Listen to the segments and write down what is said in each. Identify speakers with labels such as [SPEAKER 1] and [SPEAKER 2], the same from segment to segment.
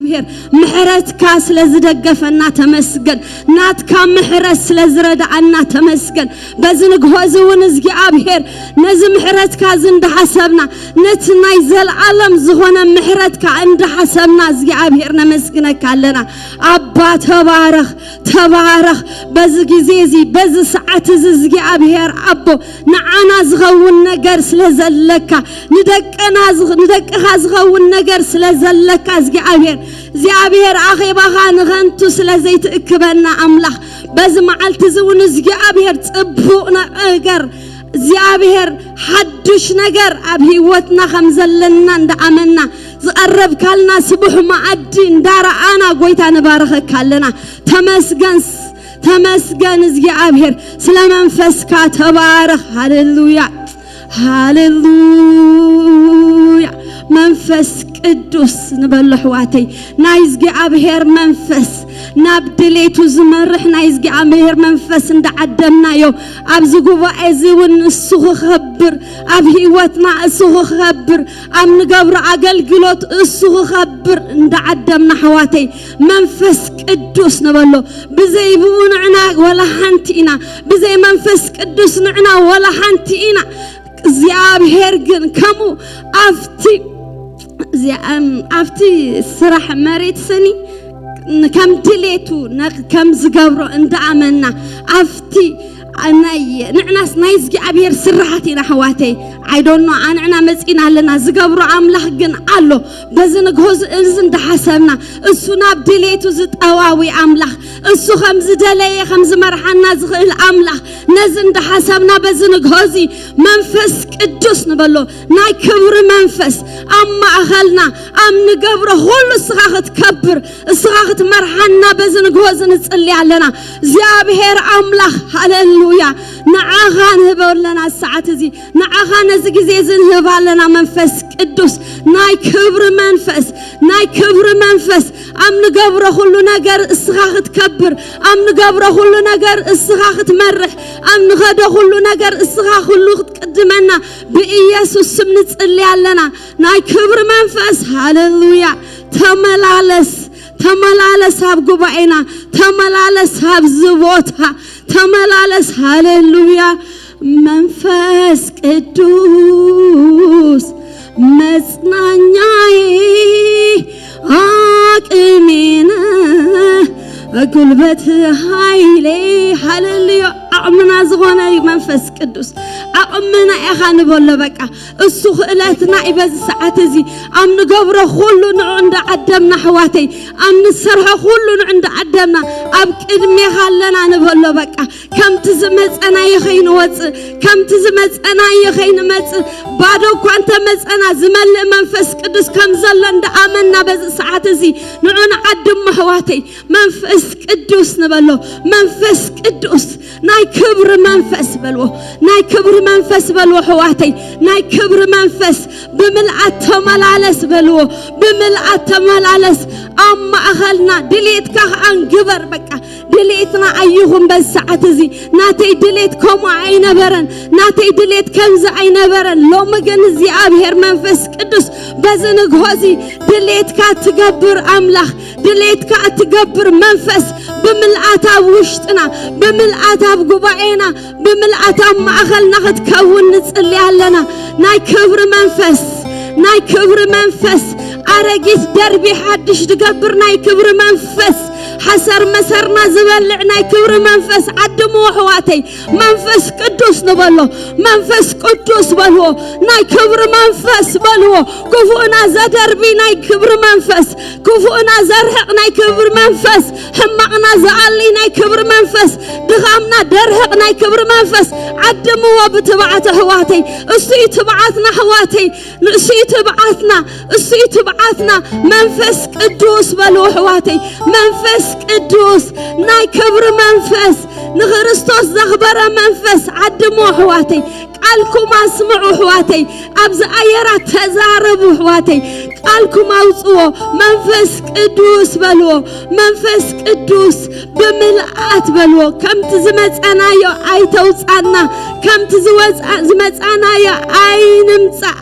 [SPEAKER 1] بير محرت كاس لزدقفنا تمسكن ناتكا محرس لزردعنا تمسكن بزن جهزون زجي أبير نزم محرت كاز عند حسبنا نتنا يزل عالم زخنا محرت كعند حسبنا زجي أبير نمسكنا كلنا أبا تبارك بز جزيزي بز ساعة زجي أبير أبو نعنا زغون نجرس لزلك ندك زغون نجرس لزلك زجي أبير زيابير أخي بخان غنتو سلازيت إكبرنا أملاح بز معلت زون زيابير تبونا أجر زيابير حدش نجر أبي وتنا خمزلنا ندعمنا زقرب كلنا سبح معدين دار أنا قويت أنا بارخ كلنا تمسجن زيابير سلام فسكا تبارك هاللويا منفس قدوس نبل حواتي نايزقي عبهير منفس نابدليتو زمرح نايزقي عبهير منفس ندعدمنا يو عبزقوا عزيون السوخ خبر عبهيواتنا السوخ خبر عم نقبر عقل قلوت السوخ خبر ندعدمنا حواتي منفس قدوس نبلو بزي بون عناق ولا حنتينا بزي منفس قدوس نعنا ولا حنتينا زيابهير جن كمو أفتي صراح مريت سني كم تليتو كم زجبرو اندعمنا أفتي أنا نعناس نايزجي أبير سرحتي نحواتي I don't know أنا مسكين لنا زجبرو عمله جن قالو بزن جهز إنزن دحسبنا السنا بدليتو زت أواوي عمله السو خمس دلية خمس مرحنا زغل عمله نزن دحسبنا بزن جهزي منفس قدوس نبلو ناي كبر منفس أما أخلنا أم نجبره كل صغاخت كبر صغاخت مرحنا بزن جهز نتصلي علينا زيابهر عمله هاللويا نعاغان هبولنا الساعة زي نعاغان زي هبالنا منفس قدوس ناي كبر منفس أم نجبره كل نجر صغاخت كبر أم نجبره كل نجر صغاخت مرح أم نغدا كل نجر صغاخ كله قدمنا بإيسوس سمنت اللي علنا ناي كبر منفس هاللويا تملالس هاب قبعنا تملالس هاب زبوتها تملالس هاللويا منفس قدوس مصنعي أقمنا قلبت هايلي هاللويا أمنا زغنا منفس قدوس أمنا إخان بولا بقى السوق إلتنا إبز ساعة زي أم نقبره كله عند عدمنا حواتي أم نسرها كله عند عدمنا أم كدمي خلنا نبولا بقى كم تزمت أنا يخين وص كم تزمت أنا يخين مت بعده كنت مت أنا زمل منفس قدوس كم زلنا أمنا بز ساعة زي نعون عدم حواتي منفس قدوس نبلو منفس قدوس ناي كبر منفس بلو ناي كبر منفس بلو حواتي ناي كبر منفس بملعت تملالس بلو بملعت تملالس أما أخلنا دليتك أنجبر بكا دليتنا أيهم بالساعة زي ناتي دليتكم عين برن ناتي دليت كنز عين برن لو مجن زي أبهر منفس قدس بزن جهزي دليتك تجبر أملاح دليتك تجبر منفس بملعت وشتنا بملعت بقبعنا بملعت ما أخلنا تكون نسأل علينا ناي كبر منفس أرجيت دربي حدش تجبر ناي كبر منفس حسر مسرنا زبلعنا كبر منفس عدمو حواتي منفس قدوس نبلو منفس قدوس بلو ناي كبر منفس بلو كفونا زدربي ناي كبر منفس كفونا زرحق ناي كبر منفس حمقنا زعلي ناي كبر منفس دغامنا درحق ناي كبر منفس عدمو بتبعت حواتي اسي تبعتنا حواتي اسي تبعتنا منفس قدوس بلو حواتي منفس قدوس ناي كبر منفس نخرستوس زغبر منفس عدمو حواتي قالكم اسمعوا حواتي ابز ايرات تزاربوا حواتي قالكم اوصوا منفس قدوس بلو منفس قدوس بملئات بلو كم تزمصنا يا اي توصانا كم تزمصنا يا اي نمصا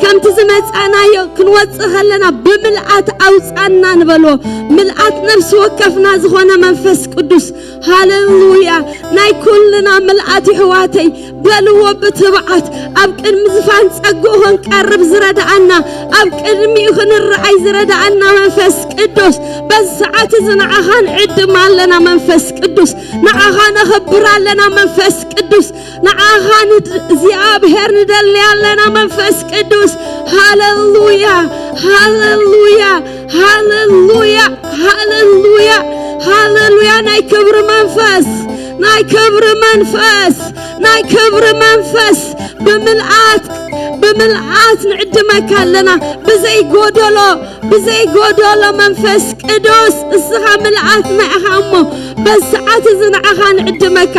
[SPEAKER 1] كم لوانت زمتنا كنوصخ لنا بملئات أوصانا نبلو ملئات نفس وكفنا زخونا منفس قدوس هاللويا ناي كلنا ملئات حواتي بلو بتبعت أبقى المزفان تسقوهن قرب زردعنا أبقى الميخن الرعي زردعنا منفس قدوس بس ساعات زنعهان عد مالنا منفس قدوس نعهان خبر لنا منفس قدوس نعهان زيابهر ندلي لنا منفس قدوس هاللويا هاللويا هاللويا هاللويا هاللويا ناي كبر منفس ناي كبر منفس ناي كبر منفس بملعات نعدمك لنا بزي قودولو منفس قدوس السخا ملعات معها بس ساعات زنعها نعدمك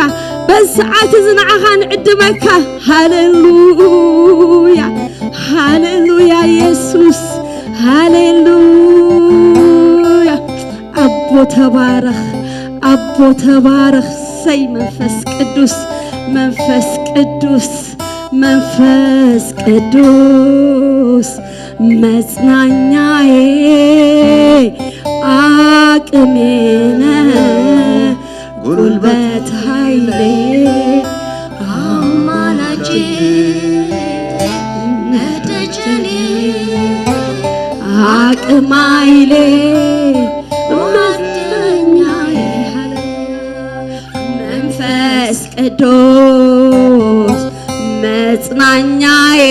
[SPEAKER 1] بس ساعات زنعها نعدمك هاللويا هاللويا يسوس هاللويا أبو تبارك سي منفس قدوس منفس قدوس منفس قدوس مصنعي አቅሜነ ጉልበት ኃይሌ አማላጄ ነደጀኔ አቅም ኃይሌ መጽናኛዬ መንፈስ ቅዱስ መጽናኛዬ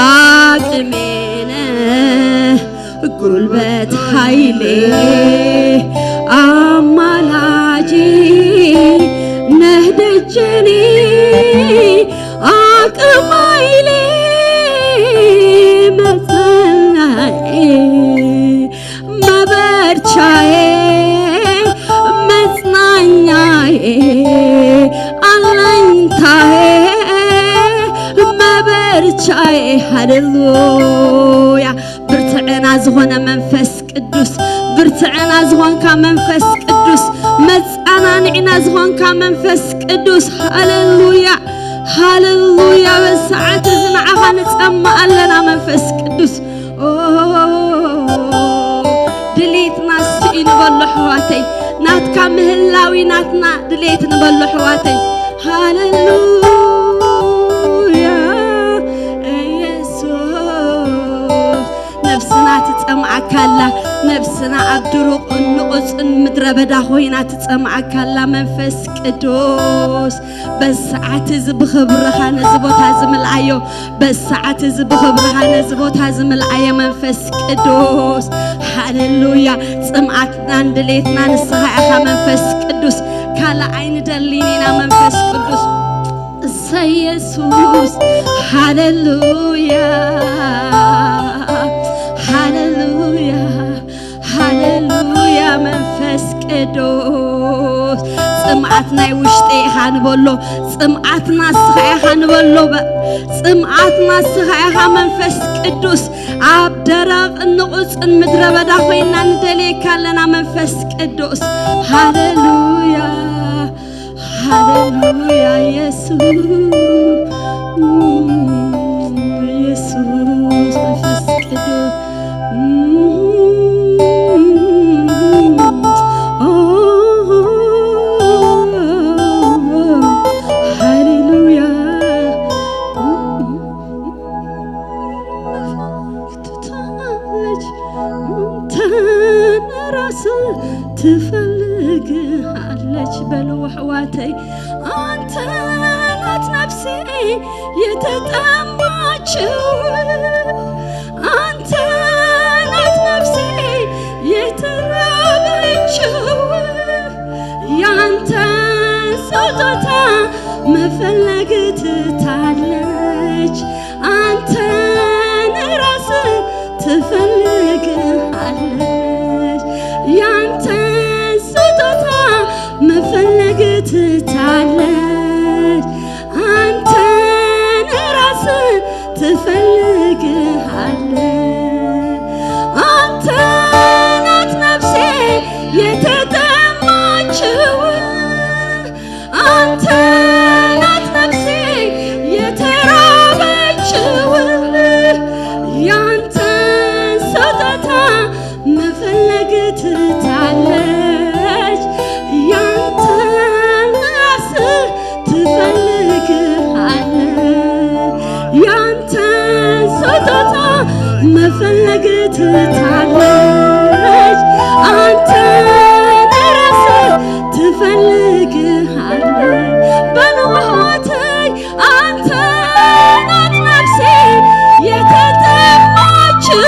[SPEAKER 1] አቅሜነ ጉልበት ኃይሌ አማላጄ ነህ ደጀኔ አቅም ኃይሌ መጽናኛዬ መበርቻዬ መጽናኛዬ አለኝታዬ መበርቻዬ ሃሌሉያ برتعنا زهونا منفس قدوس برتعنا زهون كمنفس قدوس مزعنا نعنا زهون كمنفس قدوس هاللويا هاللويا والساعات زنعها نتأمى لنا منفس قدوس دليت ناسين بلو حواتي نات كامهلاوي ناتنا دليت نبلو حواتي هاللويا نفسنا تتسمع كلا نفسنا عبدروق النقص مدرة بدا خوينا تتسمع كلا منفس قدوس بس ساعات زبخبرها نزبوت هزم العيو بس ساعات زبخبرها نزبوت هزم العيو منفس قدوس هاللويا سمعتنا ندليتنا نصحيحها منفس قدوس كلا عين دلينينا منفس قدوس سيسوس هاللويا هاللويا هاللويا منفس قدوس سمعتنا وشتي حنبلو سمعتنا صحيح حنبلو سمعتنا صحيح منفس قدوس عبدرق النقص المدرة بدا خوينا ندليك لنا منفس قدوس هاللويا هاللويا يسوع يسوع منفس قدوس تفلقالج بلوحواتي أنت نات نفسي يتتأمّاچو أنت نات نفسي يترابچو يانت سلطتا مفلق تتعلج أنت نراس تفلقالج يانت مفلق تتعلج أنت نراس تفلق علج أنت نات نفسي يتتأمّاچو أنت نات نفسي يترابچو መፈለግ ትታለች አንተን ራስህ ትፈልግሃለች በሕይወቴ አንተን ናት ነፍሴ የተጠማችው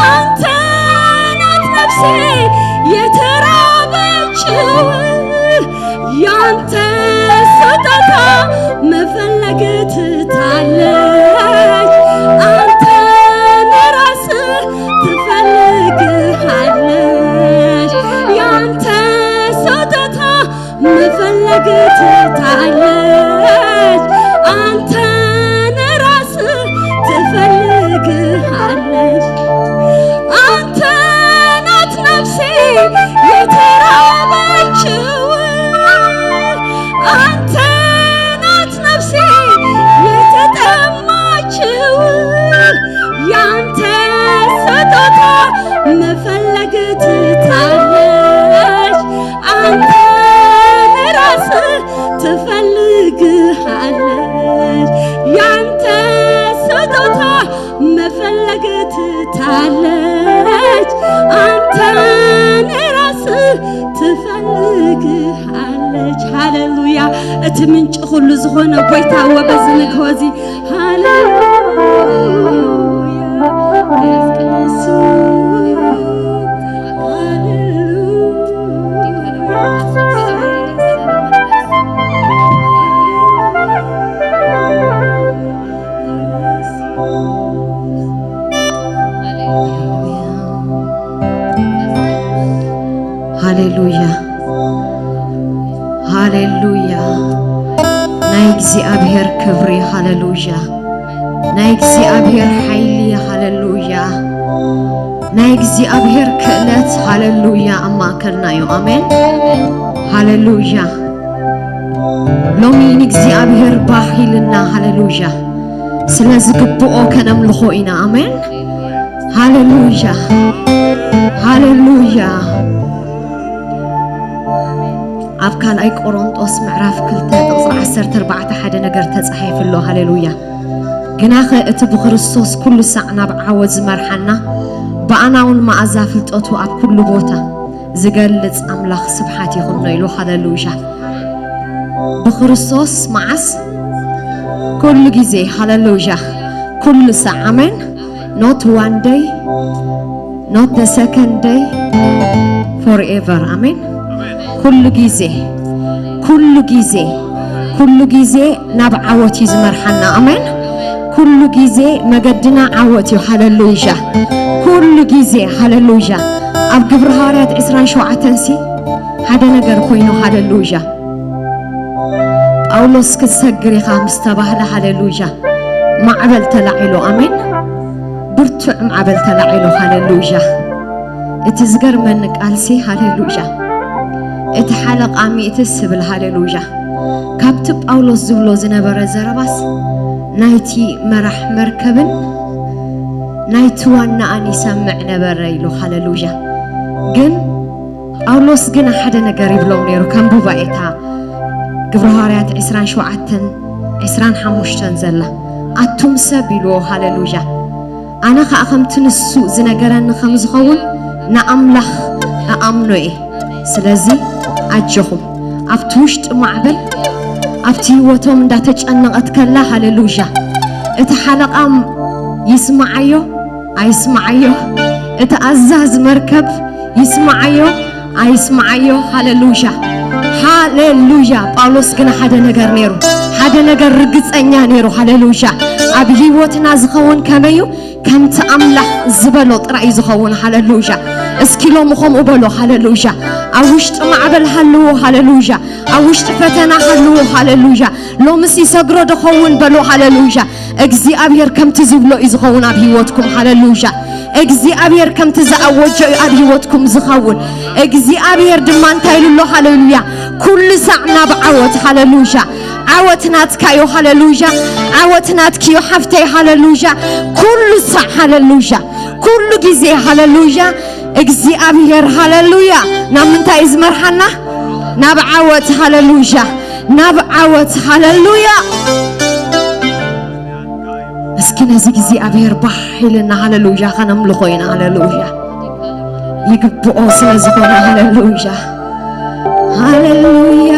[SPEAKER 1] አንተን ናት ነፍሴ የተራበችው ያንተ ስጦታ መፈለግ ትታለች አንተን ራስህ ትፈልግሃለች ያንተ ስጦታ መፈለግ ትታለች አንተን ራስህ ትፈልግሃለች አንተ ናት ነፍሴ የተራበችው አንተ ናት ነፍሴ የተጠማችው ያንተ ስጦታ መፈለግ ትታለች አንተን ራስህ ትፈልግሃለች ያንተ ስጦታ መፈለግ ትታለች አንተን ራስህ ትፈልግሃለች ሃሌሉያ እቲ ምንጭ ሁሉ ዝኾነ ጎይታ ወበዝንግ ሆዚ ሃሌሉያ ሃሌሉያ ሃሌሉያ ናይ እግዚአብሔር ክብሪ ሃሌሉያ ናይ እግዚአብሔር ኃይሊ ሃሌሉያ ናይ እግዚአብሔር ክእለት ሃሌሉያ አማከልናዮ አሜን ሃሌሉያ ሎሚ እግዚአብሔር ባሂልና ሃሌሉያ ስለዝግብኦ ከነምልኾ ኢና አሜን ሃሌሉያ ሃሌሉያ ኣብ ካልኣይ ቆሮንጦስ ምዕራፍ 2 ቁጥር 14 ሓደ ነገር ተጻሒፍሎ ሃሌሉያ ግናኸ እቲ ብክርስቶስ ኩሉ ሳዕ ናብ ዓወት ዝመርሐና በኣናውን መዓዛ ፍልጠቱ ኣብ ኩሉ ቦታ ዝገልጽ ኣምላኽ ስብሓት ይኹን ኢሉ ሃሌሉያ ብክርስቶስ መዓስ ኩሉ ጊዜ ሃሌሉያ ኩሉ ሳዕ አሜን not one day not the second day forever amen كل جزء نبع عوتي زمرحنا أمين كل جزء مجدنا عوتي هاللوجا كل جزء هاللوجا أب قبر هارات إسران شو عتنسي هذا نجار كوينو هاللوجا أولوس كسجري خامس تباه هاللوجا معبل تلعيلو أمين برتع معبل تلعيلو هاللوجا اتزجر منك ألسي هاللوجا اتحلق عميت السبل هاللوجا كابتب أولوس زبلو زنبر زرباس نايتي مرح مركبن نايتوانا أني سمع نبريلو هاللوجا جن أولوس جن حدا نجاري بلو نيرو كان بوبايتها قبرهارات عسران شوعتن عسران حموشتن زلا أتوم سبيلو هاللوجا أنا خاخم تنسو زنجران خمس خون نأملخ أأمنوي سلازي أجهم أفتوشت معبل أفتي وتوم داتج أن أتكلم هاللوجا اتحلق أم يسمعيو أيسمعيو اتأزز مركب يسمعيو أيسمعيو هاللوجا هاللوجا باولوس كنا حدا نجار نيرو حدا نجار رجس أنيا نيرو هاللوجا أبي وتنا زخون كميو كم تأملح زبلوت رأي زخون هاللوجا اسكيلو مخم أبلو هاللوجا أوشت معبل هاللو هاللوجا أوشت فتنا هاللو هاللوجا لو مسي سجرو دخون بلو هاللوجا اجزي أبير كم تزبلو إزخون أبيوتكم هاللوجا اجزي أبير كم تزعوج أبيوتكم زخون اجزي أبير دمان تايلو هاللوجا كل ساعة بعوت هاللوجا عوتنات كايو هاللوجا عوتنات كيو حفتي هاللوجا كل ساعة هاللوجا كل جزء هاللوجا اجزي أبير هاللوجا نامنتا إزمرحنا نبعوت هاللوجا نبعوت هاللوجا እስኪ
[SPEAKER 2] نزي እግዚአብሔር በኃይልና ሃሌሉያ ከነምልኾይና ሃሌሉያ ይግብኦ ስለዝኾነ ሃሌሉያ ሃሌሉያ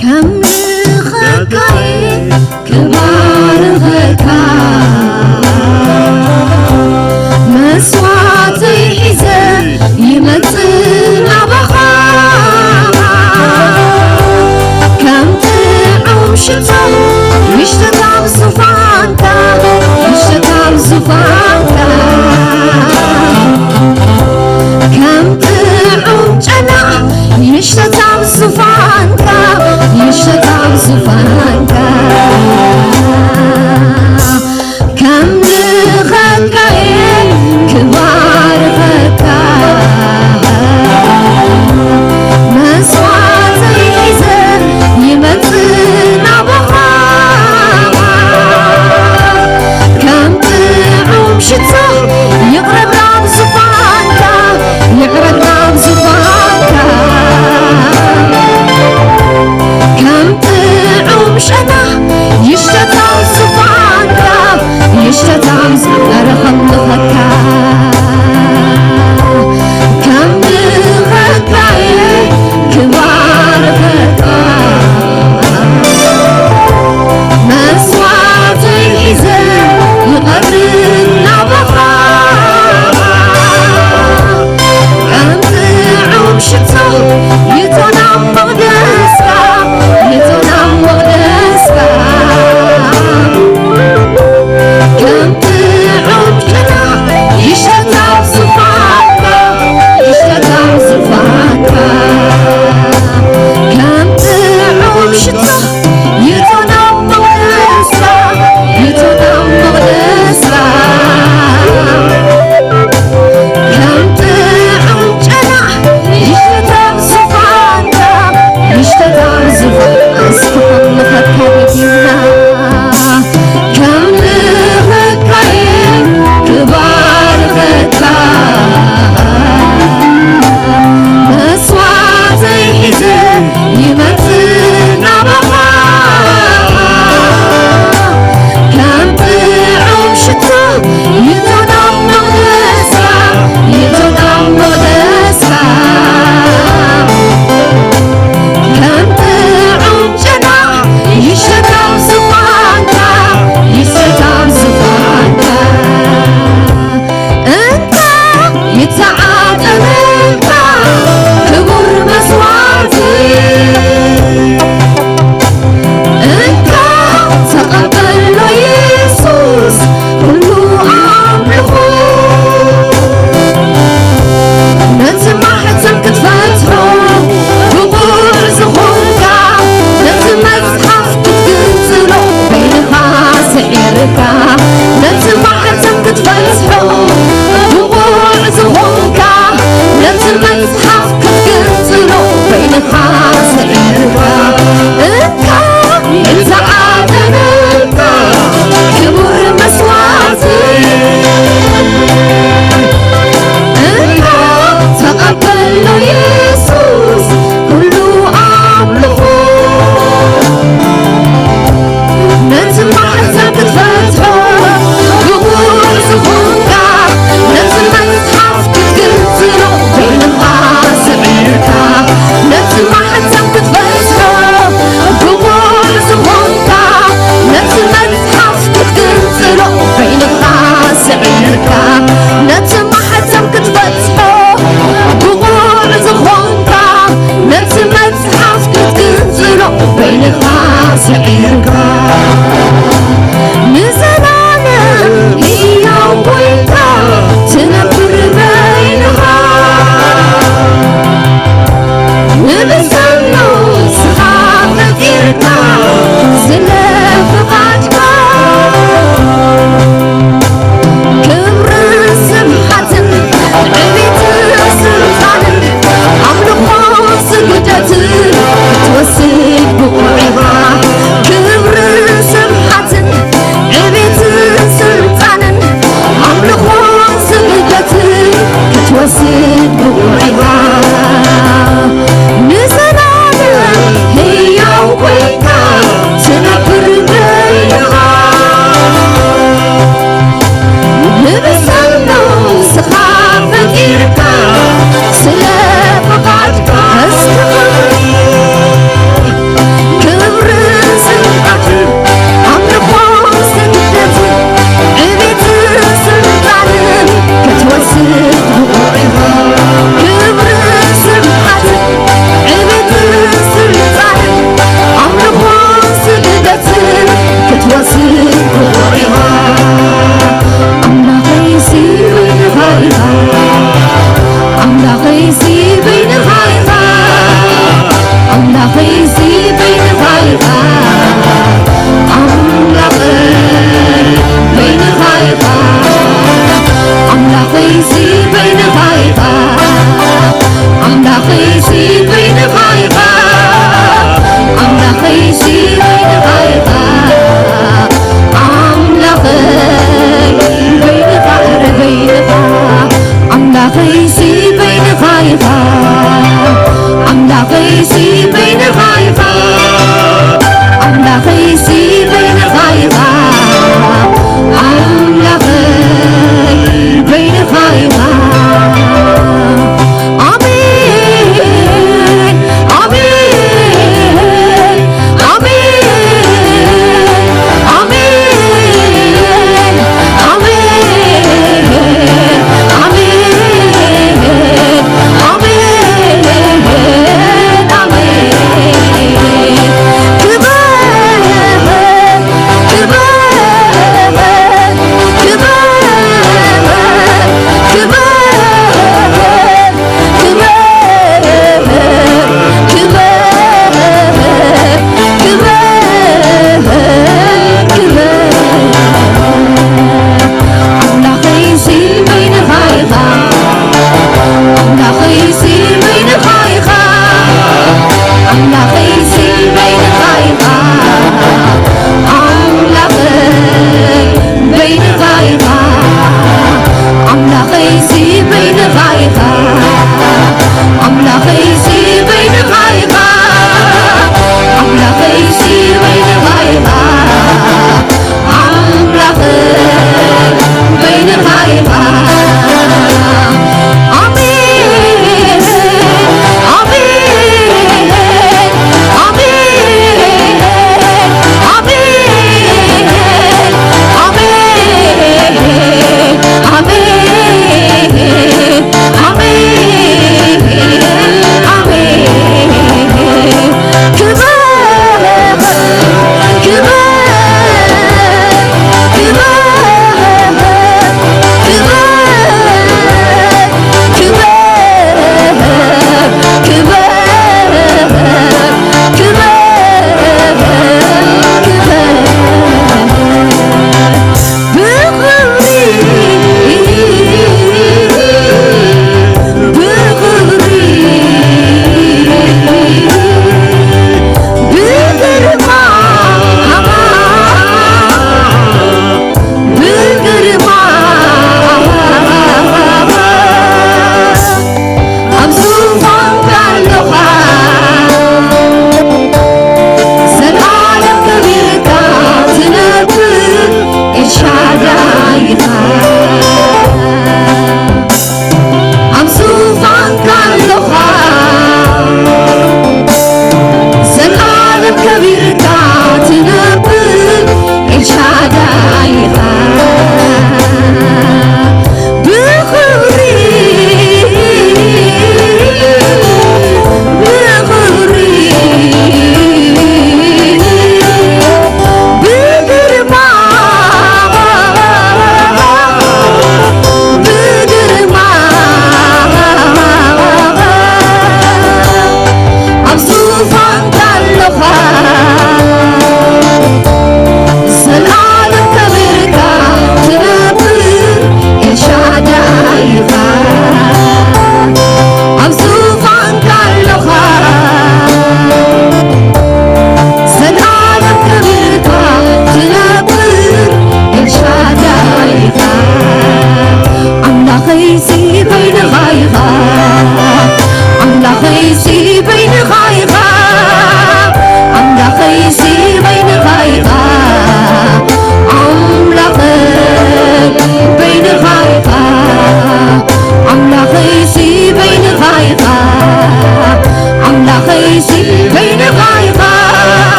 [SPEAKER 1] كم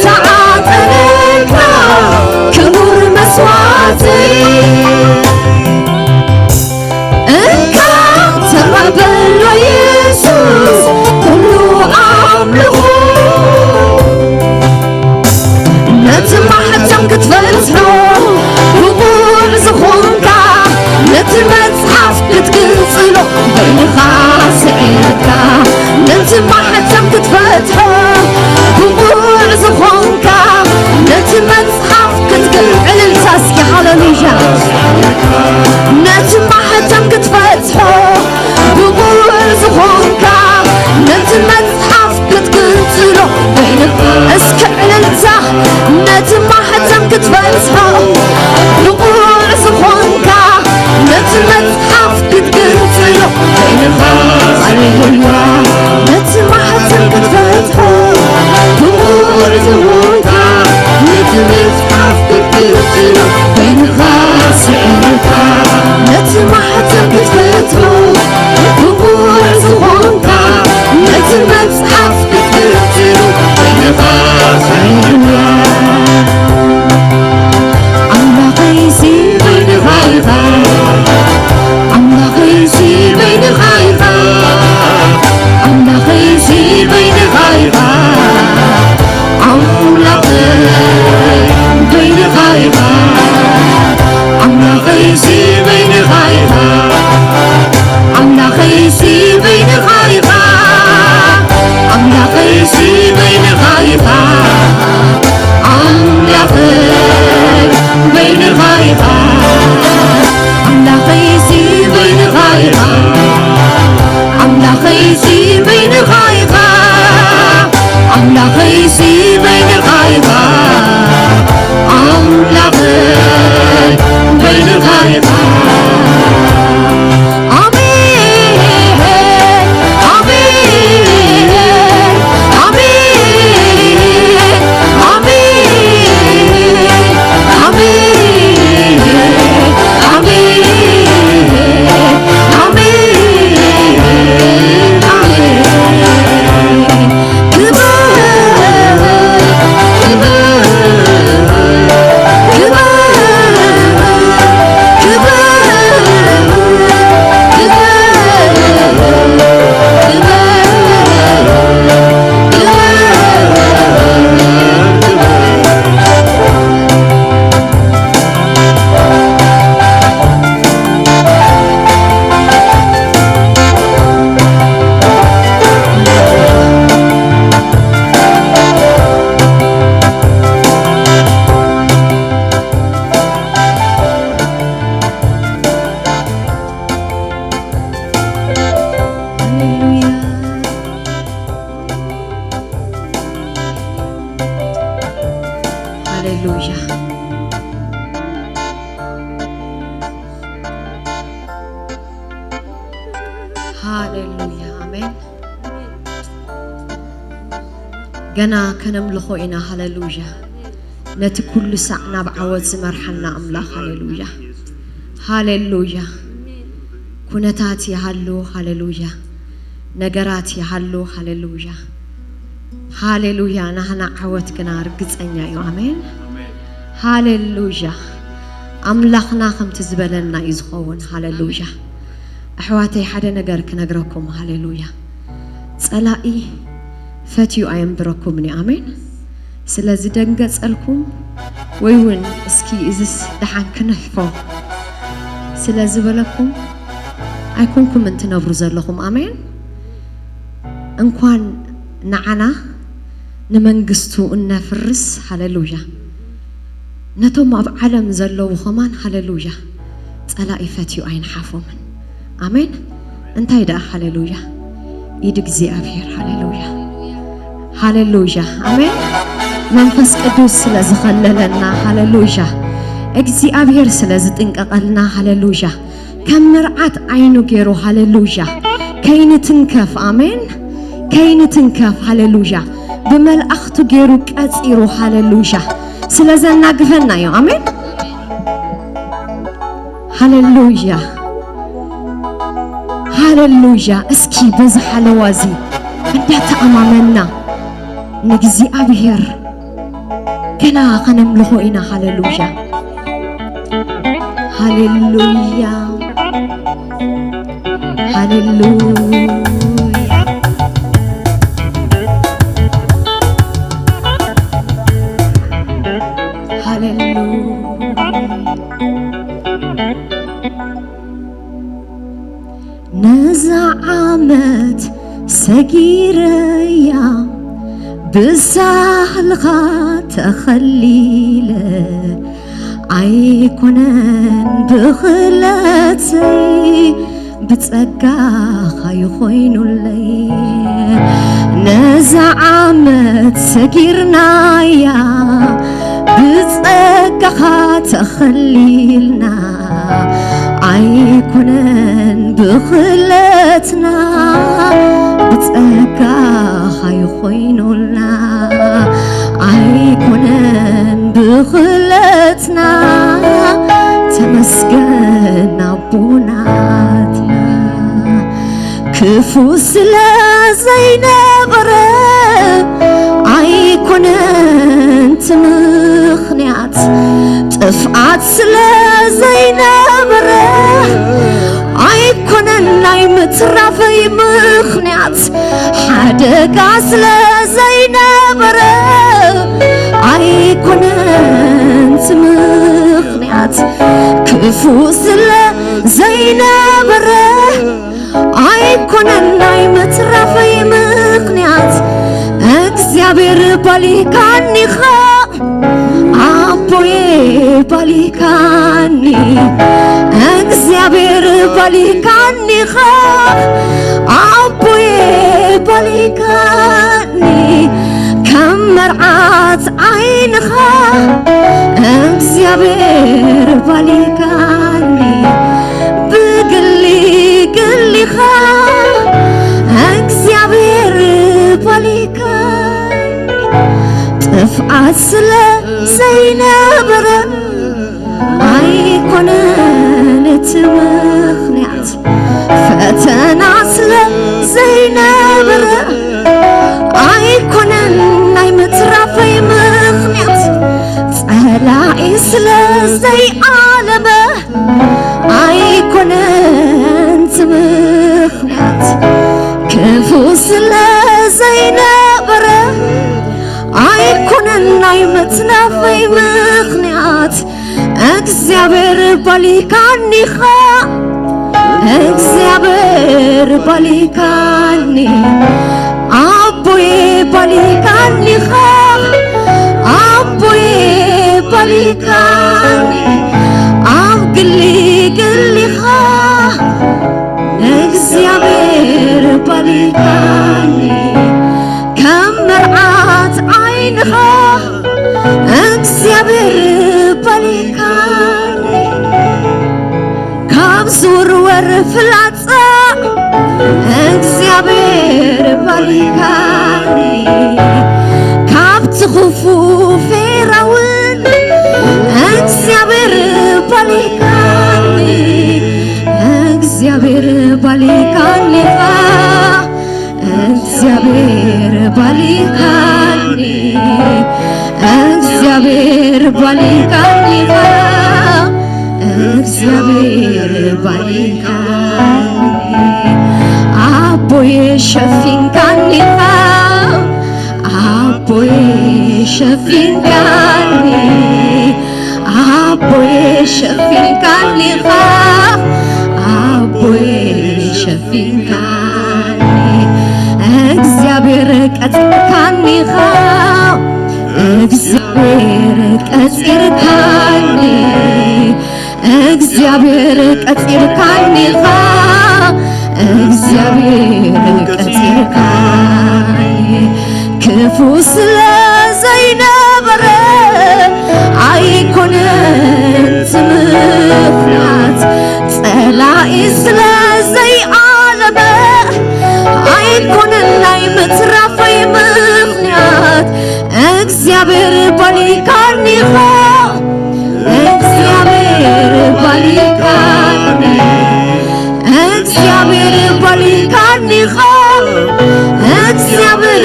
[SPEAKER 2] تعطيك كبر مسواتي انك تقبل يسوس كل املخو نتما حتى كتفتحو بقول زخونك نتما تحف كتقلصلو بين خاسعينك نتما حتى كتفتحو بقول زخونك نتما تحف كتقلع للتاسك هاللويا نتما حتى كتفتحو بقول زخونك نتما تحف كتقلصلو بين اسكع للتا نتما حتى كتفتحو بقول زخونك نتما تحف كتقلصلو بين هاللويا نتما حتى كتفتحو بقول زخونك نتما تحف كتقلصلو بين خاسعينك نتما حتى كتفتحو بقول زخونك نتما تحف كتقلصلو بين خاسعينك عمنا قيسي بين خايفة عمنا قيسي بين خايفة عمنا قيسي بين خايفة عمنا بين خايفة عمنا قيسي بين خايفة عمنا قيسي بين خايفة عمنا قيسي بين خايفة عمنا بين خايفة عمنا قيسي بين خايفة عمنا قيسي بين خايفة عمنا قيسي بين خايفة عمنا بين خايفة هاليلويا آمين جنا كنملخو إنا هاليلويا نت كل ساعة بعوض زمرحنا أملاخ هاليلويا هاليلويا كنتاتي هالو هاليلويا نجاراتي هالو هاليلويا هاليلويا نحن عوض جنا رجز أنيا آمين هاليلويا أملاخنا خم تزبلنا يزخون هاليلويا أحواتي حدا نجار كنجركم هاليلويا سألائي فتيو أيام بركمني آمين سلازي دنجت سألكم ويون اسكي إزس دحان كنحفو سلازي بلكم أيكونكم أنت نبرز لكم آمين أنكوان نعنا نمنجستو إن فرس هاليلويا نتوم بعلم زلوا وخمان هاليلويا سألائي فتيو أين حافو من آمين أنت يدا هاليلويا يدك زي أبير هاليلويا هاليلويا آمين منفس قدوس سلازي خللنا هاليلويا اكزي أبير سلازي تنقلنا هاليلويا كم مرعات عينو جيرو هاليلويا كين تنكف آمين كين تنكف هاليلويا بملأختو جيرو كأسيرو هاليلويا سلازي ناقفنا يا آمين هاليلويا هاليلويا اسكي بزح لوازي بدأت أمامنا نجزي أبير نحنا خنملخو إنا هاللويا هاللويا هاللويا نزعمت سجيريا بسهلها تخليله عيكونن بخلاتي بتسقاها يخوينو اللي نزعمت سجيرنايا بتسقاها تخليلنا عيكونن بخلتنا بتسقاها يخوينو لنا عيكونن بخلتنا تمسكن أبوناتنا كفو سلا زينبرة عيكونن تمخنيات تفعت سلا زينبرة عيكونن لاي مترافي مخنيات حدقا سلا زينبرة عيكونن تمخنيات كفو سلا زينبرة عيكونن لاي مترافي مخنيات እግዚአብሔር ባሊካኒ ኻ አቦዬ ባሊካኒ እግዚአብሔር ባሊካኒ ኻ አቦዬ ባሊካኒ ከመርዓት ዓይንኻ እግዚአብሔር ባሊካኒ ብግሊ ግሊኻ እግዚአብሔር ባሊካኒ ጥፍዓት ስለ ዘይነበረ ኣይኮነን እቲ ምኽንያት ፈተና ስለ ዘይነበረ ኣይኮነን ናይ ምትራፈይ ምኽንያት ጸላኢ ስለ ዘይዓለመ ኣይኮነን እቲ ምኽንያት ክፉ ስለ ዘይነበረ ኣይኮነን ናይ ምትናፈይ ምኽንያት እግዚአብሔር ባሊካኒ ኻ እግዚአብሔር ባሊካኒ አቦዬ ባሊካኒ ኻ አቦዬ ባሊካኒ ኣብ ግሊ ግሊኻ እግዚአብሔር ባሊካኒ ከም መርዓት ዓይንኻ እግዚአብሔር ባሊካኒ ካብ ዝውርወር ፍላጻ እግዚአብሔር ባሊካኒ ካብቲ ክፉእ ፌራውን እግዚአብሔር ባሊካኒ እግዚአብሔር ባሊካኒ ኻ እግዚአብሔር ባሊካኒ እግዚአብሔር ባሊካኒ ኻ እግዚአብሔር ባሊካኒ አቦዬ ሸፊንካኒ ኻ አቦዬ ሸፊንካኒ አቦዬ ሸፊንካኒ ኻ አቦዬ ሸፊንካኒ እግዚአብሔር ቀጽርካኒ ኻ እግዚአብሔር ቀጽርካኒ እግዚአብሔር ቀጽርካኒ ኻ እግዚአብሔር ቀጽርካኒ ክፉ ስለ ዘይነበረ ኣይኮነን ትምኽንያት ጸላኢ ስለ ዘይዓለመ ኣይኮነን ናይ ምትራፈይ ምኽንያት እግዚአብሔር ባሊካኒ ኻ እግዚአብሔር ባሊካኒ እግዚአብሔር ባሊካኒ ኻ እግዚአብሔር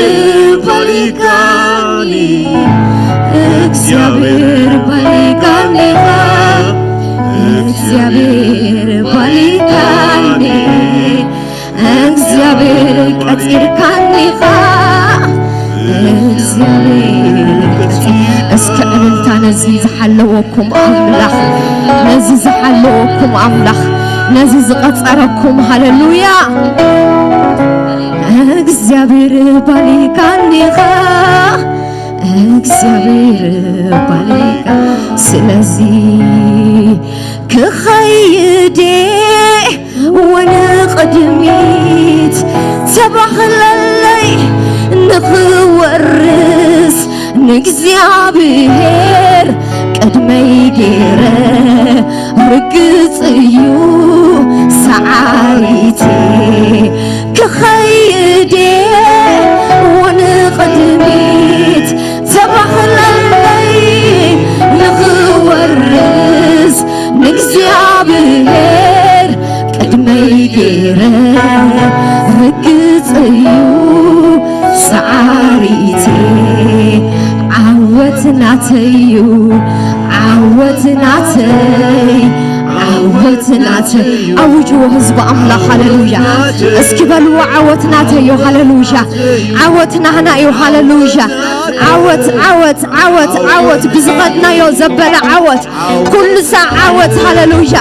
[SPEAKER 2] ባሊካኒ እግዚአብሔር ባሊካኔኻ እግዚአብሔር ባሊካኔ እግዚአብሔር ቀጢርካኔኻ እስከ እልልታ ነዚ ዝሓለወኩም አምላኽ ነዚ ዝሓለወኩም አምላኽ ነዚ ዝቐፀረኩም ሃሌሉያ እግዚአብሔር ባሊካኔኻ እግዚአብሔር ባሊካ ስለዚ ክኸይዴ ወንቅድሚት ተባኽለለይ ንኽወርስ ንእግዚአብሔር ቅድመይ ገይረ ርግፅ እዩ ሰዓሪቴ ክኸይዴ ወንቅድሚት ተባኽለለይ ንኽወርስ ንእግዚአብሔር ቅድመይ ገይረ ርግፅ እዩ ሰዓሪቴ ዓወትናተዩ ዓወትናተይ ዓወትናተይ አውጅዎ ህዝብ አምላኽ ሃሌሉያ እስኪ በልዎ ዓወትናተዩ ሃሌሉያ ዓወትናህና እዩ ሃሌሉያ ዓወት ዓወት ዓወት ዓወት ብዝቐድናዮ ዘበለ ዓወት ኩሉ ሰዓት ዓወት ሃሌሉያ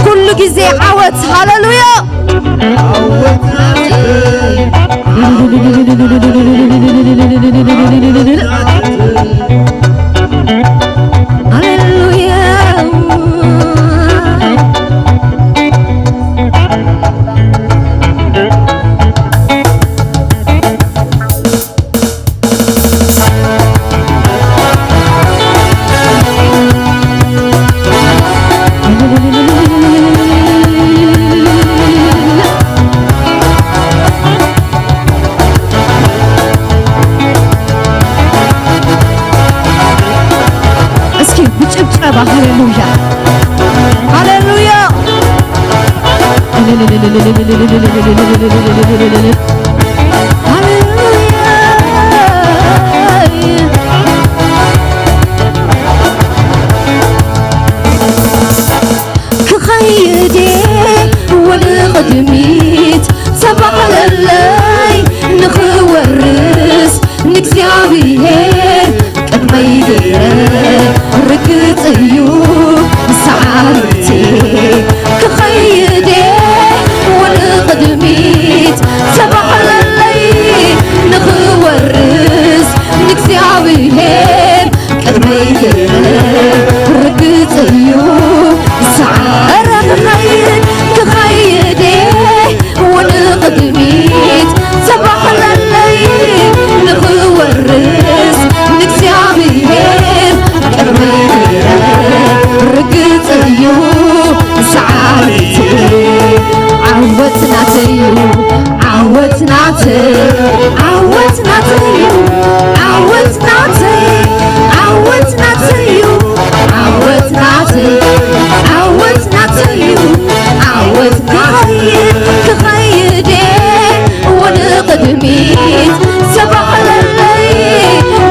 [SPEAKER 2] ኩሉ ግዜ ዓወት ሃሌሉያ ሃሌሉያ ሃሌሉያ ክኸይዴ ወንቅድሚት ተባኽለለይ ንኽወርስ ንእግዚአብሔር ቅድመይ ገይረ ርግፅ እዩ ሰዓሪቴ ክኸይዴ ወንቅድሚት ተባኽለለይ ንኽወርስ ንእግዚአብሔር ቅድመይ ገይረ ርግፅ እዩ ሰዓረ ክኸይዴ ወንቅድሚት ተባኽለለይ ንኽወርስ ንእግዚአብሔር ቅድመይ ገይረ ርግፅ እዩ ሰዓሪቴ ዓወትናተዩ ዓወትናተይ ዓወትናተዩ ዓወትናተይ ዓወትናተዩ ዓወትናተይ ዓወትናተዩ ዓወት ክኸይዴ ወንቅድሚት ተባኽለለይ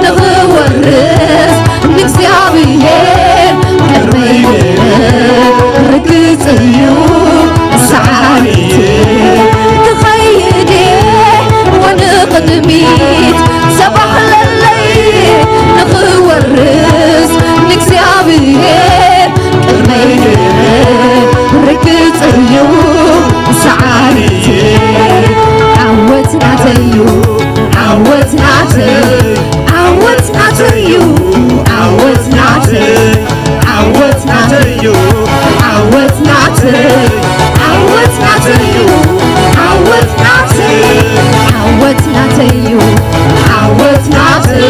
[SPEAKER 2] ንኽወርስ ንእግዚአብሔር ቅድመይ ገይረ ርግፅ እዩ ሰዓሪቴ ክኸይዴ ወንቅድሚት ተባኽለለይ ንኽወርስ ንእግዚአብሔር ቅድመይ ገይረ ርግፅ እዩ ሰዓሪቴ ዓወትናተዩ ዓወትናተይ ዓወትናተዩ ዓወትናተይ ዓወትናተዩ ዓወትናተይ ዓወትናተዩ ዓወትናተይ ዓወትናተዩ ዓወትናተይ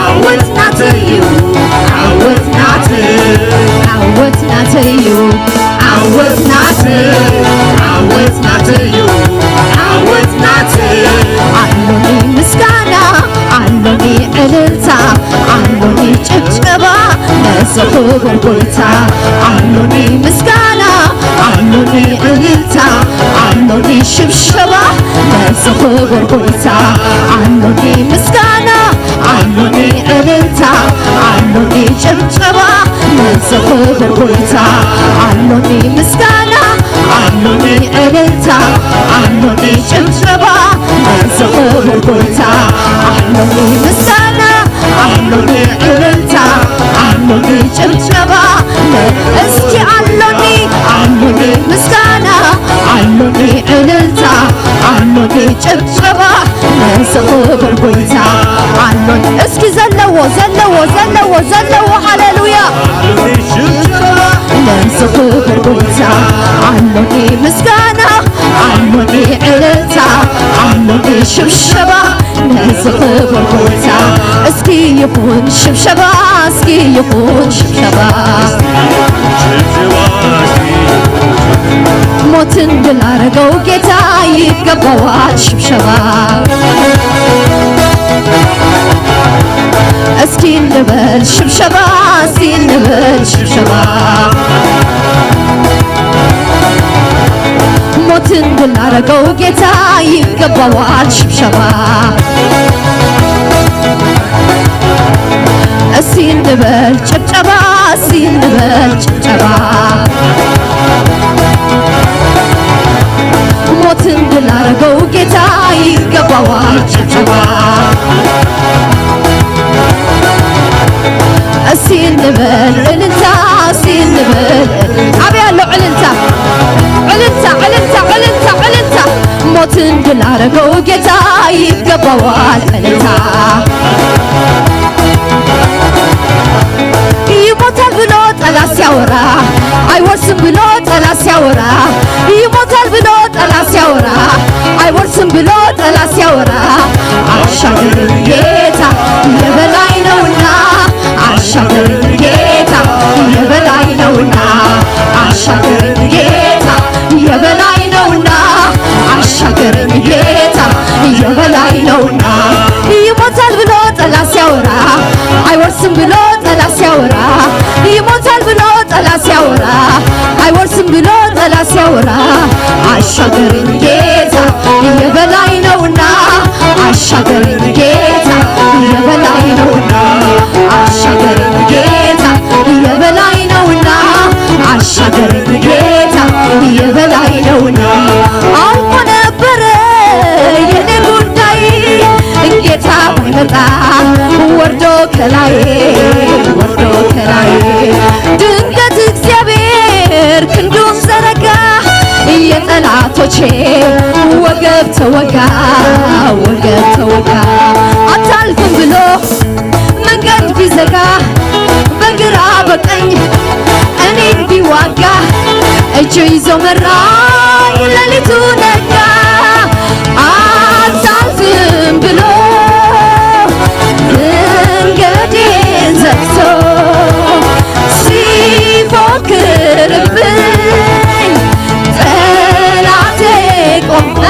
[SPEAKER 2] ዓወትናተዩ ዓወትናተይ ዓወትናተዩ ዓወትናተይ ዓወትናተዩ ዓወትናተይ አሎኒ ምስጋና አሎኒ እልልታ አሎኒ ጭብጨባ ለዘኽብር ጌታ አሎኒ ምስጋና አሎኒ እልልታ አሎኒ ሽብሸባ ለዘኽብር ጌታ አሎኒ ምስጋና አሎኒ እልልታ አሎኒ ለዝኽብር ጎይታ አሎኒ ምስጋና አሎኒ እልልታ አሎኒ ጭብጨባ ለዝኽብር ጎይታ አሎኒ ምስጋና አሎኒ እልልታ አሎኒ ጭብጨባ እስኪ አሎኒ ምስጋና አሎኒ እልልታ አሎኒ ጭብጨባ ለዝኽብር ጎይታ አሎኒ እስኪ ዘለዎ ሃሌሉያ ለዝኽብር ጎይታ አሎኒ ምስጋና አሎኒ እልልታ አሎኒ ሽብሸባ ለዝኽብር ጎይታ እስኪ ይሁን ሽብሸባ እስኪ ይሁን ሽብሸባ ሞትን ድል አረገው ጌታ ይገባዋል ሽብሸባ እስኪ እንበል ሽብሸባ እስኪ እንበል ሽብሸባ ሞትን ድል አረገው ጌታ ይገባዋል ሽብሸባ እስኪ እንበል ጭብጨባ እስኪ እንበል ጭብጨባ ሞትን ድል አረገው ጌታ ይገባዋል ጭብጨባ እስኪ እንበል እልልታ እስኪ እንበል አብያለሁ እልልታ ሞትን ድል አረገው ጌታ ይገባዋል እልልታ ይሞታል ብሎ ጠላት ሲያወራ አይወርስም ብሎ ጠላት ሲያወራ ይሞታል ብሎ ጠላት ሲያወራ አይወርስም ብሎ ጠላት ሲያወራ አሻገር ጌታ የበላይ ነውና አሻገር ጌታ የበላይ ነውና አሻገር ጌታ የበላይ ነውና አሻገር ጌታ የበላይ ነውና ይሞታል ብሎ ጠላት ሲያወራ አይወርስም ብሎ ጠላት ሲያወራ ይሞታል ብሎ ጠላት ሲያወራ አይወርስም ብሎ ጠላት ሲያወራ አሻገረኝ ጌታ የበላይ ነውና አሻገረኝ ጌታ የበላይ ነውና አሻገረኝ ጌታ የበላይ ነውና አሻገረኝ ጌታ የበላይ ነውና አልቆ ነበረ የኔ ጉዳይ ጌታ ባይመጣ ወርዶ ከላይ ድንገት እግዚአብሔር ክንዱን ዘረጋ የጠላቶቼ ወገብ ተወጋ አታልፍም ብሎ መንገድ ቢዘጋ በግራ በቀኝ እኔን ቢዋጋ እጁ ይዞ መራኝ ሌሊቱ ነጋ አታልፍም ብሎ መንገዴን ዘግቶ ሲፎክርብኝ ጠላቴ ቆመ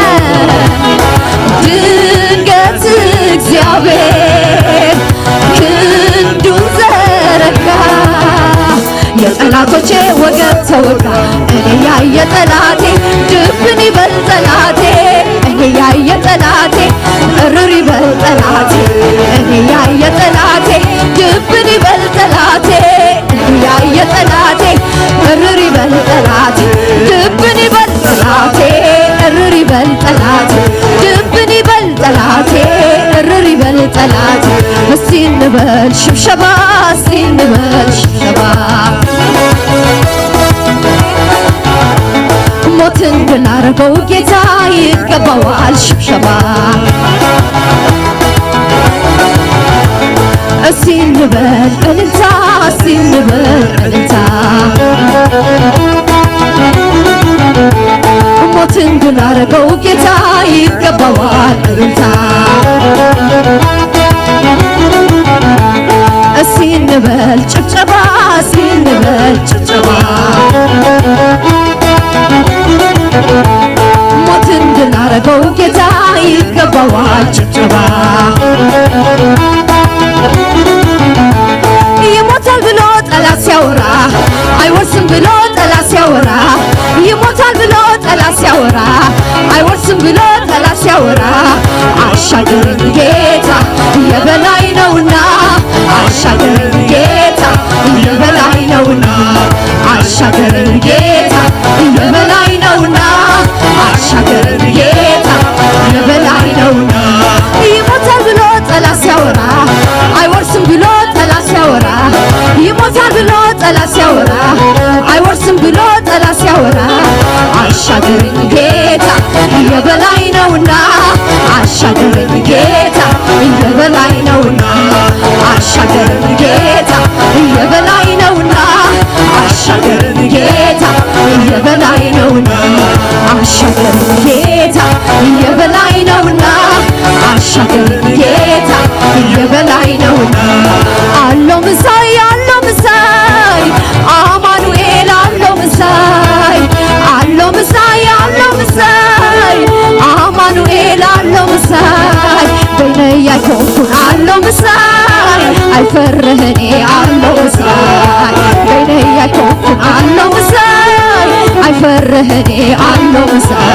[SPEAKER 2] ድንገት እግዚአብሔር ክንዱን ዘረጋ የጠላቶቼ ወገብ ተወጋ እኔ ያየ ጠላቴ ድፍን ይበል ጠላቴ እኔ ያየ ጠላቴ እርር ይበል ጠላቴ እኔ ያየ ጠላቴ ድፍን ይበል ጠላቴ እኔ ያየ ጠላቴ እርር ይበል ጠላቴ ድፍን ይበል ጠላቴ እርር ይበል ጠላቴ ድፍን ይበል ጠላቴ እርር ይበል ጠላቴ እስቲ እንበል ሽብሸባ እስቲ እንበል ሽብሸባ ሞትን ድል አረገው ጌታ ይገባዋል ሽብሸባ እስቲ እንበል እልልታ እስቲ እንበል እልልታ ሞትን ድል አረገው ጌታ ይገባዋል እልልታ እስቲ እንበል ጭብጨባ እስቲ እንበል ጭብጨባ ሞትን ድል አረገው ጌታ ይገባዋል ጭብጨባ ይሞታል ብሎ ጠላት ሲያወራ አይወርስም ብሎ ጠላት ሲያወራ ይሞታል ብሎ ጠላት ሲያወራ አይወርስም ብሎ ጠላት ሲያወራ አሻገረኝ ጌታ የበላይ ነውና አሻገረኝ ጌታ የበላይ ነውና አሻገረን ጌታ የበላይ ነውና አሻገረን ጌታ የበላይ ነውና ይሞታል ብሎ ጠላት ሲያወራ አይወርስም ብሎ ጠላት ሲያወራ ይሞታል ብሎ ጠላት ሲያወራ አይወርስም ብሎ ጠላት ሲያወራ አሻገረን ጌታ የበላይ ነውና አሻገረን ጌታ የበላይ ነውና አሻገረን ጌታ የበላይ ነውና አሻገረን ጌታ የበላይ ነውና አሻገረን ጌታ የበላይ ነውና አሻገረን ጌታ የበላይ ነውና አለው ምሳይ አማኑኤል አለው ምሳይ አማኑኤል አለው ምሳይ በይነያ ኮንኩን አለው ምሳይ አይፈርህኔ አለው ምሳይ በይነያ ኮንኩን አለው ምሳይ አይፈርህኔ አለው ምሳይ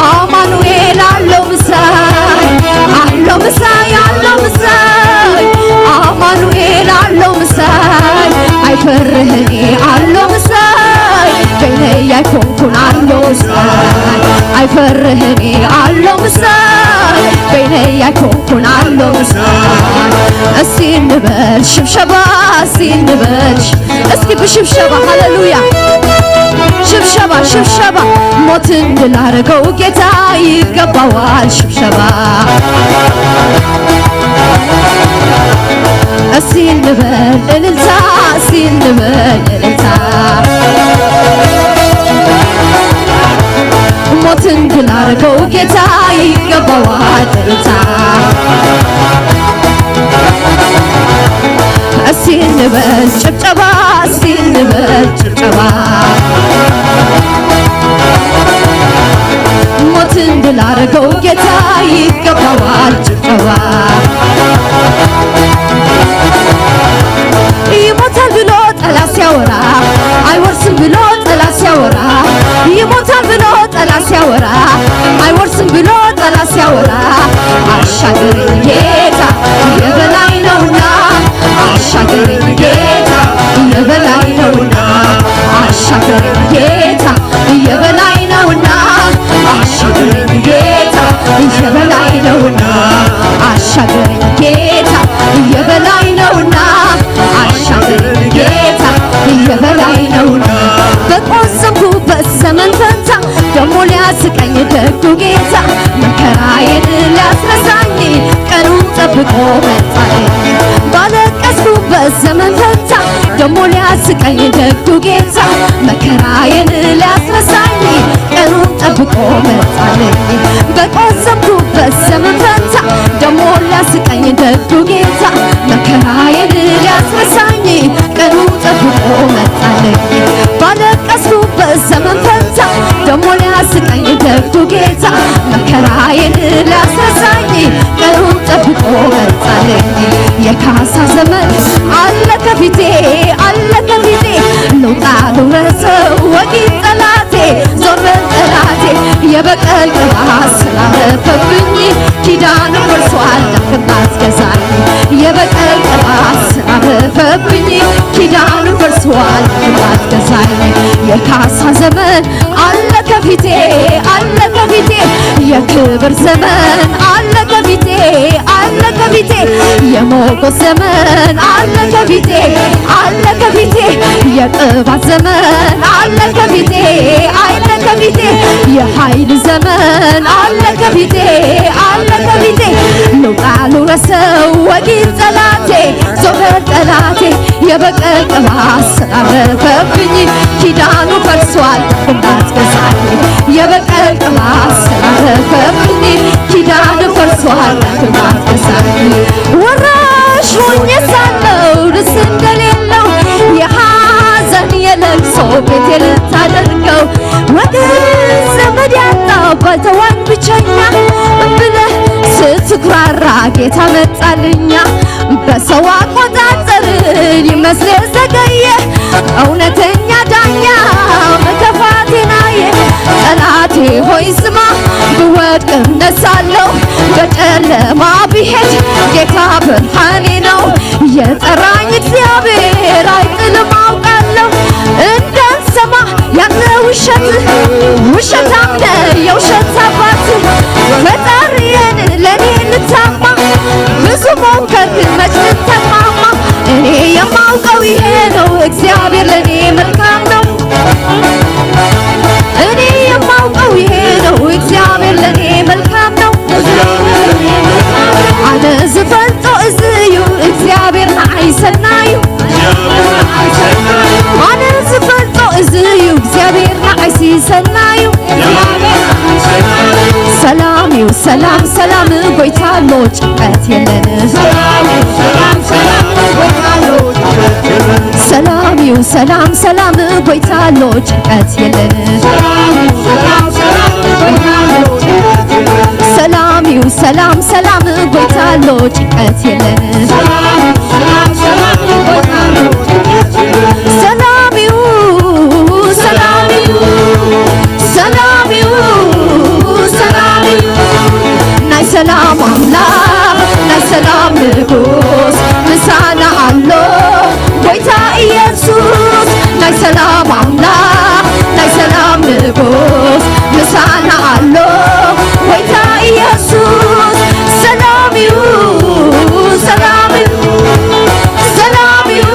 [SPEAKER 2] አማኑኤል አለው ምሳይ አማኑኤል አለው ምሳይ አይፈርህኔ አለው ምሳይ በይነያ ኮንኩን አለው ምሳይ አይፈርህኔ አለው ምሳይ በይነያ ኮንኩን አለው ምሳይ እስቲ እንበል ሽብሸባ እስኪ በሽብሸባ ሃሌሉያ ሽብሸባ ሞትን ድል አደረገው ጌታ ይገባዋል ሽብሸባ እስቲ እንበል እልልታ ሞትን ድል አደረገው ጌታ ይገባዋል እልልታ እስቲ እንበል ጭብጨባ ሞትን ድል አደረገው ጌታ ይገባዋል ጭብጨባ ይሞታል ብሎ ጠላት ሲያወራ አይወርስም ብሎ ጠላት ሲያወራ ይሞታል ብሎ ጠላት ሲያወራ አይወርስም ብሎ ጠላት ሲያወራ አሻገረን ጌታ የበላይ ነውና አሻገረን ጌታ የበላይ ነውና አሻገረን ጌታ የበላይ ነውና አሻገረን ጌታ የበላይ ነውና አሻገረን ጌታ የበላይ ነውና አሻገረን ጌታ የበላይ ነውና በቆሰምኩበት ዘመን ፈንታ ደሞ ሊያስቀኝ ደጉ ጌታ መከራዬን ሊያስረሳኝ ቀኑን ጠብቆ መጣልኝ ባለቀስኩበት ዘመን ፈንታ ደሞ ሊያስቀኝ ደጉ ጌታ መከራዬን ሊያስረሳኝ ቀኑን ጠብቆ መጣልኝ በቆሰምኩበት ዘመን ፈንታ ደሞ ሊያስቀኝ ደጉ ጌታ መከራዬን ሊያስረሳኝ ቀኑን ጠብቆ መጣልኝ ባለቀስኩበት ዘመን ፈንታ ደሞ ሊያስቀኝ ደጉ ጌታ መከራዬን ሊያስረሳኝ ቀኑን ጠብቆ መጣልኝ የካሳ ዘመን አለ ከፊቴ ልውጣ ልውረሰው ወጊት ጠላቴ ዞር በል ጠላቴ የበቀል ቅባት ስላለፈብኝ ኪዳን ወርሷል ዳግም ገዛኝ የበቀል ቅባት ስላለፈብኝ ኪዳን ወርሷል ዳግም ገዛኝ የካሳ ዘመን አለ ከፊቴ የክብር ዘመን አለ ከፊቴ የሞገስ ዘመን አለ ከፊቴ የቅባት ዘመን አለ ከፊቴ የኃይል ዘመን አለ ከፊቴ ልውጣ ልውረሰው ወጊት ጠላቴ ዞር በል ጠላቴ የበቀል ቅባት ስላለፈብኝ ኪዳኑ ፈርሷል እንዳትገዛኝ የበቀል ቅባት ስላለፈብኝ ኪዳኑ ፈርሷል እንዳትገዛኝ ወራሽ ሆኜ ሳለሁ ደስ እንደሌለው የሐዘን የለቅሶ ቤቴ ልታደርገው ወገን ዘመድ ያጣው ባልተዋኝ ብቸኛ ብለህ ስትኩራራ ጌታ መጣልኛ በሰው አቆጣጠር ይመስል ዘገየ እውነተኛ ዳኛ መከፋቴናየ ጠላቴ ሆይ ስማ ብወድቅ እነሳለሁ በጨለማ ብሄድ ጌታ ብርሃኔ ነው የጠራኝ እግዚአብሔር ሞከርክ መች ተስማማ እኔ የማውቀው ይሄ ነው እግዚአብሔር ለኔ መልካም ነው እኔ የማውቀው ይሄ ነው እግዚአብሔር ለኔ መልካም ነው አነ ዝፈልጦ እዝዩ እግዚአብሔር ንዓይ ሰናዩ አነ ዝፈልጦ እዝዩ እግዚአብሔር ንዓይ ሲሰናዩ ሰላም እዩ ሰላም ሰላም ጎይታሎ ጭንቀት የለን ሰላም እዩ ሰላም ሰላም ጎይታሎ ጭንቀት የለን ሰላም እዩ ሰላም ሰላም ጎይታሎ ጭንቀት የለን ሰላም እዩ ሰላም እዩ ሰላም እዩ ሰላም እዩ ናይ ሰላም አምላክ ናይ ሰላም ንጉስ ምሳና አሎ ጎይታ ኢየሱስ ናይ ሰላም አምላክ ናይ ሰላም ንጉስ ምሳና አሎ ጎይታ ኢየሱስ ሰላም እዩ ሰላም እዩ ሰላም እዩ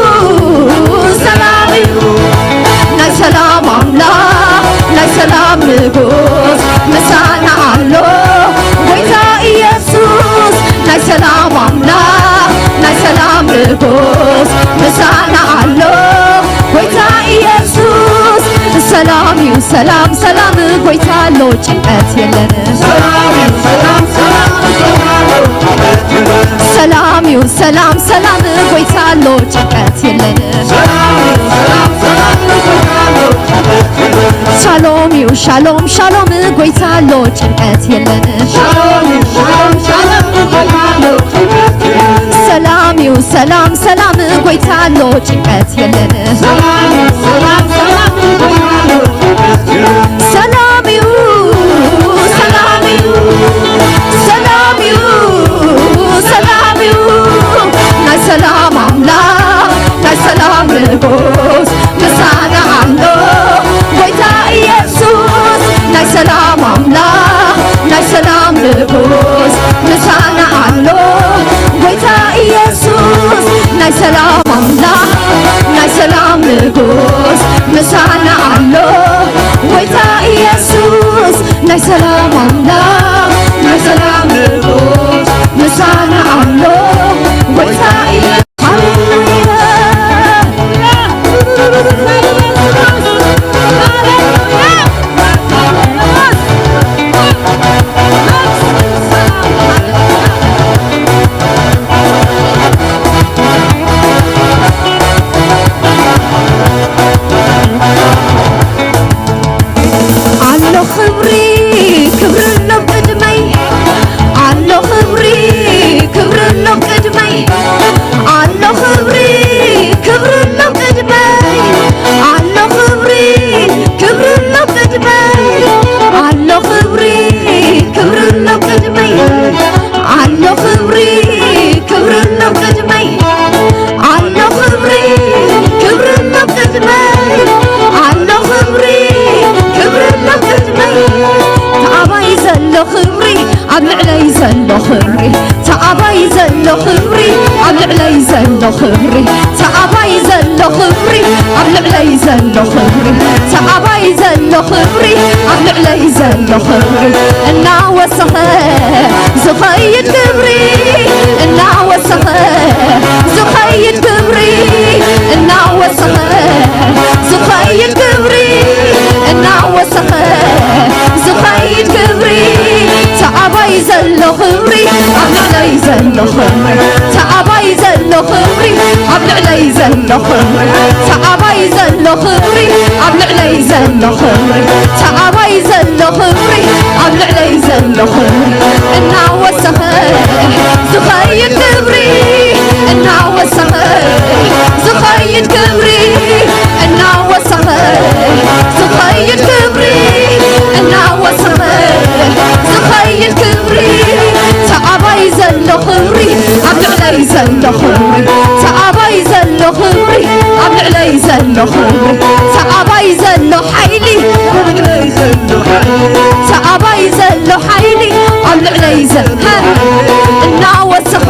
[SPEAKER 2] ሰላም እዩ ናይ ሰላም አምላክ ናይ ሰላም ንጉስ ምሳና አሎ ጎይታ ኢየሱስ ናይ ሰላም አምላክ ናይ ሰላም ንጉስ ምሳና አሎ ጎይታ ኢየሱስ ሰላም እዩ ሰላም ሰላም ጎይታ አሎ ጭንቀት የለን ሰላም እዩ ሰላም ሰላም ጎይታ አሎ ጭንቀት የለን ሻሎም እዩ ሻሎም ሻሎም ጎይታ አሎ ጭንቀት የለን ሰላም እዩ ሰላም ሰላም ጎይታ አሎ ጭንቀት የለን ሰላም እዩ ሰላም እዩ ሰላም እዩ ሰላም እዩ ናይ ሰላም አምላክ ናይ ሰላም ንጉስ ምሳና አሎ ጎይታ ኢየሱስ ናይ ሰላም አምላክ ናይ ሰላም ንጉስ ምሳና አሎ ጎይታ ኢየሱስ ናይ ሰላም አምላክ ናይ ሰላም ንጉስ ምሳና አሎ ጎይታ ኢየሱስ ናይ ሰላም አምላክ ናይ ሰላም ንጉስ ምሳና አሎ ጎይታ ኢየሱስ ተአባይ ዘሎ ክብሪ ኣብ ልዕለይ ዘሎ ክብሪ ተአባይ ዘሎ ክብሪ ኣብ ልዕለይ ዘሎ ክብሪ ተአባይ ዘሎ ክብሪ ኣብ ልዕለይ ዘሎ ክብሪ እናወሰኸ ዝኸይድ ክብሪ እናወሰኸ ዝኸይድ ክብሪ እናወሰኸ ዝኸይድ ክብሪ እናወሰኸ ዝኸይድ ክብሪ ተአባይ ዘሎ ክብሪ ኣብ ልዕለይ ዘሎ ክብሪ ተአባይ ዘሎ ክብሪ ኣብ ልዕለይ ዘሎ ክብሪ ተአባይ ዘሎ ክብሪ ኣብ ልዕለይ ዘሎ ክብሪ ተአባይ ዘሎ ክብሪ ኣብ ልዕለይ ዘሎ ክብሪ እናወሰኸ ዝኸይድ ክብሪ እናወሰኸ ዝኸይድ ክብሪ እናወሰኸ ዝኸይድ ክብሪ እናወሰኸ ዝኸይድ ክብሪ ተአባይ ዘሎ ክብሪ ኣብ ልዕለይ ዘሎ ክብሪ ተአባይ ዘሎ ክብሪ ኣብ ልዕለይ ዘሎ ክብሪ ተአባይ ዘሎ ሓይሊ ተአባይ ዘሎ ሓይሊ ኣብ ልዕለይ ዘሎ እናወሰኸ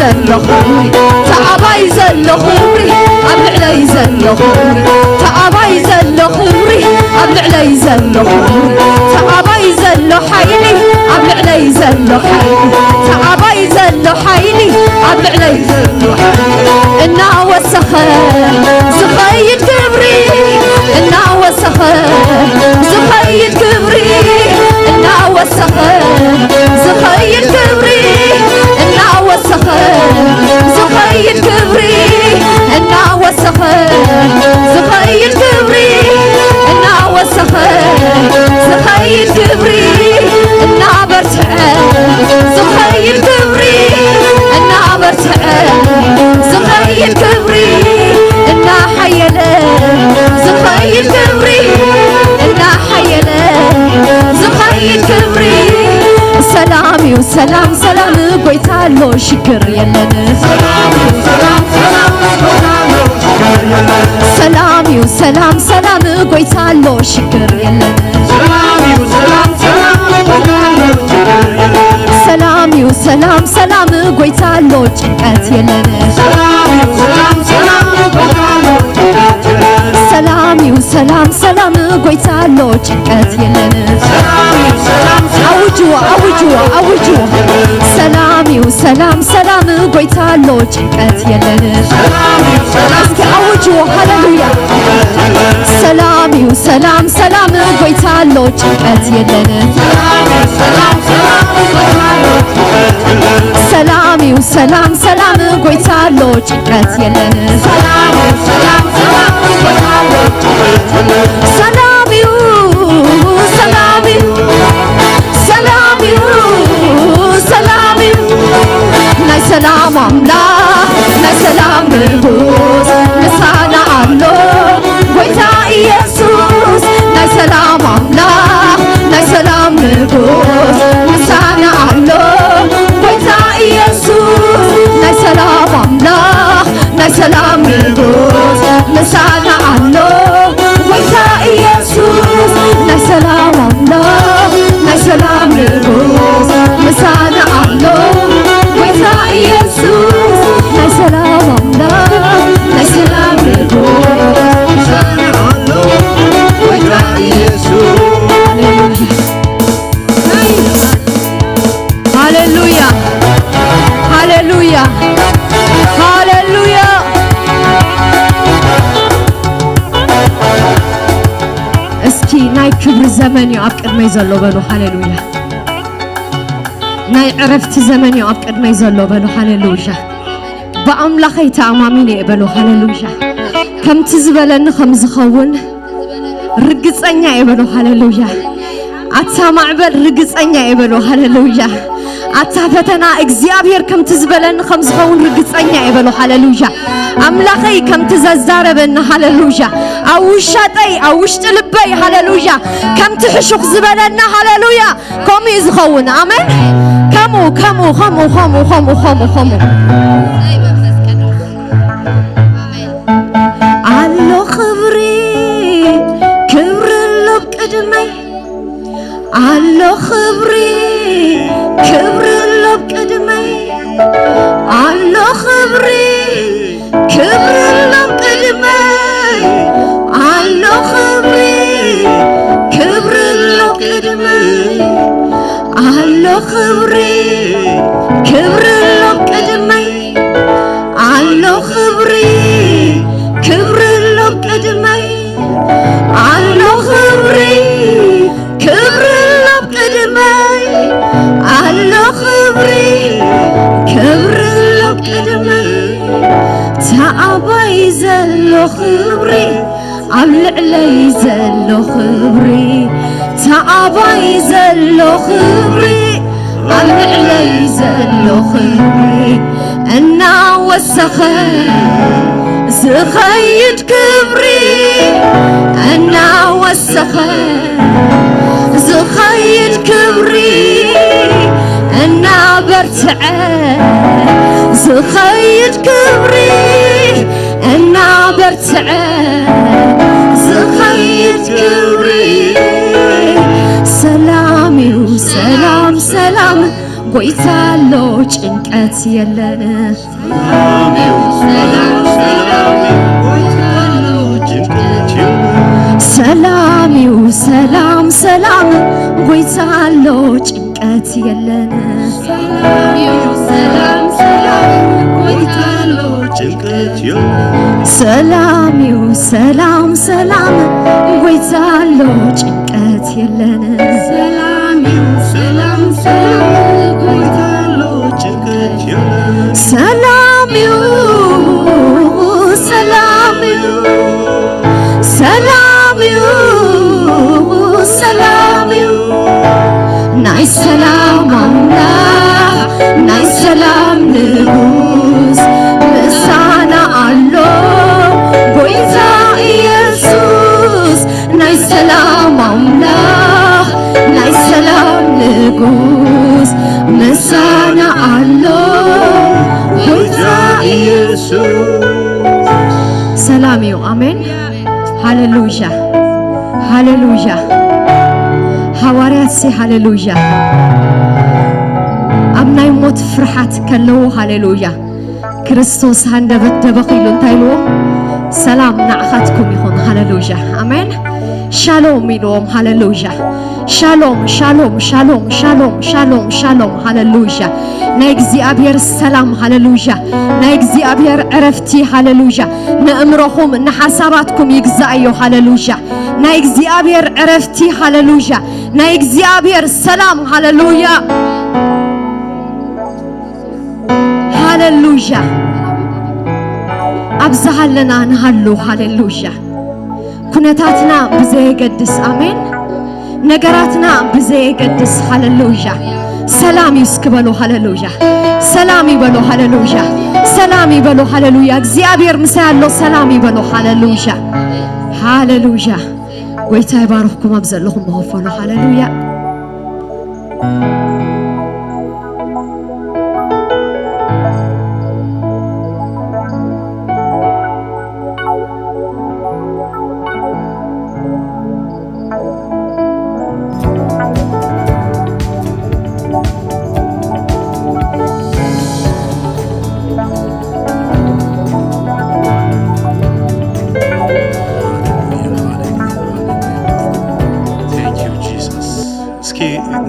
[SPEAKER 2] زلو خبري تعباي زلو خبري أبلعلي زلو خبري تعباي زلو خبري أبلعلي زلو خبري تعباي زلو حيلي أبلعلي زلو حيلي تعباي زلو حيلي أبلعلي زلو حيلي إنا وسخة زخيد كبري إنا وسخة زخيد كبري إنا وسخة زخيد كبري إنا وسخة زخيد كبري إنا وسخة زخيد كبري إنا وسخة زخيد كبري إنا برتع زخيد كبري إنا برتع زخيد كبري إنا حيلة زخيد كبري إنا حيلة زخيد كبري سلامي وسلام سلام قويتالو شكر يلنا سلامي وسلام سلام سلامي وسلام سلام قويتالو شكر يلنا سلامي وسلام سلام سلامي وسلام سلام قويتالو ጭንቀት يلنا سلامي وسلام سلام سلامي وسلام سلام قويتالو ጭንቀት يلنا سلامي وسلام أوجوا أوجوا أوجوا سلامي وسلام سلام قويتالو ጭንቀት يلنا سلامي وسلام أوجوا هللويا سلامي وسلام سلام قويتالو ጭንቀት يلنا سلامي وسلام سلامي وسلام سلام قويتالو ጭንቀት يلنا سلامي وسلام سلامي سلامي سلامي سلامي ناي سلام أملاك ناي سلام نغوص نسانا عملو قويتا إيسوس ناي سلام أملاك ناي سلام نغوص نسانا عملو قويتا إيسوس ناي سلام أملاك ناي سلام نغوص نسانا عملو قويتا إيسوس ناي سلام أملاك ناي سلام نغوص نسانا عملو قويتا إيسوس ناي سلام أملاك ناي سلام نغوص نسانا عملو قويتا إيسوس هاليلويا هاليلويا هاليلويا اسكي ناي كبر زمن يعقد ما يزلو بلو هاليلويا ناي عرفت زمن يعقد ما يزلو بلو هاليلويا بأملاخي تأمامين يقبلو هاليلويا كم تزبلن خمز خون رقص أنيا يقبلو هاليلويا أتا معبل رقص أنيا يقبلو هاليلويا أتا فتنا إግዚአብሔር كم تزبلن خمز خون رقص أنيا يقبلو هاليلويا أملاخي كم تززاربن هاليلويا أوشتي أوشت لبي هاليلويا كم تحشق زبلن هاليلويا كم يزخون آمين كمو كمو خمو خمو خمو خمو خمو علو خبري كبر اللب قدمي علو خبري كبر اللب قدمي علو خبري كبر اللب قدمي علو خبري كبر اللب قدمي علو خبري كبر اللب قدمي علو خبري كبر اللب قدمي علو خبري كبر اللب قدمي علو خبري كبر اللب قدمي تعباي زلو خبري أبلعلي زلو خبري تعباي زلو خبري أبلعلي زلو خبري أنا وسخة زخيد كبري أنا وسخة زخيد كبري أنا برتعه زخيد كبري أنا برتعه زخيد كبري سلامي وسلام سلام ጎይታሎ ጭንቀት የለን ሰላሚው ሰላም ሰላም ጎይታሎ ጭንቀት የለን ሰላሚው ሰላም ሰላም ጎይታሎ ጭንቀት የለን ሰላሚው ሰላም ሰላም ጎይታሎ ጭንቀት የለን ሰላሚው ሰላም ሰላም ጎይታሎ ጭንቀት የለን ሰላሚው ሰላሚው ሰላሚው ናይ ሰላም አምላክ ናይ ሰላም ንጉስ ምሳና አሎ ጎይታ ኢየሱስ ናይ ሰላም አምላክ ናይ ሰላም ንጉስ ምሳና አሎ ጎይታ ኢየሱስ ሰላሚው አሜን ሃሌሉያ ሃሌሉያ ሐዋርያት ሲ ሃሌሉያ አምናይ ሞት ፍርሃት ከለው ሃሌሉያ ክርስቶስ አንደበት ደበኺሉ እንታይሎ ሰላም ናዕኻትኩም ይኹን ሃሌሉያ አሜን ሻሎም ይሎም ሃሌሉያ ሻሎም ሻሎም ሻሎም ሻሎም ሻሎም ሻሎም ሃሌሉያ ናይ እግዚአብሔር ሰላም ሃሌሉያ ናይ እግዚአብሔር ዕረፍቲ ሃሌሉያ ንእምሮኹም ንሐሳባትኩም ይግዛእዮ ሃሌሉያ ናይ እግዚአብሔር ዕረፍቲ ሃሌሉያ ናይ እግዚአብሔር ሰላም ሃሌሉያ ሃሌሉያ አብዛሃለና ንሃሉ ሃሌሉያ ኩነታትና ብዘይገድስ አሜን ነገራትና ብዘይገድስ ሃሌሉያ ሰላም ይስክበሉ ሃሌሉያ ሰላም ይበሉ ሃሌሉያ ሰላም ይበሉ ሃሌሉያ እግዚአብሔር ምሳያሎ ሰላም ይበሉ ሃሌሉያ ሃሌሉያ ጎይታ ይባርክኩም አብዘለኩም በሆፈሉ ሃሌሉያ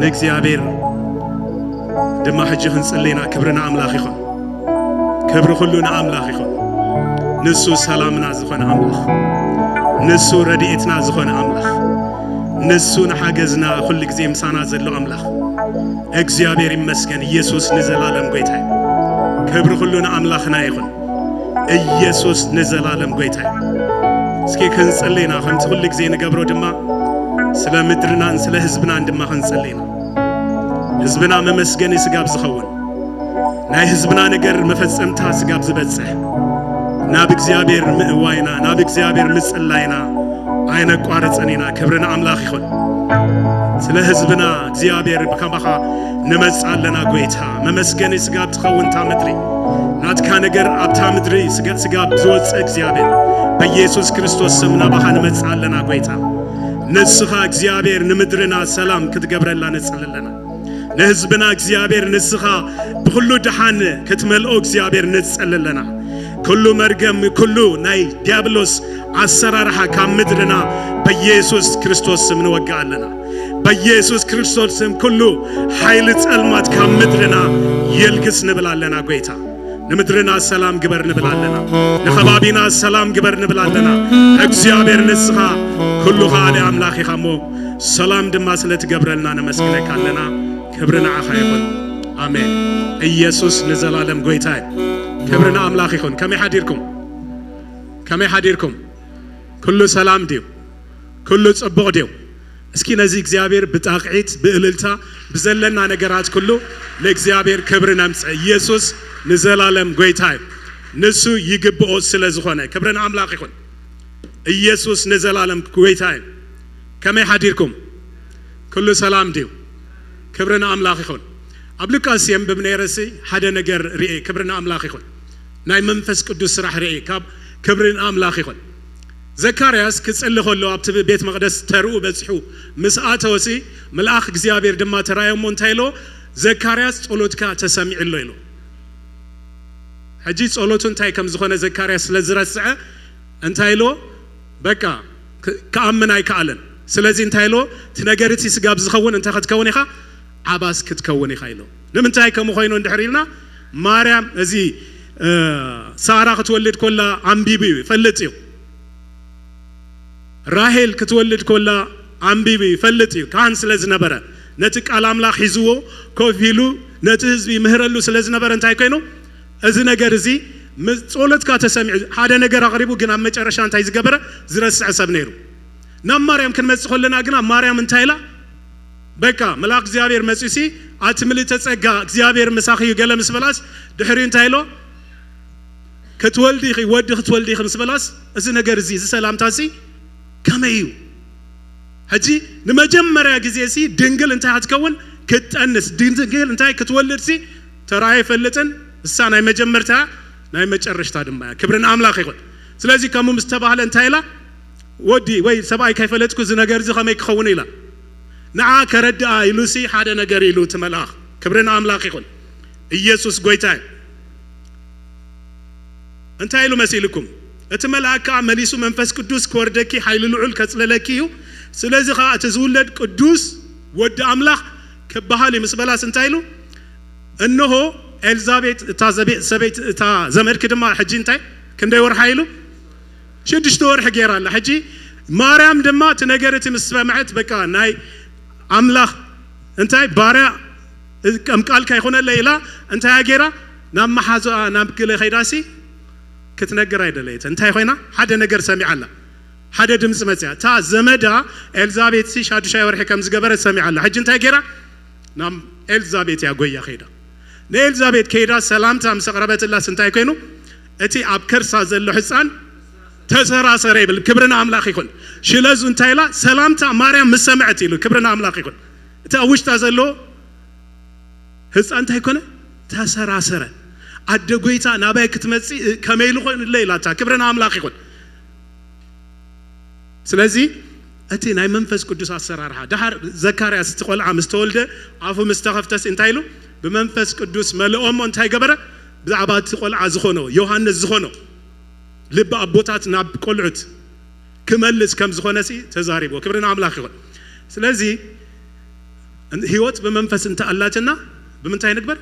[SPEAKER 3] እግዚአብሔር ደማ ሕጅህን ጸለይና ክብርና አምላኽ ይኹን ክብር ሁሉና አምላኽ ይኹን ንሱ ሰላምና ዝኾነ አምላኽ ንሱ ረድኤትና ዝኾነ አምላኽ ንሱ ንሓገዝና ኩሉ ግዜ ምሳና ዘሎ አምላኽ እግዚአብሔር ይመስገን ኢየሱስ ንዘላለም ጎይታ ክብር ሁሉና አምላኽና ይኹን ኢየሱስ ንዘላለም ጎይታ እስኪ ክንጸለይና ከምቲ ኩሉ ግዜ ንገብሮ ድማ ስለ ምድርና ስለ ህዝብና ድማ ክንጸለይና ህዝብና መመስገን ይስጋብ ዝኸውን ናይ ህዝብና ነገር መፈጸምታ ስጋብ ዝበጽሕ ናብ እግዚአብሔር ምእዋይና ናብ እግዚአብሔር ምጽላይና አይነ ቋርጸኒና ክብርና አምላኽ ይኹን ስለ ህዝብና እግዚአብሔር በከማኻ ንመጽአለና ጎይታ መመስገን ይስጋብ ዝኸውን ታ ምድሪ ናትካ ነገር ኣብታ ምድሪ ስጋብ ዝወጽእ እግዚአብሔር በኢየሱስ ክርስቶስ ስም ናባኻ ንመጽአለና ጎይታ ንስኻ እግዚአብሔር ንምድርና ሰላም ክትገብረላ ንጽልለና ለህዝብና እግዚአብሔር ንስኻ በሁሉ ደሃን ክትመልኦ እግዚአብሔር ንጽልለና ኩሉ መርገም ኩሉ ናይ ዲያብሎስ አሰራርሃ ከምድርና በኢየሱስ ክርስቶስ ስም ንወጋለና በኢየሱስ ክርስቶስ ስም ኩሉ ኃይል ጸልማት ከምድርና ይልግስ ንብላለና ጎይታ ንምድርና ሰላም ግበር ንብላለና ለኸባቢና ሰላም ግበር ንብላለና እግዚአብሔር ንስኻ ኩሉ ኻሊ አምላኽ ይኻሞ ሰላም ድማ ስለትገብረልና ነመስግነካለና ክብርና አኻ ይኹን አሜን ኢየሱስ ንዘላለም ጎይታ ክብርና አምላኽ ይኹን ከመይ ሓዲርኩም ኩሉ ሰላም ዲው ኩሉ ጽቡቕ ዲው እስኪ ነዚ እግዚአብሔር ብጣቅዒት ብእልልታ ብዘለና ነገራት ኩሉ ለእግዚአብሔር ክብር ነምጽእ ኢየሱስ ንዘላለም ጎይታ ንሱ ይግብኦ ስለዝኾነ ክብርና አምላኽ ይኹን ኢየሱስ ንዘላለም ጎይታ ከመይ ሓዲርኩም ኩሉ ሰላም ዲው ክብርና አምላኽ ይኹን ኣብ ሉቃስ የንብብነይረሲ ሓደ ነገር ርኤ ክብርና አምላኽ ይኹን ናይ መንፈስ ቅዱስ ስራሕ ርኤ ካብ ክብርና አምላኽ ይኹን ዘካርያስ ክጽልይ ከሎ ኣብቲ ቤት መቅደስ ተርኡ በጽሑ ምስ ኣተወሲ መልአኽ እግዚአብሔር ድማ ተራእዮሞ እንታይሎ ዘካርያስ ጸሎትካ ተሰሚዕሎ ኢሉ ሕጂ ጸሎቱ እንታይ ከም ዝኾነ ዘካርያስ ስለዝረስዐ እንታይ ኢሎ በቃ ከአምን አይካለን ስለዚህ እንታይ ኢሎ ትነገርቲ ስጋብ ዝኸውን እንታይ ክትከውን ኢኻ ዓባስ ክትከውን ኢኻ ኢሎ ንምንታይ ከም ኮይኑ እንድሕሪልና ማርያም እዚ ሳራ ክትወልድ ኮላ አንቢቢ ይፈልጥ እዩ ራሄል ክትወልድ ኮላ አንቢቢ ይፈልጥ እዩ ካህን ስለዝነበረ ነቲ ቃል አምላኽ ሒዝዎ ኮፊሉ ነቲ ህዝቢ ምህረሉ ስለዝነበረ እንታይ ኮይኑ እዚ ነገር እዚ ጸሎትካ ተሰሚዕ ሓደ ነገር አቅሪቡ ግን ኣብ መጨረሻ እንታይ ዝገበረ ዝረስዕ ሰብ ነይሩ ናብ ማርያም ክንመጽእ ከለና ግን ማርያም እንታይ ኢላ በቃ መልአክ እግዚአብሔር መጽሲ አትምልእተ ጸጋ እግዚአብሔር መሳኺ ገለ ምስ በላስ ድሕሪ እንታይ ኢሎ ክትወልዲ ወዲ ክትወልዲ ምስ በላስ እዚ ነገር እዚ ሰላምታሲ ከመይ እዩ ሕጂ ንመጀመርያ ግዜ ሲ ድንግል እንታይ አትከውን ክትጠንስ ድንግል እንታይ ክትወልድ ሲ ተራይ ፈልጥን እሳ ናይ መጀመርታ ናይ መጨረሽታ ድማ ክብርን አምላኽ ይኹን ስለዚህ ከም ምስተባህለ እንታይ ኢላ ወዲ ወይ ሰብኣይ ከይፈለጥኩ እዚ ነገር እዚ ከመይ ክኸውን ኢላ ንዓ ከረድኣ ኢሉሲ ሓደ ነገር ኢሉ ትመልኣኽ ክብርን አምላኽ ይኹን ኢየሱስ ጎይታይ እንታይ ኢሉ መሲልኩም እቲ መልአክ መሊሱ መንፈስ ቅዱስ ክወርደኪ ኃይል ልዑል ከጽለለኪ እዩ ስለዚህ ኻ ተዝውለድ ቅዱስ ወዲ አምላኽ ከበሃል ይመስበላስ እንታይ ኢሉ እነሆ ኤልዛቤት ሰበይት እታ ዘመድክ ድማ ሕጂ እንታይ ክንደይ ወርሓ ኢሉ 6 ወርሕ ገይራላ ሕጂ ማርያም ድማ ትነገርቲ ምስሰማዕት በቃ ናይ አምላኽ እንታይ ባርያ ከም ቃልካ ይኹነለ ኢላ እንታይ ገይራ ናብ መሓዛ ናብ ግለ ኸይዳሲ ክትነገር አይደለይት እንታይ ኮይና ሓደ ነገር ሰሚዓላ ሓደ ድምጽ መጽያ ታ ዘመዳ ኤልዛቤት ሲ 6 ወርሕ ከም ዝገበረት ሰሚዓላ ሕጂ እንታይ ገይራ ናብ ኤልዛቤት ያጎያ ኸይዳ ለኤልዛቤት ከይዳ ሰላምታ ምሰቀረበትላ እንታይ ኮይኑ እቲ ኣብ ከርሳ ዘሎ ህፃን ተሰራሰረ ይብል ክብርና አምላኽ ይኹን ሽለዙ እንታይ ኢላ ሰላምታ ማርያም ምሰምዕት ኢሉ ክብርና አምላኽ ይኹን እቲ ውሽጣ ዘሎ ህፃን እንታይ ኮነ ተሰራሰረ አደ ጎይታ ናባይ ክትመጽ ከመይሉ ኮይኑ ለይላታ ክብርና አምላኽ ይኹን ስለዚህ እቲ ናይ መንፈስ ቅዱስ አሰራርሃ ዳህር ዘካርያስ ተቆልዓ ምስተወልደ አፉ ምስተኸፍተስ እንታይ ኢሉ በመንፈስ ቅዱስ መልኦም እንታይ ገበረ ብዛዕባት ቆልዓ ዝኾነው ዮሐንስ ዝኾነው ልብ አቦታት ናብ ቆልዑት ክመልስ ከም ዝኾነሲ ተዛሪቦ ክብርና አምላኽ ይኹን ስለዚህ ህይወት በመንፈስ እንተአላትና በመንታይ ንግበር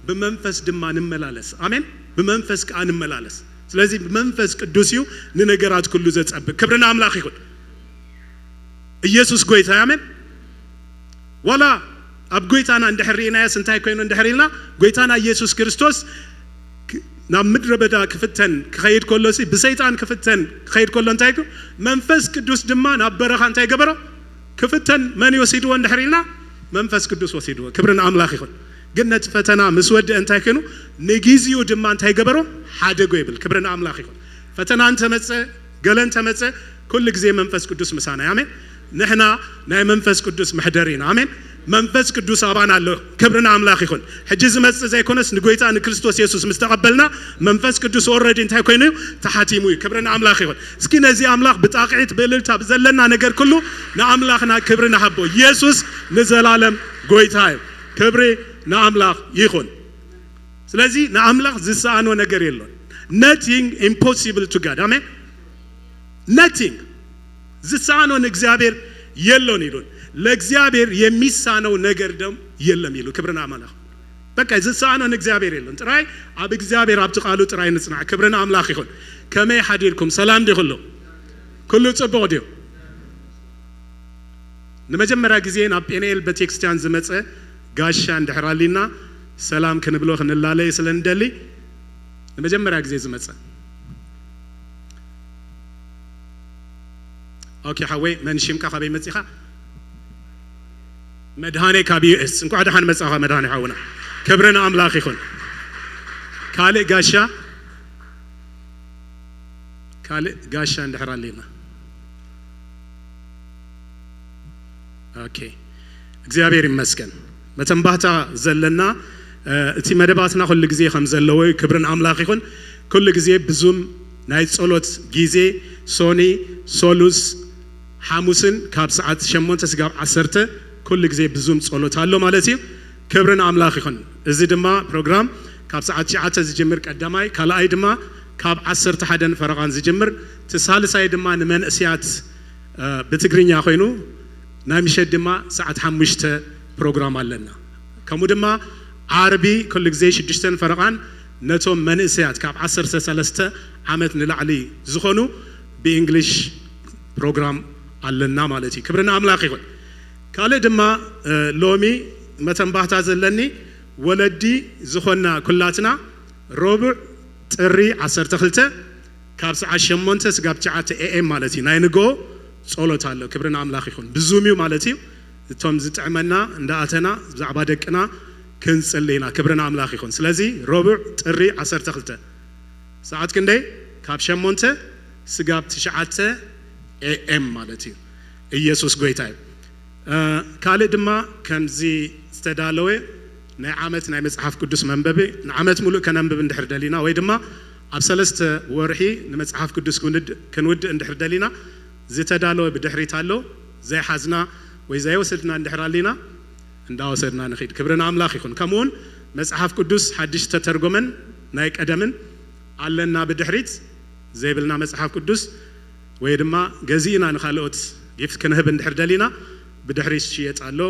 [SPEAKER 3] በመንፈስ ድማ እንመላለስ አሜን በመንፈስ ቃል እንመላለስ ስለዚህ መንፈስ ቅዱስ እዩ ንነገራት ሁሉ ዘጸብቅ ክብርና አምላኽ ይኹን ኢየሱስ ጎይታ አሜን ወላ ኣብ ጎይታና እንድሕሪና እንታይ ኮይኑ እንድሕሪልና ጎይታና ኢየሱስ ክርስቶስ ናብ ምድረ በዳ ክፍተን ክኸይድ ከሎሲ ብሰይጣን ክፍተን ክኸይድ ከሎ እንታይ እዩ መንፈስ ቅዱስ ድማ ናብ በረኻ እንታይ ገበሮ ክፍተን መን ይወስድዎ እንድሕሪልና መንፈስ ቅዱስ ወስድዎ ክብርና አምላኽ ይኹን ግን ነቲ ፈተና ምስ ወደ እንታይ ኮይኑ ንግዚኡ ድማ እንታይ ገበሮ ሓደጎ ይብል ክብርና አምላኽ ይኹን ፈተና እንተመጸ ገለን ተመጸ ኩሉ ግዜ መንፈስ ቅዱስ ምሳና አሜን ንሕና ናይ መንፈስ ቅዱስ መሕደሪና አሜን መንፈስ ቅዱስ አባና አለ ክብርና አምላኽ ይኹን ሕጂ ዝመጽ ዘይኮነስ ንጎይታ ንክርስቶስ ኢየሱስ ምስተቀበልና መንፈስ ቅዱስ ኦሬዲ እንታይ ኮይኑ ተሓቲሙ ክብርና አምላኽ ይኹን እስኪ ነዚ አምላኽ ብጣቂት ብእልልታ ብዘለና ነገር ኩሉ ንአምላኽና ክብርና ሃቦ ኢየሱስ ንዘላለም ጎይታ እዩ ክብሪ ንአምላኽ ይኹን ስለዚህ ንአምላኽ ዝሰአኖ ነገር የለን nothing impossible to God amen nothing ዝሰአኖ እግዚአብሔር የለን ይሉን ለእግዚአብሔር የሚሳነው ነገር ደም የለም ይሉ ክብርና አምላኽ በቃ ዝሰአኖ እግዚአብሔር የለን ጥራይ አብ እግዚአብሔር አብ ተቃሉ ጥራይ ንጽና ክብርና አምላኽ ይኹን ከመይ ሓዲርኩም ሰላም ዲኹሎ ኩሉ ጽቡቕ ዲዩ ንመጀመሪያ ግዜ ናብ ጴኔል ቤተክርስቲያን ዝመጸ ጋሻ እንድሕራሊና ሰላም ክንብሎ ክንላለይ ስለንደሊ ንመጀመሪያ ግዜ ዝመጸ ኦኬ ሓወይ መንሽምካ ካበይ መጽኻ መድሃኔ ካቢዩስ እንኳ ደሃን መጽኻ መድሃኔ ሓውና ክብርና አምላኽ ይኹን ካልእ ጋሻ እንድሕራሊና ኦኬ እግዚአብሔር ይመስገን መተንባታ ዘለና እቲ መደባትና ሁሉ ግዜ ከም ዘለዎ ክብርን አምላኽ ይኹን ኩሉ ግዜ ብዙም ናይ ጸሎት ግዜ ሶኒ ሶሉስ ሐሙስን ካብ ሰዓት 8 እስከ 10 ኩሉ ግዜ ብዙም ጸሎት አሎ ማለት እዩ كبرنا أملاخ يخون إذا دما برنامج كاب ساعات شعات زجمر قداماي كلا أي دما كاب 10 حدن فرقان زجمر تسالس أي دما نمن أسيات بتقرينيا خوينو نامشة دما ساعات حمشت برنامج لنا كمو دما عربي كل جزء دشتن فرقان نتوم من أسيات كاب 10 سلسلة عمت نلعلي زخونو بإنجليش برنامج علنا مالتي كبرنا أملاخ يخون كلا دما لومي متن بحث زلني ولدي زخنا كلاتنا ربع تري 10 كابس 10 سقاب تعات AM مالتي ناينغو صلوت الله كبرنا أملاخ يخون بزوميو مالتي توم زتعملنا نداتنا زعبادكنا كنصلينا كبرنا أملاخ يخون سلازي ربع تري 10 ساعات كندي كاب 8 سقاب 9 AM مالتي يسوع غويتاي كالي دما كمزي استدالوي نعمت نعمت صحاف قدس منببي نعمت ملو كننبب اندحر دلينا وي دما اب سلست ورحي نمصحاف قدس كنود اندحر دلينا زي تدالوي بدحريت አለው زي حزنا وي زي وسدنا اندحر علينا እንዳወሰድና نخيد كبرنا املاخ يكون كمون مصحاف قدس حدش تترجمن ناي قدمن علنا بدحريت زي بلنا مصحاف قدس وي دما غزينا نخالوت يفت كنهب اندحر دلينا بدحريت شيت አለው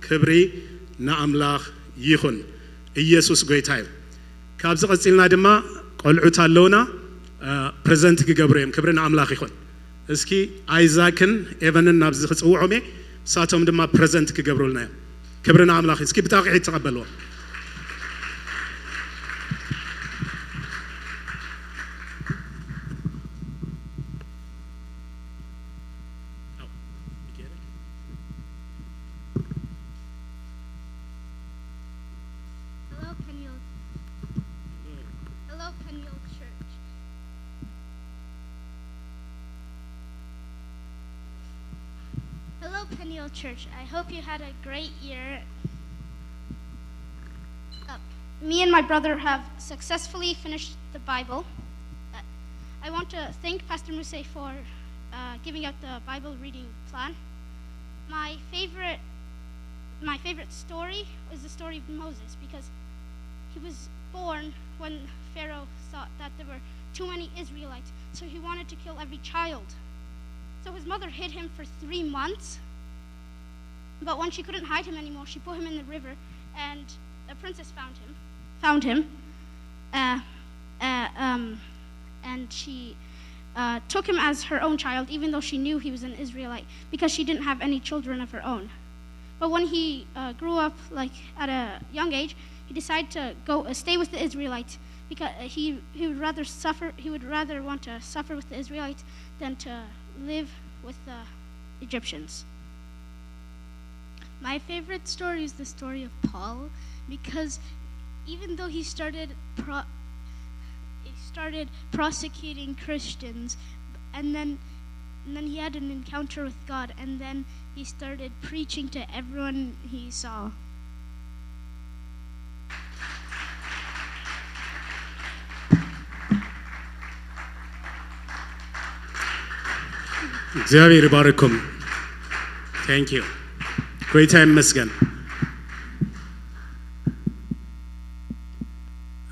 [SPEAKER 3] كبري نأملاخ يخون يسوع غويتاي كابز قصيلنا دما قلعوت አለውና ፕሬዘንት ግገብረም ክብርና አምላኽ ይኹን እስኪ አይዛክን ኤቨንን ናብዝ ክጽውዑሜ ሳቶም ድማ ፕሬዘንት ክገብሩልና ክብርና አምላኽ እስኪ ብታቂዕ ተቀበልዎ
[SPEAKER 4] Peniel Church. I hope you had a great year. Me and my brother have successfully finished the Bible. I want to thank Pastor Muse for giving out the Bible reading plan. My favorite story is the story of Moses because he was born when Pharaoh thought that there were too many Israelites, so he wanted to kill every child. So his mother hid him for 3 months. But when she couldn't hide him anymore, she put him in the river, and a princess found him, and she took him as her own child, even though she knew he was an Israelite, because she didn't have any children of her own. But when he grew up, like at a young age, he decided to go stay with the Israelites because he would rather want to suffer with the Israelites than to live with the Egyptians.
[SPEAKER 5] My favorite story is the story of Paul because even though he started prosecuting Christians and then he had an encounter with God and then he started preaching to everyone he saw.
[SPEAKER 3] እግዚአብሔር ይባርኩም Thank you Great time መስገን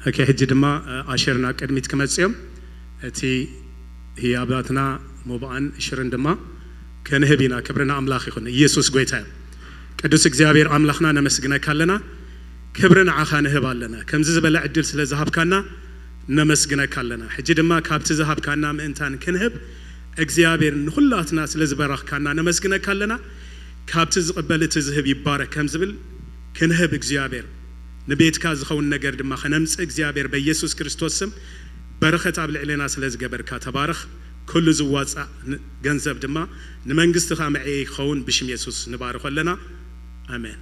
[SPEAKER 3] Okay ሕጂ ድማ አሸርና ቅድሚት ከመጽዮም እቲ ህያባትና ሞባን ሽርን ድማ ከነህቢና ክብርና አምላኽ ይኹን ኢየሱስ ጌታ ቅዱስ እግዚአብሔር አምላኽና ነመስግነካለና ክብርን አኻነህብ አለና ከምዚ ዝበለ ዕድል ስለ ዝሃብካና ነመስግነካለና ሕጂ ድማ ካብቲ ዝሃብካና ምእንታን ክንህብ እግዚአብሔር ንሁላትና ስለ ዝበረኽካና ነመስግነካለና ካብቲ ዝቅበልት ዝህብ ይባረክ ከምዝብል ክንህብ እግዚአብሔር ንቤትካ ዝኸውን ነገር ድማ ከነምጽ እግዚአብሔር በኢየሱስ ክርስቶስ ስም በረኸት ኣብ ልዕልና ስለ ዝገበርካ ተባረኽ ኩሉ ዝዋጻእ ገንዘብ ድማ ንመንግስትኻ መዕይ ይኸውን ብሽም ኢየሱስ ንባረኽ ኣለና አሜን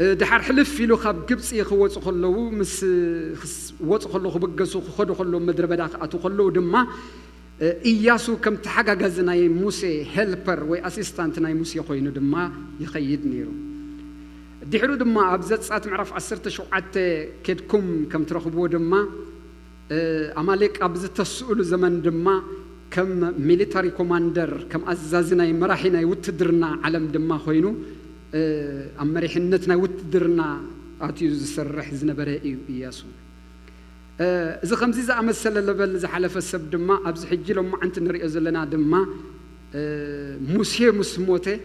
[SPEAKER 6] دحر حلف فيلو خاب جبس يخوص خلو مس وص خلو خبجسو خدو خلو مدرب داخل خلو دما إياسو كم تحقق زناي موسى هيلبر وأسيستانت ناي موسى خوينو دما يخيد نيرو دحرو دما أبزت ساعات معرف عسرت شو عت كدكم كم ترخبو دما أمالك أبزت تسؤل زمن دما كم ميليتاري كوماندر كم أزازنا مراحنا يوتدرنا علم دما خوينو أمريحنتنا وتدرنا أتيوز السرح زنبرة إياسو إذا خمسة إذا أمثل لبل إذا حلف السبت دما أبز حجي لهم أنت نري أزلنا دما موسى مسموته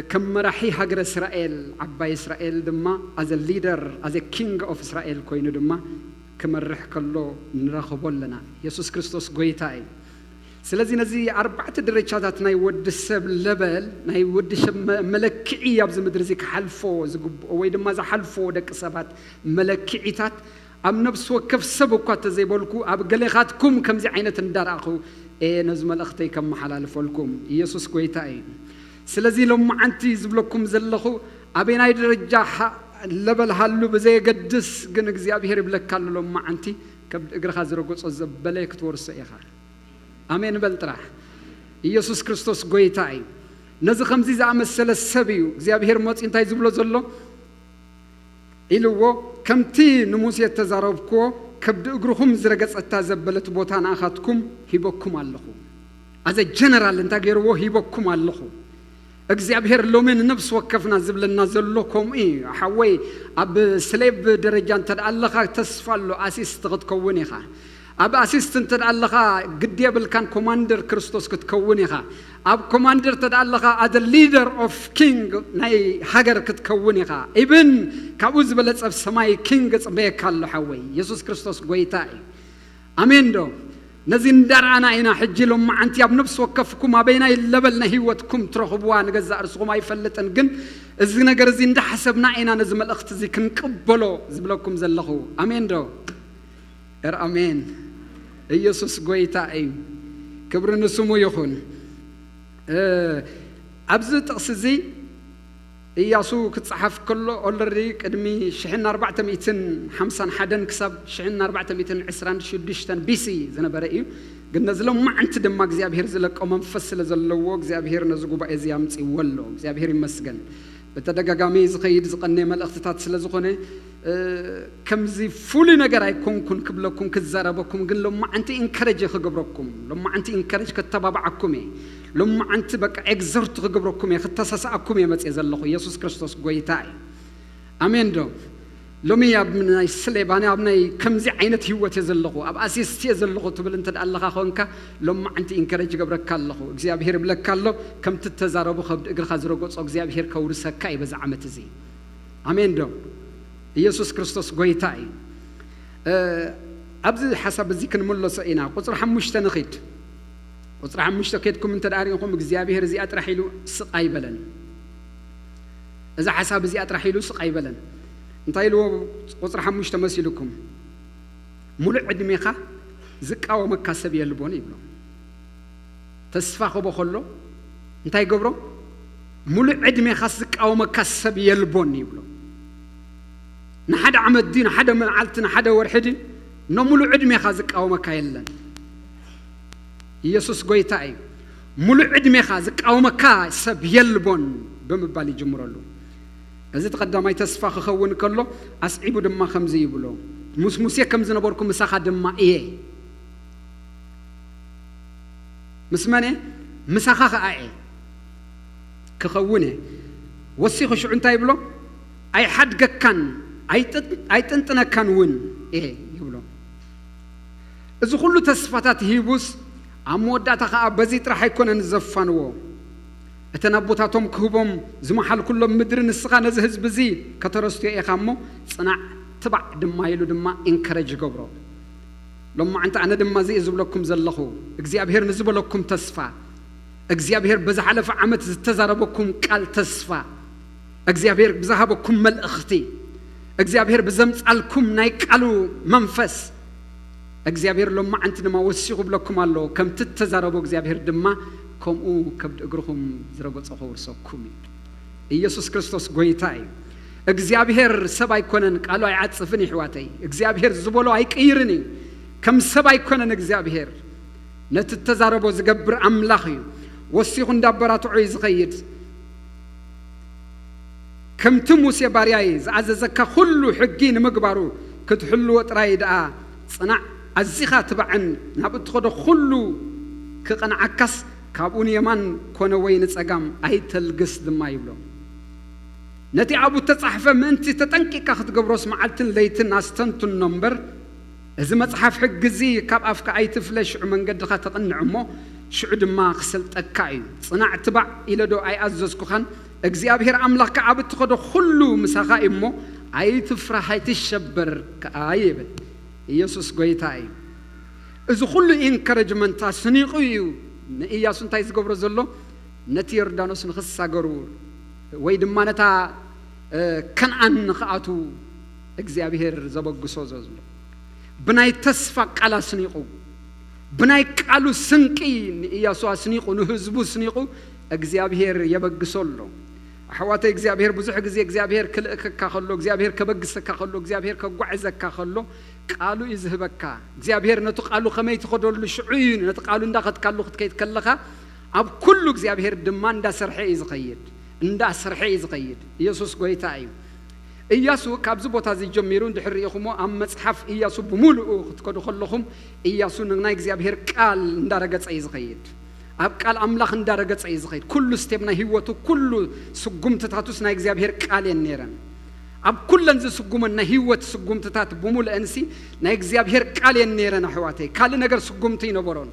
[SPEAKER 6] كم مراحي هجر إسرائيل عبا إسرائيل دما as a leader as a king of إسرائيل كوينو دما كم الرح كله نراخبول لنا يسوع كريستوس قويتاي سلازي نزي 4 درجات ناي ود السب لبل ناي ود شب ملكعي يابز مدرزيك حلفو زقب ويد ما ز حلفو دك سبات ملكعيتات ام نفس وكف سبكو تزي بولكو اب غليخاتكم كم زي عينه ندار اخو نزم الاختي كم حلالفولكم يسوع كويتاي سلازي لما انتي زبلكم زلخو ابيناي درجه لبل هالو بزي قدس جن እግዚአብሔር ይብለካሉ لما انتي كبد اغرخا زرغص زبلك تورس ايخا آمين بالترح يسوع كريستوس قويتاي نزل خمسة زعم السلسبيو እግዚአብሔር موت انتاي زبلو زلو إلو كم تي نموسي التزاربكو كبد اغرخم زرغص التازبلت بوتان اخاتكم هيبكم اللهو از جنرال انت غيرو هيبكم اللهو እግዚአብሔር لومن نفس وكفنا زبلنا زلوكم حوي اب سليب درجه انت الله تسفالو اسيست تكونيخا أب أسيستنت تدعلها قد يبل كان كوماندر كريستوس كتكونيها أب كوماندر تدعلها as a leader of king ناي حجر كتكونيها ابن كابوز بلد أب سماي king بيك الله حوي يسوع كريستوس قويتاي أمين دو نزين درعنا هنا حجي لهم أنتي أب نفس وكفكم ما بين اللبل نهيوتكم ترخبوان جزء أرسقوا ما يفلتن جن إذن جرزين ده حسبنا هنا نزم الأخت زي كنقبلوا زبلكم زلخو أمين دو أمين يسوع قويتاي كبر نسمو يخون أبزت أقصزي ياسو كتصحف كله أولري قدمي شحن 450 حدن كسب شحن 420 شدشتن بيسي زنا برئي قلنا زلهم ما أنت دم እግዚአብሔር زلك أو منفصل زلوا እግዚአብሔር نزقو بأزي أمتي ولو እግዚአብሔር يمسجن بتدقاقامي زخيد زقني ملأختات سلزخونه كم زي فولي نجار يكون كن قبلكم كزاربكم قل لهم ما أنت إنكرج خجبركم لما أنت إنكرج كتبابعكم لما أنت بق إكزرت خجبركم يختسسعكم يا مت يزلخو يسوع كريستوس قويتاي آمين دو لومي أبناء السلب أنا أبناء كم زي عينة هو تزلخو أب أسيس تزلخو تبل أنت الله خونك لما أنت إنكرج جبرك الله እግዚአብሔር بلك الله كم تتزاربو خد إجر خزرقوس እግዚአብሔር كورسك كاي بزعمت زي آمين دو يسوع كريستوس قويتاي أبز حسب ذيك الملة سئنا قصر حمشت نخيت قصر حمشت كيدكم أنت دارينكم እግዚአብሔር زي أترحيلو سقاي بلن إذا حسب زي أترحيلو سقاي بلن انتايلو قصر حمشت مسيلكم ملء عدميخا زكاو مكاسب يلبون يبلو تسفاخو بخلو انتاي قبرو ملء عدميخا زكاو مكاسب يلبون يبلو نحد عمد دين حدا من عالتنا حدا ورحدي نملو عدمي خازق أو مكايلن يسوع قويتاي ملو عدمي خازق أو مكا سب يلبون بمبالي جمرلو إذا تقدم أي تصفى خون كله أصعبوا دم خمزي بلو مسموسية كم زنبوركم مساخة دم إيه مسمانه مساخة إيه كخونه وسيخ شو عنتاي بلو أي حد كان أي تنتنا كان ون إيه يقولون إذا كله تصفات هيبوس عمودات خا بزيت راح يكون نزفان وو أتنبوتاتهم كهوبهم زمحل كلهم مدرن السخان زهز بزي كترستي إيه خامو صنع تبع دم يلو دم إنكرج جبرو لما أنت أنا دم زي زبلكم زلخو እግዚአብሔር نزبلكم تصفى እግዚአብሔር بزحلف عمت تزاربكم قال تصفى እግዚአብሔር بزهبكم ملأختي እግዚአብሔር بزمص አልኩም ናይ ቃሉ መንፈስ እግዚአብሔር ለማ አንተ ደማ ወሲኹ ብለኩም አሎ ከም ትተዛረቡ እግዚአብሔር ደማ ከምኡ ከብድ እግርኩም ዝረገጸ ወርሰኩም ኢየሱስ ክርስቶስ ጎይታይ እግዚአብሔር ሰብ አይኮነን ቃሉ አይዓጽፍን ይሕዋተይ እግዚአብሔር ዝቦሎ አይቀይርን ከም ሰብ አይኮነን እግዚአብሔር ነትተዛረቦ ዝገብር አምላኽ እዩ ወሲኹ እንዳበራትዑ ይዝኸይድ ከምቲ ሙሴ ባርያይ ዝዓዘዘካ ሁሉ ሕጊ ንምግባሩ ክትሕልዎ ጥራይ ደኣ ጽናዕ ኣዚኻ ትባዕን ናብ እትኸዶ ኩሉ ክቐንዓካስ ካብኡን የማን ኮነ ወይ ንጸጋም ኣይተልግስ ድማ ይብሎ ነቲ ኣብኡ ተጻሕፈ ምእንቲ ተጠንቂቃ ክትገብሮስ መዓልትን ለይትን ኣስተንትኖ እምበር እዚ መጽሓፍ ሕጊ እዚ ካብ ኣፍካ ኣይትፍለ ሽዑ መንገድኻ ተቕንዕ እሞ ሽዑ ድማ ክሰልጠካ እዩ ጽናዕ ትባዕ ኢለ ዶ ኣይኣዘዝኩኻን እግዚአብሔር አምላክ ከዓብ እትኸዶ ሁሉ ምሳኻ እሞ ኣይትፍራህ ኣይትሸበር ከአይብል ኢየሱስ ጎይታ እዩ እዚ ሁሉ ኢንካሬጅመንት አስኒቁ እዩ ንኢያሱ እንታይ ዝገብሮ ዘሎ ነቲ ዮርዳኖስ ንኽሳገሩ ወይ ድማ ነታ ከነዓን ንኽኣቱ እግዚአብሔር ዘበግሶ ዘሎ ብናይ ተስፋ ቃል አስኒቁ ብናይ ቃሉ ስንቂ ንኢያሱ አስኒቁ ንህዝቡ አስኒቁ እግዚአብሔር የበግሶሎ أحواتي إجزابير بزح إجزابير كل كخلو إجزابير كبجس كخلو إجزابير كوعز كخلو قالوا يذهبك إجزابير نتقالوا خميت خدول الشعين نتقالوا ندخت قالوا خد كيت كلها أب كله إجزابير دمان دا سرحي يزقيد ندا سرحي يزقيد يسوع قويتاي إياسو كابزو بوتازي جميرون دحريخمو أم مصحف إياسو بمولو خد كدو خلهم إياسو نغنا إجزابير قال ندارجت يزقيد أبقال أملاخ ندارجت عيزخير كل استبنا هيوتو كل سجوم تتاتوس نا إجزابير قالين نيران أب كل أنز سجومنا هيوت سجوم تتات بمول أنسي نا إجزابير قالين نيران حواتي قال نجر سجوم تينو برون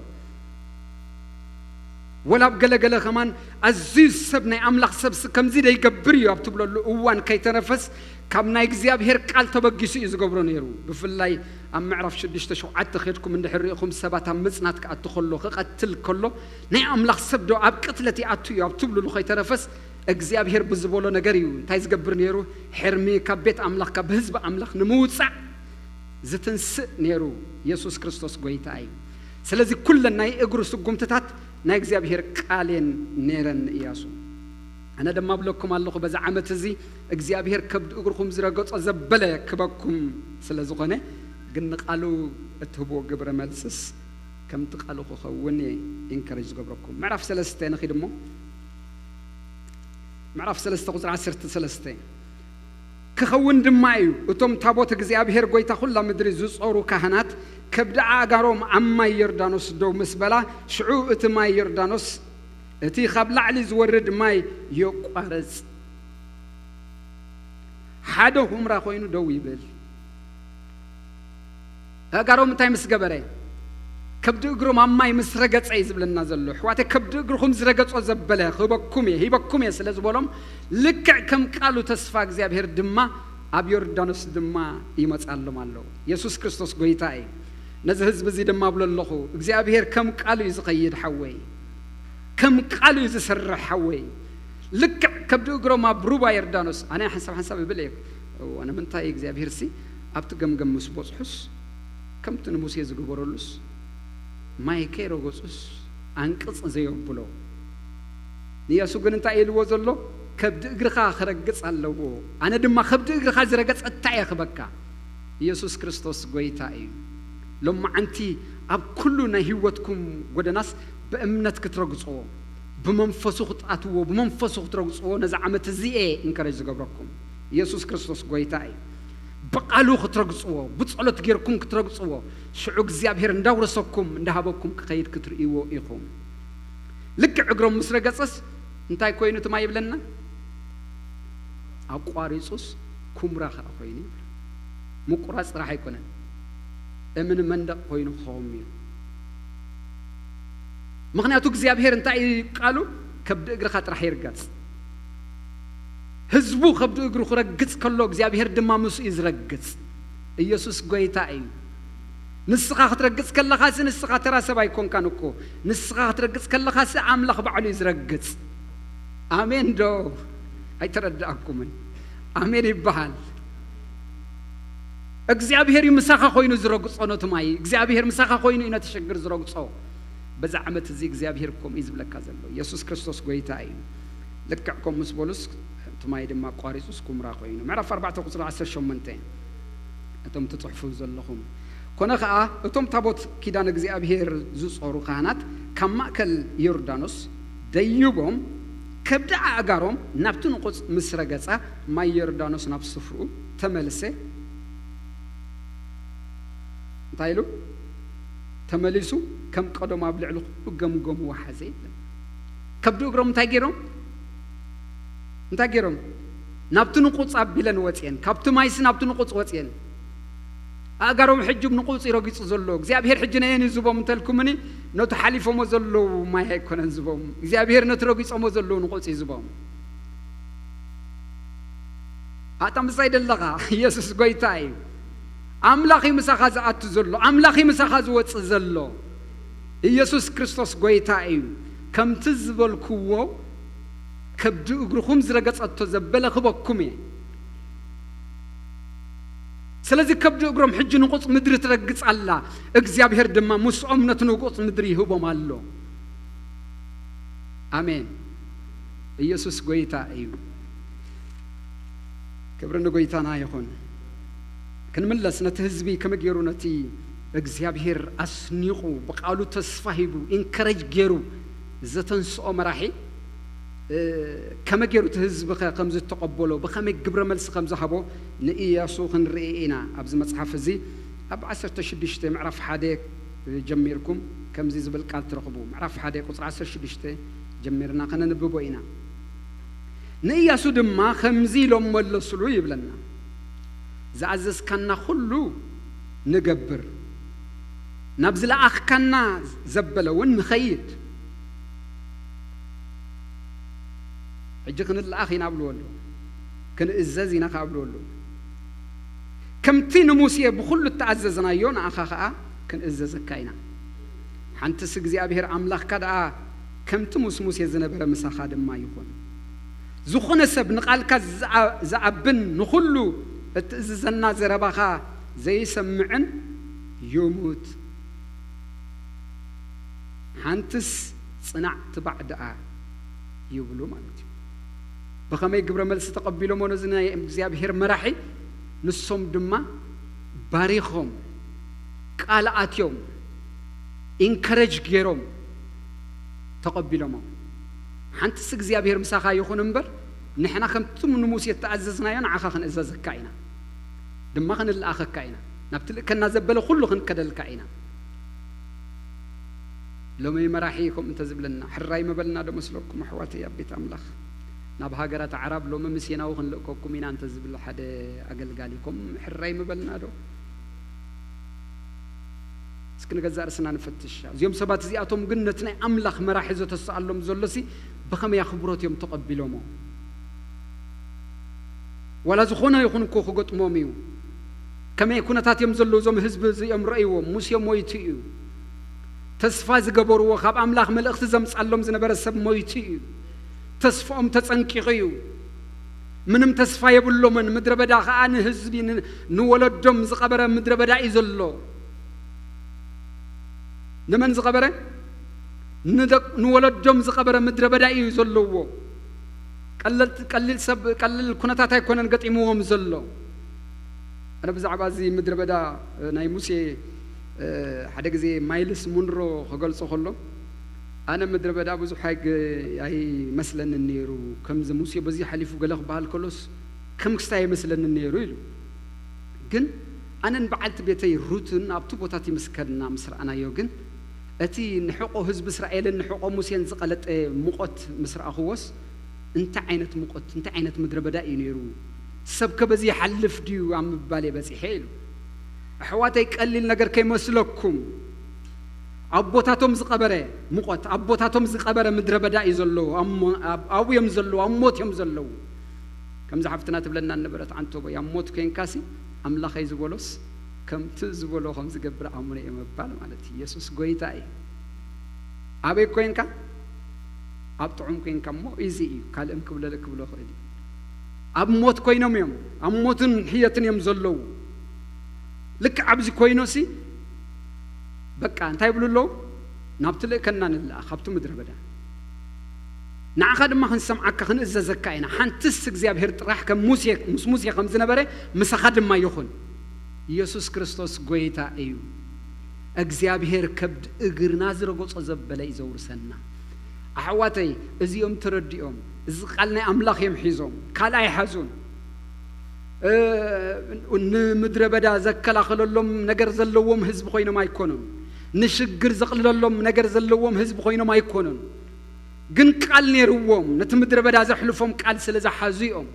[SPEAKER 6] ولا بقلا كمان عزيز سبنا أملاخ سبس كم زيد يكبريو أبتبلو الأوان كي تنفس كم نا إجزابير قال تبقيسي إزقبرون يرو بفلاي أم معرف شديش تشو عتخيركم من دحريكم سبات مزنات كأتخلو قتل كله نعم لخسبدو أب قتلتي أتيو أبتبلو لخي تنفس إجزابير بزبولو نجريو تايز قبر نيرو حرمي كبيت أملاخ كبهزب أملاخ نموتسع زتنس نيرو يسوع كريستوس قويتاي سلازي كلنا يقرو سقوم تتات نا إجزابير قالين نيرن إياسو أنا دم أبلغكم الله بز عمت زي إجزابير كبد أقركم زرقات أزبلة كبكم سلازقنا قلنا قالوا اتهبوا قبر ملسس كم تقالوا خوني إنكرج قبركم معرف سلستين خدمه معرف سلسته قصر عسرت سلستين كخون دمايو وتم تابوت إجزابير قويتا خلا مدري زوز أورو كهنات كبدأ عقارهم عما يردانوس دو مسبلا شعو اتما يردانوس اتي خبل علي زورد ماي يقارز حدهم راخوينو دو يبل عقارهم تاي مسقبري كبدأ اقرهم عما يمسرقت عيز بلنا زلو حواتي كبدأ اقرهم زرقت وزبلا خبكم هيبكم سلاز بولهم لكع كم قالوا تسفاق زيابهر دما اب يردانوس دما يمصالم الله يسوع كريستوس قويتاي نزه حزب زي دما بللخو እግዚአብሔር كم قالوا يزقيد حوي كم قالوا يزسرح حوي لك كبدو اقرو ما بروبا يردانوس انا حسب بليك وانا منتاي እግዚአብሔር سي ابت ገምገም መስቦጽሑስ كم تنموس يزغبرولس ማይ ከሮጎጽስ አንቅጽ ዘይብሎ ንያሱ ግን እንታይ ኢልዎ ዘሎ ከብድ እግርኻ ክረግጽ ኣለዎ ኣነ ድማ ከብድ እግርኻ ዝረገጽ እንታይ ይኽበካ ኢየሱስ ክርስቶስ ጎይታ እዩ ለማዓንቲ ኣብ ኩሉ ናይ ህይወትኩም ጎደናስ በእምነት ክትረግጽዎ ብመንፈሱ ክትኣትዎ ብመንፈሱ ክትረግጽዎ ነዛ ዓመት እዚኤ እንከረጅ ዝገብረኩም ኢየሱስ ክርስቶስ ጎይታ እዩ በቃሉ ክትረግጽዎ ብጸሎት ጌርኩም ክትረግጽዎ ሽዑ እግዚአብሔር እንዳውረሰኩም እንዳሃበኩም ከኸይድ ክትርእይዎ ኢኹም ልክ እግሮም ምስረገጽስ እንታይ ኮይኑ ትማ ይብለና አቋሪጹስ ኩምራ ኮይኑ ሙቁራጽ ራህ አይኮነን እምን መንደቅ ኮይኑ ኸውም እዩ ምክንያቱ እግዚአብሔር እንታይ ቃሉ ከብድ እግርኻ ጥራሕ ይርገጽ ህዝቡ ከብድ እግሩ ክረግጽ ከሎ እግዚአብሔር ድማ ምስ ይዝረግጽ ኢየሱስ ጎይታ እዩ ንስኻ ክትረግጽ ከለኻስ ንስኻ ተራሰብ አይኮንካን እኮ ንስኻ ክትረግጽ ከለኻስ አምላኽ ባዕሉ ይዝረግጽ አሜን ዶ አይተረዳአኩም አሜን ይባሃል እግዚአብሔር ይምሳኻ ኮይኑ ዝረግጾ ነው ትማይ እግዚአብሔር ምሳኻ ኮይኑ ኢና ተሸግር ዝረግጾ በዛ ዓመት እዚ እግዚአብሔር ኮም ይዝብለካ ዘሎ ኢየሱስ ክርስቶስ ጎይታ እዩ ልክዕኩም ምስ ቦሉስ تمايد ما قاريس كمرا خوينو معرف 4 قصر 10 شمنتين أتم تطحفوا زلهم كنا خا أتم تابوت كيدان እግዚአብሔር ዝጾሩ ካህናት ከማከል ዮርዳኖስ ደይቦም ከብዳ አጋሮም ናብቱን ቁጽ ምስረገጻ ማይ ዮርዳኖስ ናብ ስፍሩ ተመልሰ ታይሉ ተመልሱ ከም ቀደም አብልዕሉ ገምገሙ ወሐዘ ከብዱ እግሮም ታገሮም ናብቱን ቁጽ አብለን ወጽየን ካብቱ ማይስ ናብቱን ቁጽ ወጽየን አጋሮም ሕጅብ ንቁጽ ይረግጽ ዘሎ እግዚአብሔር ሕጅና የኔ ዝቦም ተልኩምኒ ነቱ ሓሊፎሞ ዘሎ ማይ አይኮነን ዝቦም እግዚአብሔር ነቱ ረግጾሞ ዘሎ ንቁጽ ይዝቦም አጣም ሳይደለጋ ኢየሱስ ጎይታይ አምላኺ ምሳኻ ዝአቱ ዘሎ አምላኺ ምሳኻ ዝወጽ ዘሎ ኢየሱስ ክርስቶስ ጎይታይ ከምቲ ዝበልኩዎ ከብዱ እግሩኹም ዝረገጸቶ ዘበለ ክበኩም ስለዚህ ከብዱ እግሮም ሕጅ ንቁጽ ምድሪ ትረግጽ አላ እግዚአብሔር ድማ ሙስኦም ነቱ ንቁጽ ምድሪ ይህቦም አሎ አሜን ኢየሱስ ጎይታ እዩ ክብርን ጎይታና ይሁን ክንምለስ ነቲ ህዝቢ ከመገሩ ነቲ እግዚአብሔር አስኒቁ በቃሉ ተስፋ ሂቡ ኢንከሬጅ ገሩ ዘተንስኦ መራሒ كما جرت هزب خمسة تقبلوا بخم جبر ملس خمسة حبوا نياسو خنرئينا أبز مصحف زي أب 10 تشدشت معرف حديك جميركم كم زي زبل قال ترقبوا معرف حديك قصر 10 شدشت جميرنا خلنا نبوينا نياسو دما خمزي لهم ولا سلو يبلنا زعزز كنا خلو نجبر نبزل أخ كنا زبلة ونخيد أجيكن الأخين أبلو له كن إزازينا قابلو له كم تين موسى بخل التعززنا يون أخاها كن إزاز كاينا حنت سجزي أبير أملاك كذا كم تموس موسى زنبر مساخاد ما يكون زخون سب نقال كز زعبن نخلو التززنا زرباخا زي سمعن يموت حنتس صنعت بعدها يقولوا مالتي بخمي جبر ملس تقبلوا منزنا እግዚአብሔር መራሒ ንሶም ድማ ባሪኾም ቃልአትዮም ኢንከሬጅ ገሮም ተቀበሉሞ ሓንትስ እግዚአብሔር ምሳኻ ይኹን እምበር ንሕና ከምቱም ንሙሴ ተኣዘዝናዮን ዓኻ ክንእዘዘካ ኢና ድማ ክንልኣኸካ ኢና ናብቲ ከና ዘበለ ኩሉ ክንከደልካ ኢና ሎሚ መራሒኩም እንተ ዝብለና ሕራይ መበልና ዶ መስለኩም ኣሕዋት ያቤት ኣምላኽ ናብ ሃገራት ዓረብ ሎሚ ምስየናው ክንልእከኩም ኢና እንተ ዝብል ሓደ ኣገልጋሊኩም ሕራይ መበልና ዶ እስኪ ንገዛ ርስና ንፈትሽ እዚኦም ሰባት እዚኣቶም ግን ነቲ ናይ ኣምላኽ መራሒ ዘተሰኣሎም ዘሎሲ ብኸመይ ኣኽብሮት እዮም ተቐቢሎሞ ወላ ዝኾነ ይኹን እኮ ክገጥሞም እዩ ከመይ ኩነታት እዮም ዘለዉ እዞም ህዝቢ እዚኦም ረእይዎም ሙሴ ሞይቱ እዩ ተስፋ ዝገበርዎ ካብ ኣምላኽ መልእኽቲ ዘምጻሎም ዝነበረ ሰብ ሞይቱ እዩ ተስፋኦም ተጸንቂቑ እዩ ምንም ተስፋ የብሎምን ምድረ በዳ ከዓ ንህዝቢ ንወለዶም ዝቐበረ ምድረ በዳ እዩ ዘሎ ንመን ዝቐበረ ንወለዶም ዝቐበረ ምድረ በዳ እዩ ዘለዎ ቀሊል ሰብ ቀሊል ኩነታት ኣይኮነን ገጢምዎም ዘሎ ኣነ ብዛዕባ እዚ ምድረ በዳ ናይ ሙሴ ሓደ ግዜ ማይልስ ሙንሮ ክገልጾ ከሎ ኣነ ምድረ በዳ ብዙሕ ኣይ መስለኒ ነይሩ ከምዚ ሙሴ በዚ ሓሊፉ ገለ ክበሃል ከሎስ ከም ክስታይ መስለኒ ነይሩ ኢሉ ግን ኣነን በዓልቲ ቤተይ ሩትን ኣብቲ ቦታት ይምስከልና ምስ ረኣናዮ ግን እቲ ንሕቆ ህዝቢ እስራኤልን ንሕቆ ሙሴን ዝቐለጠ ሙቆት ምስ ረኣኽዎስ እንታይ ዓይነት ሙቆት እንታይ ዓይነት ምድረ በዳ እዩ ነይሩ ሰብ ከበዚ ይሓልፍ ድዩ ኣብ ምባል በፂሐ ኢሉ ኣሕዋተይ ቀሊል ነገር ከይመስለኩም ኣቦታቶም ዝቐበረ ሙቆት ኣቦታቶም ዝቐበረ ምድረ በዳ እዩ ዘለዎ ኣብዮም ዘለዎ ኣብ ሞት እዮም ዘለዉ ከምዚ ሓፍትና ትብለና ነበረት ዓንቶ ኣብ ሞት ኮንካሲ ኣምላኸይ ዝበሎስ ከምቲ ዝበሎ ከም ዝገብር ኣሙነ እየ መባል ማለት ኢየሱስ ጎይታ እዩ ኣበይ ኮንካ ኣብ ጥዑም ኮንካ እሞ እዚ እዩ ካልእም ክብሎ ክእል ኣብ ሞት ኮይኖም እዮም ኣብ ሞትን ሕየትን እዮም ዘለዉ ልክ ኣብዚ ኮይኖሲ በቃ እንታይ ብሉ ኣለዉ ናብቲ ልእከና ንልኣ ካብቲ ምድረ በዳ نعخد ما خنسمعك خنززك إنا حنتس እግዚአብሔር ጥራሕ ከም ሙሴ ከም ዝነበረ ምሳኻድ ማ ይኹን ኢየሱስ ክርስቶስ ጎይታ እዩ እግዚአብሔር ከብድ እግርና ዝረጎጾ ዘበለ ይዘውርሰና አሕዋተይ እዚኦም ትረዲኦም እዚ ቃልናይ አምላኽ የምሒዞም ካልኣይ ሓዙን ንምድረ በዳ ዘከላኸለሎም ነገር ዘለዎም ህዝብ ኮይኖም አይኮኑም ንሽግር ዘቕልለሎም ነገር ዘለዎም ህዝብ ኮይኖም አይኮኑም ግን ቃል ነርዎም ነቲ ምድረ በዳ ዘሕልፎም ቃል ስለዝሓዙ እዮም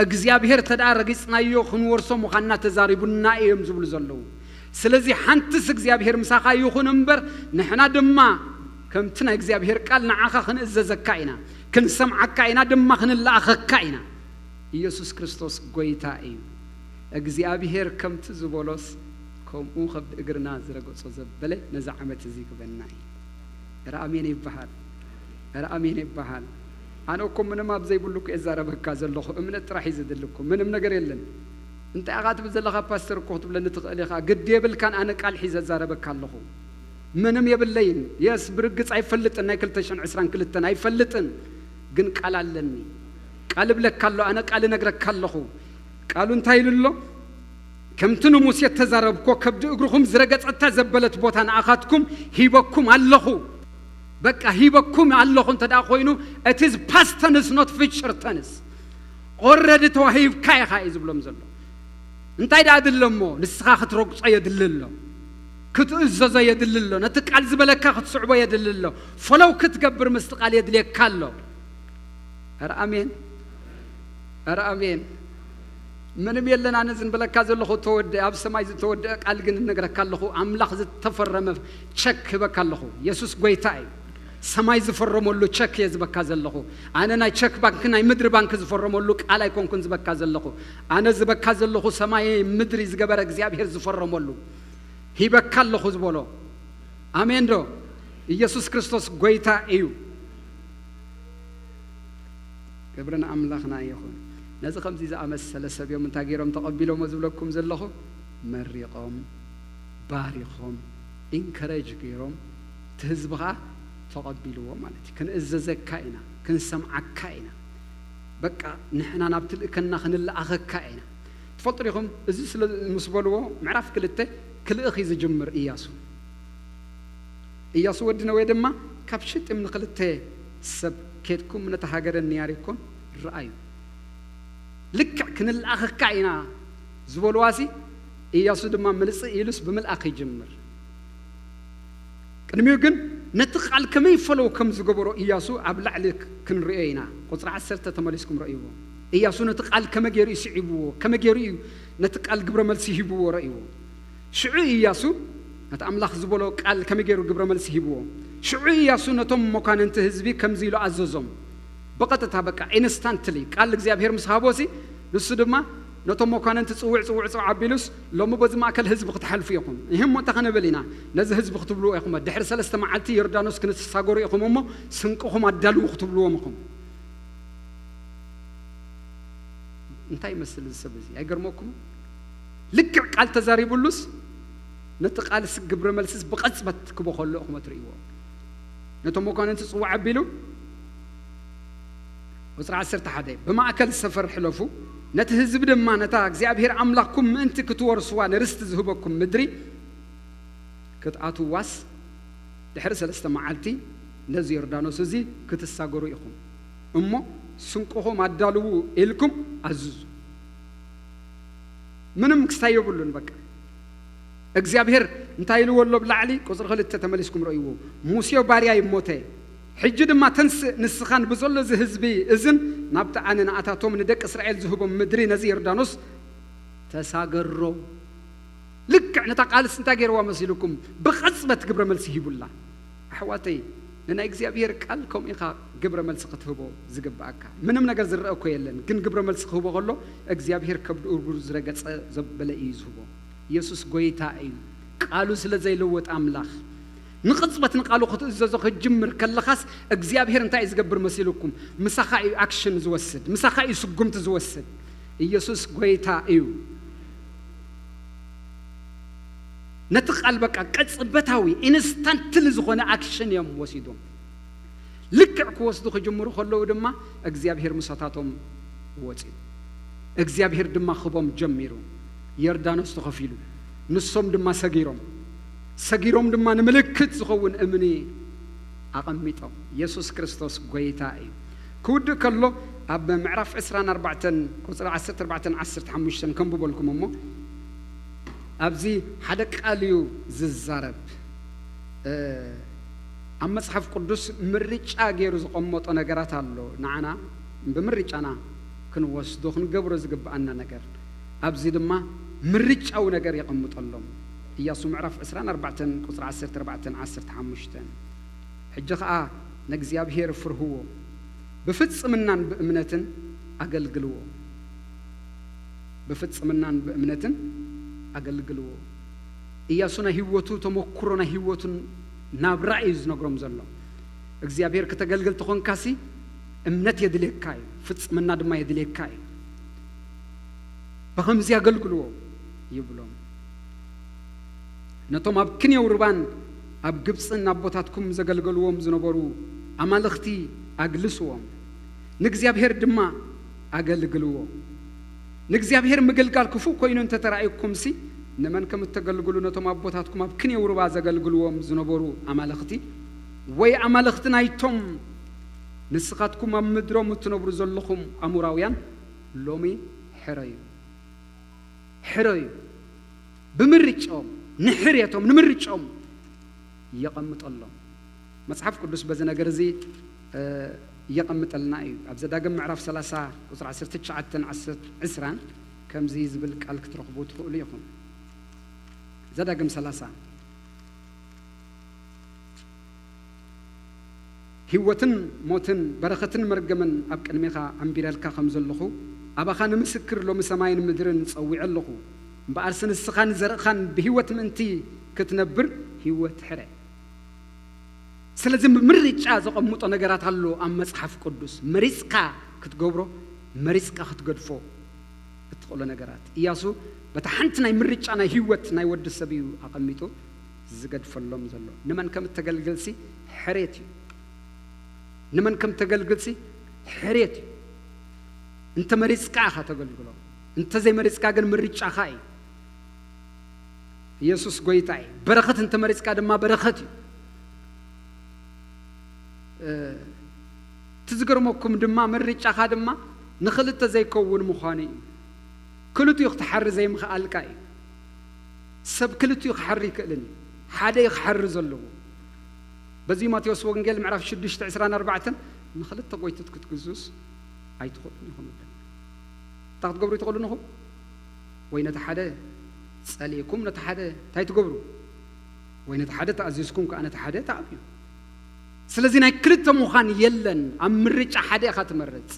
[SPEAKER 6] እግዚአብሔር ተዳረግጽናዮ ክንወርሶም ወኻና ተዛሪቡና እዮም ዝብሉ ዘለው ስለዚ ሓንትስ እግዚአብሔር ምሳኻ ይኹን እምበር ንሕና ድማ ከምትና እግዚአብሔር ቃል ንዓኻ ክንእዘዘካ ኢና ክንሰምዓካ ኢና ድማ ክንላኣኸካ ኢና ኢየሱስ ክርስቶስ ጎይታ እዩ እግዚአብሔር ከምቲ ዝበሎስ ከምኡ ከብድ እግርና ዝረገጾ ዘበለ ነዛ ዓመት እዚ ክበና እዩ ረአሜን ይበሃል ረአሜን ይበሃል አነ እኮ ምንም አብዘይብሉኩ የዛረበካ ዘለኹ እምነት ጥራሕ ይዘድልኩም ምንም ነገር የለን እንታይ አጋት በዘለኻ ፓስተር እኮ ትብለኒ ትኽእልኻ ግድ የብልካን አነ ቃል ሒዘ ዛረበካ ኣለኹ ምንም የብለይን የስ ብርግጽ አይፈልጥን ናይ 2022 አይፈልጥን ግን ቃል አለኒ ቃል ብለካለሁ አነ ቃል ነግረካለሁ ቃሉ እንታይ ይልሎ ከምትኑ ሙሴ ተዛረብኮ ከብድ እግሩኹም ዝረገጸታ ዘበለት ቦታ ንኣኻትኩም ሂበኩም ኣለኹ በቃ ሂበኩም ኣለኹ እንተዳ ኮይኑ it is past tense not future tense already ተዋሂብካ ኢኻ ዝብሎም ዘሎ እንታይ ዳድለሞ ንስኻ ክትረግጾ የድልሎ ክትእዘዞ የድልሎ ነቲ ቃል ዝበለካ ክትስዕቦ የድልሎ ፈለው ክትገብር ምስትቃል የድልየካ ኣሎ አሜን አሜን ምንም የለና ነዝን በለካ ዘለኹ ተወደ ኣብ ሰማይ ዝተወደ ቃል ግን ነግረካለኹ አምላኽ ዝተፈረመ ቸክ በካለኹ ኢየሱስ ጎይታ እዩ ሰማይ ዝፈረመሉ ቸክ የዝበካ ዘለኹ አነ ናይ ቸክ ባንክ ናይ ምድር ባንክ ዝፈረመሉ ቃል አይኮንኩን ዝበካ ዘለኹ አነ ዝበካ ዘለኹ ሰማይ ምድር ዝገበረ እግዚአብሔር ዝፈረመሉ ሂበካለኹ ዝበሎ አሜን ዶ ኢየሱስ ክርስቶስ ጎይታ እዩ ክብርና አምላኽና ይኹን ነዚ ከምዚ ዝኣመሰለ ሰብ እዮም እንታይ ገይሮም ተቐቢሎም ዝብለኩም ዘለኹ መሪቖም ባሪኾም ኢንከሬጅ ገይሮም ትህዝብኻ ተቐቢልዎ ማለት እዩ ክንእዘዘካ ኢና ክንሰምዓካ ኢና በቃ ንሕና ናብ ትልእከና ክንለኣኸካ ኢና ትፈልጡ ዲኹም እዚ ስለ ምስ በልዎ ምዕራፍ 2 ክልእኺ ዝጅምር ኢያሱ ወዲ ነዌ ድማ ካብ ሽጥም ንክልተ ሰብ ኬድኩም ነታ ሃገረ ንያሪኮን ረአዩ ልክዕ ክንለኣኸካ ኢና ዝበልዋሲ ኢያሱ ድማ ምልጽእ ኢሉስ ብምልኣኽ ይጅምር ቅድሚኡ ግን ነቲ ቃል ከመይ ፈለው ከም ዝገበሮ ኢያሱ ኣብ ላዕሊ ክንሪኦ ኢና ቁጽሪ 10 ተመሊስኩም ረእይዎ ኢያሱ ነቲ ቃል ከመይ ገይሩ ይስዒብዎ ከመይ ገይሩ ነቲ ቃል ግብረ መልሲ ሂብዎ ረእይዎ ሽዑ ኢያሱ ነቲ አምላኽ ዝበሎ ቃል ከመይ ገይሩ ግብረ መልሲ ሂብዎ ሽዑ ኢያሱ ነቶም መኳንንቲ ህዝቢ ከምዚ ኢሉ ኣዘዞም በቀጥታ በቃ ኢንስታንትሊ ቃል እግዚአብሔር ምስሃቦሲ ንሱ ድማ ነቶም መኳንንቲ ጽውዕ ዓቢሉስ ሎሞ በዚ ማእከል ህዝቢ ክትሓልፉ ኢኹም ይህም ሞታ ከነበሊና ነዚ ህዝቢ ክትብልዎ ኢኹም ድሕሪ 3 መዓልቲ ዮርዳኖስ ክንተሳገሩ ኢኹም እሞ ስንቅኹም ኣዳልው ክትብልዎም ኢኹም እንታይ መስል ዝሰብ እዚ አይገርመኩም ልክዕ ቃል ተዛሪቡሉስ ነቲ ቃል ግብረ መልሲስ ብቐጽበት ክበኸሉ ኢኹም ትርእይዎ ነቶም መኳንንቲ ጽውዕ ዓቢሉ ወጽራ 11 በማእከል ሰፈር ሕለፉ ነቲ ህዝብ ድማ ነታ እግዚአብሔር አምላኽኩም ምእንቲ ክትወርስዋ ንርስቲ ዝህበኩም ምድሪ ክትኣትዋስ ድሕሪ 3 መዓልቲ ነዚ ዮርዳኖስ እዚ ክትሳገሩ ኢኹም እሞ ስንቅኹም ኣዳልው ኢልኩም ኣዝዙ ምንም ክስታይ የብሉን በቃ እግዚአብሔር እንታይ ኢልዎ ኣሎ ብላዕሊ ቁጽሪ 2 ተመሊስኩም ረእይዎ ሙሴ ባርያ ይሞተ ሕጂ ድማ ተንስ ንስኻን ብዘሎ እዚ ህዝቢ እዝን ናብቲ ኣነ ንኣታቶም ንደቂ እስራኤል ዝህቦም ምድሪ ነዚ ዮርዳኖስ ተሳገሮ ልክዕ ነታ ቃልስ እንታይ ገይርዋ መሲልኩም ብቐጽበት ግብረ መልሲ ሂቡላ ኣሕዋተይ ንናይ እግዚአብሔር ቃል ከምኡ ኢኻ ግብረ መልሲ ክትህቦ ዝግብኣካ ምንም ነገር ዝርአ እኮ የለን ግን ግብረ መልሲ ክህቦ ከሎ እግዚአብሔር ከብዱ እርጉር ዝረገጸ ዘበለ እዩ ዝህቦ ኢየሱስ ጎይታ እዩ ቃሉ ስለ ዘይለወጥ አምላኽ ንቅጽበት ንቃሉ ክትእዘዞ ክጅምር ከለኻስ እግዚአብሔር እንታይ ዝገብር መሲልኩም ምሳኻ እዩ አክሽን ዝወስድ ምሳኻ እዩ ስጉምቲ ዝወስድ ኢየሱስ ጎይታ እዩ ነቲ ቃል በቃ ቅጽበታዊ ኢንስታንትሊ ዝኾነ አክሽን እዮም ወሲዶም ልክ ብልክዕ ክወስዱ ክጅምሩ ከለዉ ድማ እግዚአብሔር ምሳታቶም ወፂ እግዚአብሔር ድማ ክቦም ጀሚሩ የርዳኖስ ተኸፊሉ ንሶም ድማ ሰጊሮም ድማ ንምልክት ዝኸውን እምኒ ኣቐሚጦም ኢየሱስ ክርስቶስ ጎይታ እዩ ክውድእ ከሎ ኣብ ምዕራፍ 24 ቁፅሪ 14-15 ከንብበልኩም እሞ ኣብዚ ሓደ ቃል እዩ ዝዛረብ ኣብ መጽሓፍ ቅዱስ ምርጫ ገይሩ ዝቐመጦ ነገራት ኣሎ ንዓና ብምርጫና ክንወስዶ ክንገብሮ ዝግብአና ነገር ኣብዚ ድማ ምርጫው ነገር ይቐምጠሎም ኢያሱ ምዕራፍ 24 ቁፅሪ 14-15 ሕጂ ከዓ ንእግዚአብሔር ፍርህዎ ብፍጽምናን ብእምነትን ኣገልግልዎ ብፍጽምናን ብእምነትን ኣገልግልዎ ኢያሱ ናይ ህይወቱ ተመክሮ ናይ ህይወቱን ናብ ራእዩ ዝነግሮም ዘሎ እግዚአብሔር ከተገልግል ተኾንካሲ እምነት የድልየካ እዩ ፍጽምና ድማ የድልየካ እዩ ብኸምዚ ኣገልግልዎ ይብሎም ነቶም ኣብ ክንየው ርባን ኣብ ግብፅን ኣቦታትኩም ዘገልገልዎም ዝነበሩ ኣማልኽቲ ኣግልስዎም ንእግዚአብሔር ድማ ኣገልግልዎ ንእግዚአብሔር ምግልጋል ክፉእ ኮይኑ እንተተራእዩኩምሲ ንመን ከም እተገልግሉ ነቶም ኣቦታትኩም ኣብ ክንየው ርባ ዘገልግልዎም ዝነበሩ ኣማልኽቲ ወይ ኣማልኽቲ ናይቶም ንስኻትኩም ኣብ ምድሮም እትነብሩ ዘለኹም ኣሙራውያን ሎሚ ሕረዩ ብምርጫኦም ንሕርየቶም ንምርጫኦም ይቐምጠሎም መጽሓፍ ቅዱስ በዚ ነገር እዚ ይቐምጠልና እዩ ኣብ ዘዳግም ምዕራፍ 30 ቁፅሪ 19-20 ከምዚ ዝብል ቃል ክትረኽቡ ትኽእሉ ኢኹም ዘዳግም 30 ህይወትን ሞትን በረኸትን መርገምን ኣብ ቅድሜኻ ኣንቢረልካ ከም ዘለኹ ኣባኻ ንምስክር ሎሚ ሰማይን ምድርን ፀዊዕ ኣለኹ እምበኣር ንስኻን ዘርእኻን ብህይወት ምእንቲ ክትነብር ህይወት ሕረ ስለዚ ምርጫ ዘቐምጦ ነገራት ኣሎ ኣብ መጽሓፍ ቅዱስ መሪፅካ ክትገብሮ መሪፅካ ክትገድፎ እትኽእሉ ነገራት ኢያሱ በታ ሓንቲ ናይ ምርጫ ናይ ህይወት ናይ ወዲ ሰብ እዩ ኣቐሚጡ ዝገድፈሎም ዘሎ ንመን ከም እተገልግልሲ ሕሬት እዩ ንመን ከም ተገልግልሲ ሕሬት እዩ እንተ መሪፅካ ኢኻ ተገልግሎ እንተ ዘይመሪፅካ ግን ምርጫኻ እዩ ኢየሱስ ጎይታ እዩ በረኸት እንተ መሪፅካ ድማ በረኸት እዩ ትዝገርመኩም ድማ ምርጫኻ ድማ ንኽልተ ዘይከውን ምዃኑ እዩ ክልቲኡ ክትሓሪ ዘይምኽኣልካ እዩ ሰብ ክልቲኡ ክሓሪ ይክእልን ሓደ ክሓሪ ዘለዎ በዚ ማቴዎስ ወንጌል ምዕራፍ 6:24 ንኽልተ ጎይትት ክትግዙስ ኣይትኽእሉን ኢኹም እንታይ ክትገብሩ ትኽእሉን ኢኹም ወይ ነቲ ሓደ ጸሊእኩም ነቲ ሓደ እንታይ ትገብሩ ወይ ነቲ ሓደ ተኣዚዝኩም ከዓ ነቲ ሓደ ተኣብዩ ስለዚ ናይ ክልተ ምዃን የለን ኣብ ምርጫ ሓደ ኢኻ ትመርፅ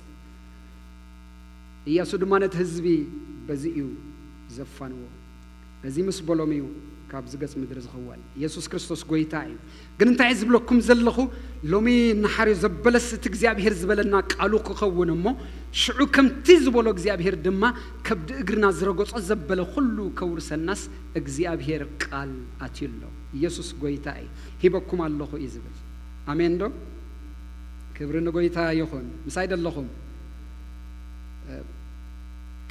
[SPEAKER 6] ኢያሱ ድማ ነቲ ህዝቢ በዚ እዩ ዘፋንዎ እዚ ምስ በሎም እዩ ካብ ዝገጽ ምድሪ ዝኽወል ኢየሱስ ክርስቶስ ጎይታ እዩ ግን እንታይ ዝብለኩም ዘለኹ ሎሚ ንሓርዮ ዘበለስ እቲ እግዚአብሔር ዝበለና ቃሉ ክኸውን እሞ ሽዑ ከምቲ ዝበሎ እግዚአብሔር ድማ ከብዲ እግርና ዝረገጾ ዘበለ ኩሉ ከውርሰናስ እግዚአብሔር ቃል ኣትዩሎ ኢየሱስ ጎይታ እዩ ሂበኩም ኣለኹ እዩ ዝብል ኣሜን ዶ ክብሪ ንጎይታ ይኹን ምሳይ ደለኹም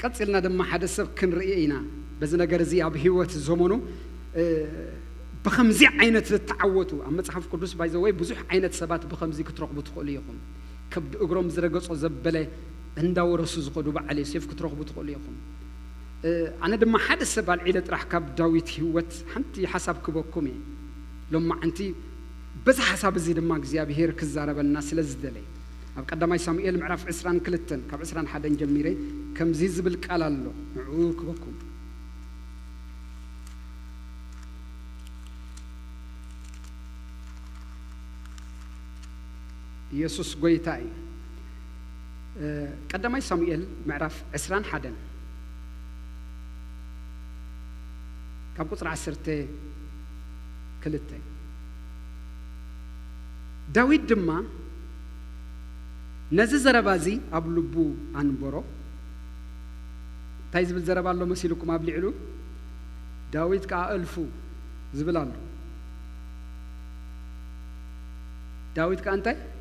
[SPEAKER 6] ቀፂልና ድማ ሓደ ሰብ ክንርኢ ኢና በዚ ነገር እዚ ኣብ ህይወት ዘመኑ بخمزي عينت التعوتو أما تصحف قدوس بايزوي بزح عينت سبات بخمزي كترقبو تقوليكم كبد أجرام زرقص زبلة عند ورسوز قدو بعلي سيف كترقبو تقوليكم أنا دم حد سبال عيلة راح كاب داويت هوت حنتي حسب كبوكمي لما أنتي بس حسب زي دم ماجزيا بهير كزارة بالناس لزدلي أب قدام ساموئيل معرف عسران كلتن كاب عسران حدا جميري كم زيز بالكالالو معوك بكم يسوس قويتاي قدام ساموئيل معرف عسران حدا كاب قطر عسرتي كلتن داويد دما نزي زربازي أبلبو أنبرو تايز بالزربا الله مسيلكم أبلعلو داويد كألفو زبلالو داويد كأنتي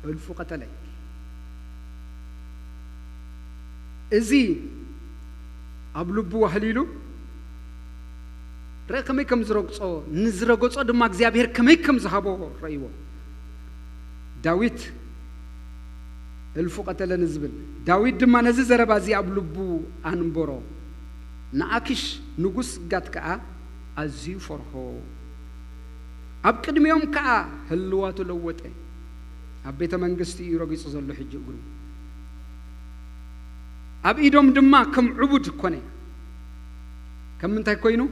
[SPEAKER 6] ألف قتلي إزي أبلبو هليلو رأي كمي كم زرقصو نزرقصو دماغ زيابير كمي كم زهابو رأيو داويت ألف قتل نزبل داويت دما نزي زربازي أبلبو أنبورو نأكش نقص قد كأ أزيو فرحو أبكد ميوم كأ هلواتو لوته أبيت منقستي يروقي صزلو حجي قرو أب إيدوم دما كم عبود كوني كم من تاي كوينو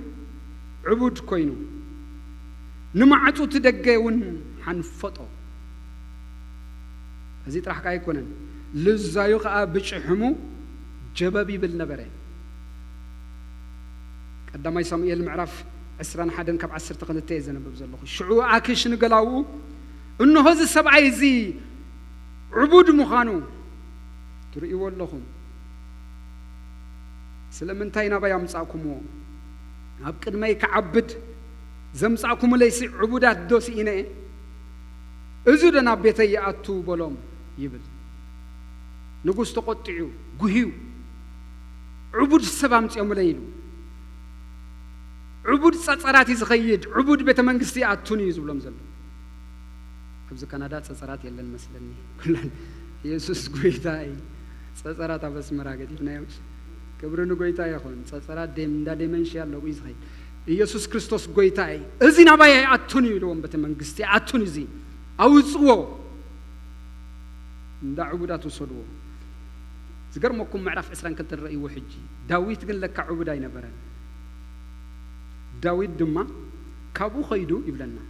[SPEAKER 6] عبود كوينو نمعتو تدقيون حنفطو هذي تراح كاي كونن لزايو خا بچحمو جبابي بالنبره قدامي سميل المعرف 21 كب 10 تقنته يزنبب زلخ شعو عاكش نقلاو انه هذا السبعه زي عبود مخانو تريو لهم سلمنتاينا با يمصاكمو اب قدمي كعبد زمصاكم ليس عبودات دوسينه ازودنا بيتي اتو بلوم يبل نغوس تقطعو غهيو عبود سبام صيام ليلو عبود صصراتي زخيد عبود بيت منغستي اتوني يزبلم زلو ابز كندا صصرات يلن مسلني كلن يسوس غويتاي صصرات بس مراغدي بنايوس كبرنو غويتا يخون صصرات دم دا ديمنشيال لو يزخيد يسوس كريستوس غويتاي ازينا باي اتوني يلوم بيت منغستي اتوني زي أوصوا دا عبودات وصلوا زقر مكم معرف عسران كنت الرأي وحجي داويت قل لك عبوداي نبران داويت دما كابو خيدو يبلنا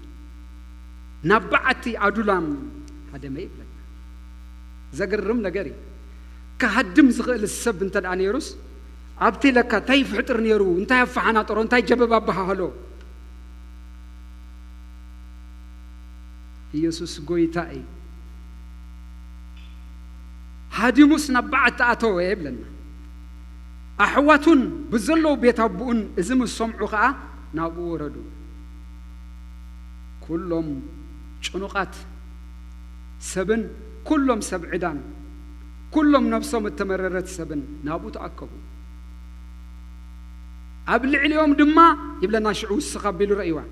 [SPEAKER 6] نبعتي عدولام هذا ما يبلنا زقر رم نقري كهدم زغل السب انت الانيروس عبتي لك تايف حتر نيرو انت يفحنا طرو انت يجبب ابها هلو يسوس غويتاي هاديموس نبعت اتو يبلنا احواتون بزلو بيتابون ازم السمعو خا نابو وردو كلهم ጭኑቃት سبن كلهم سبعدان كلهم نفسهم التمررت سبن نابو تأكبوا قبل اليوم دما يبلنا شعو السقابيل رأيوا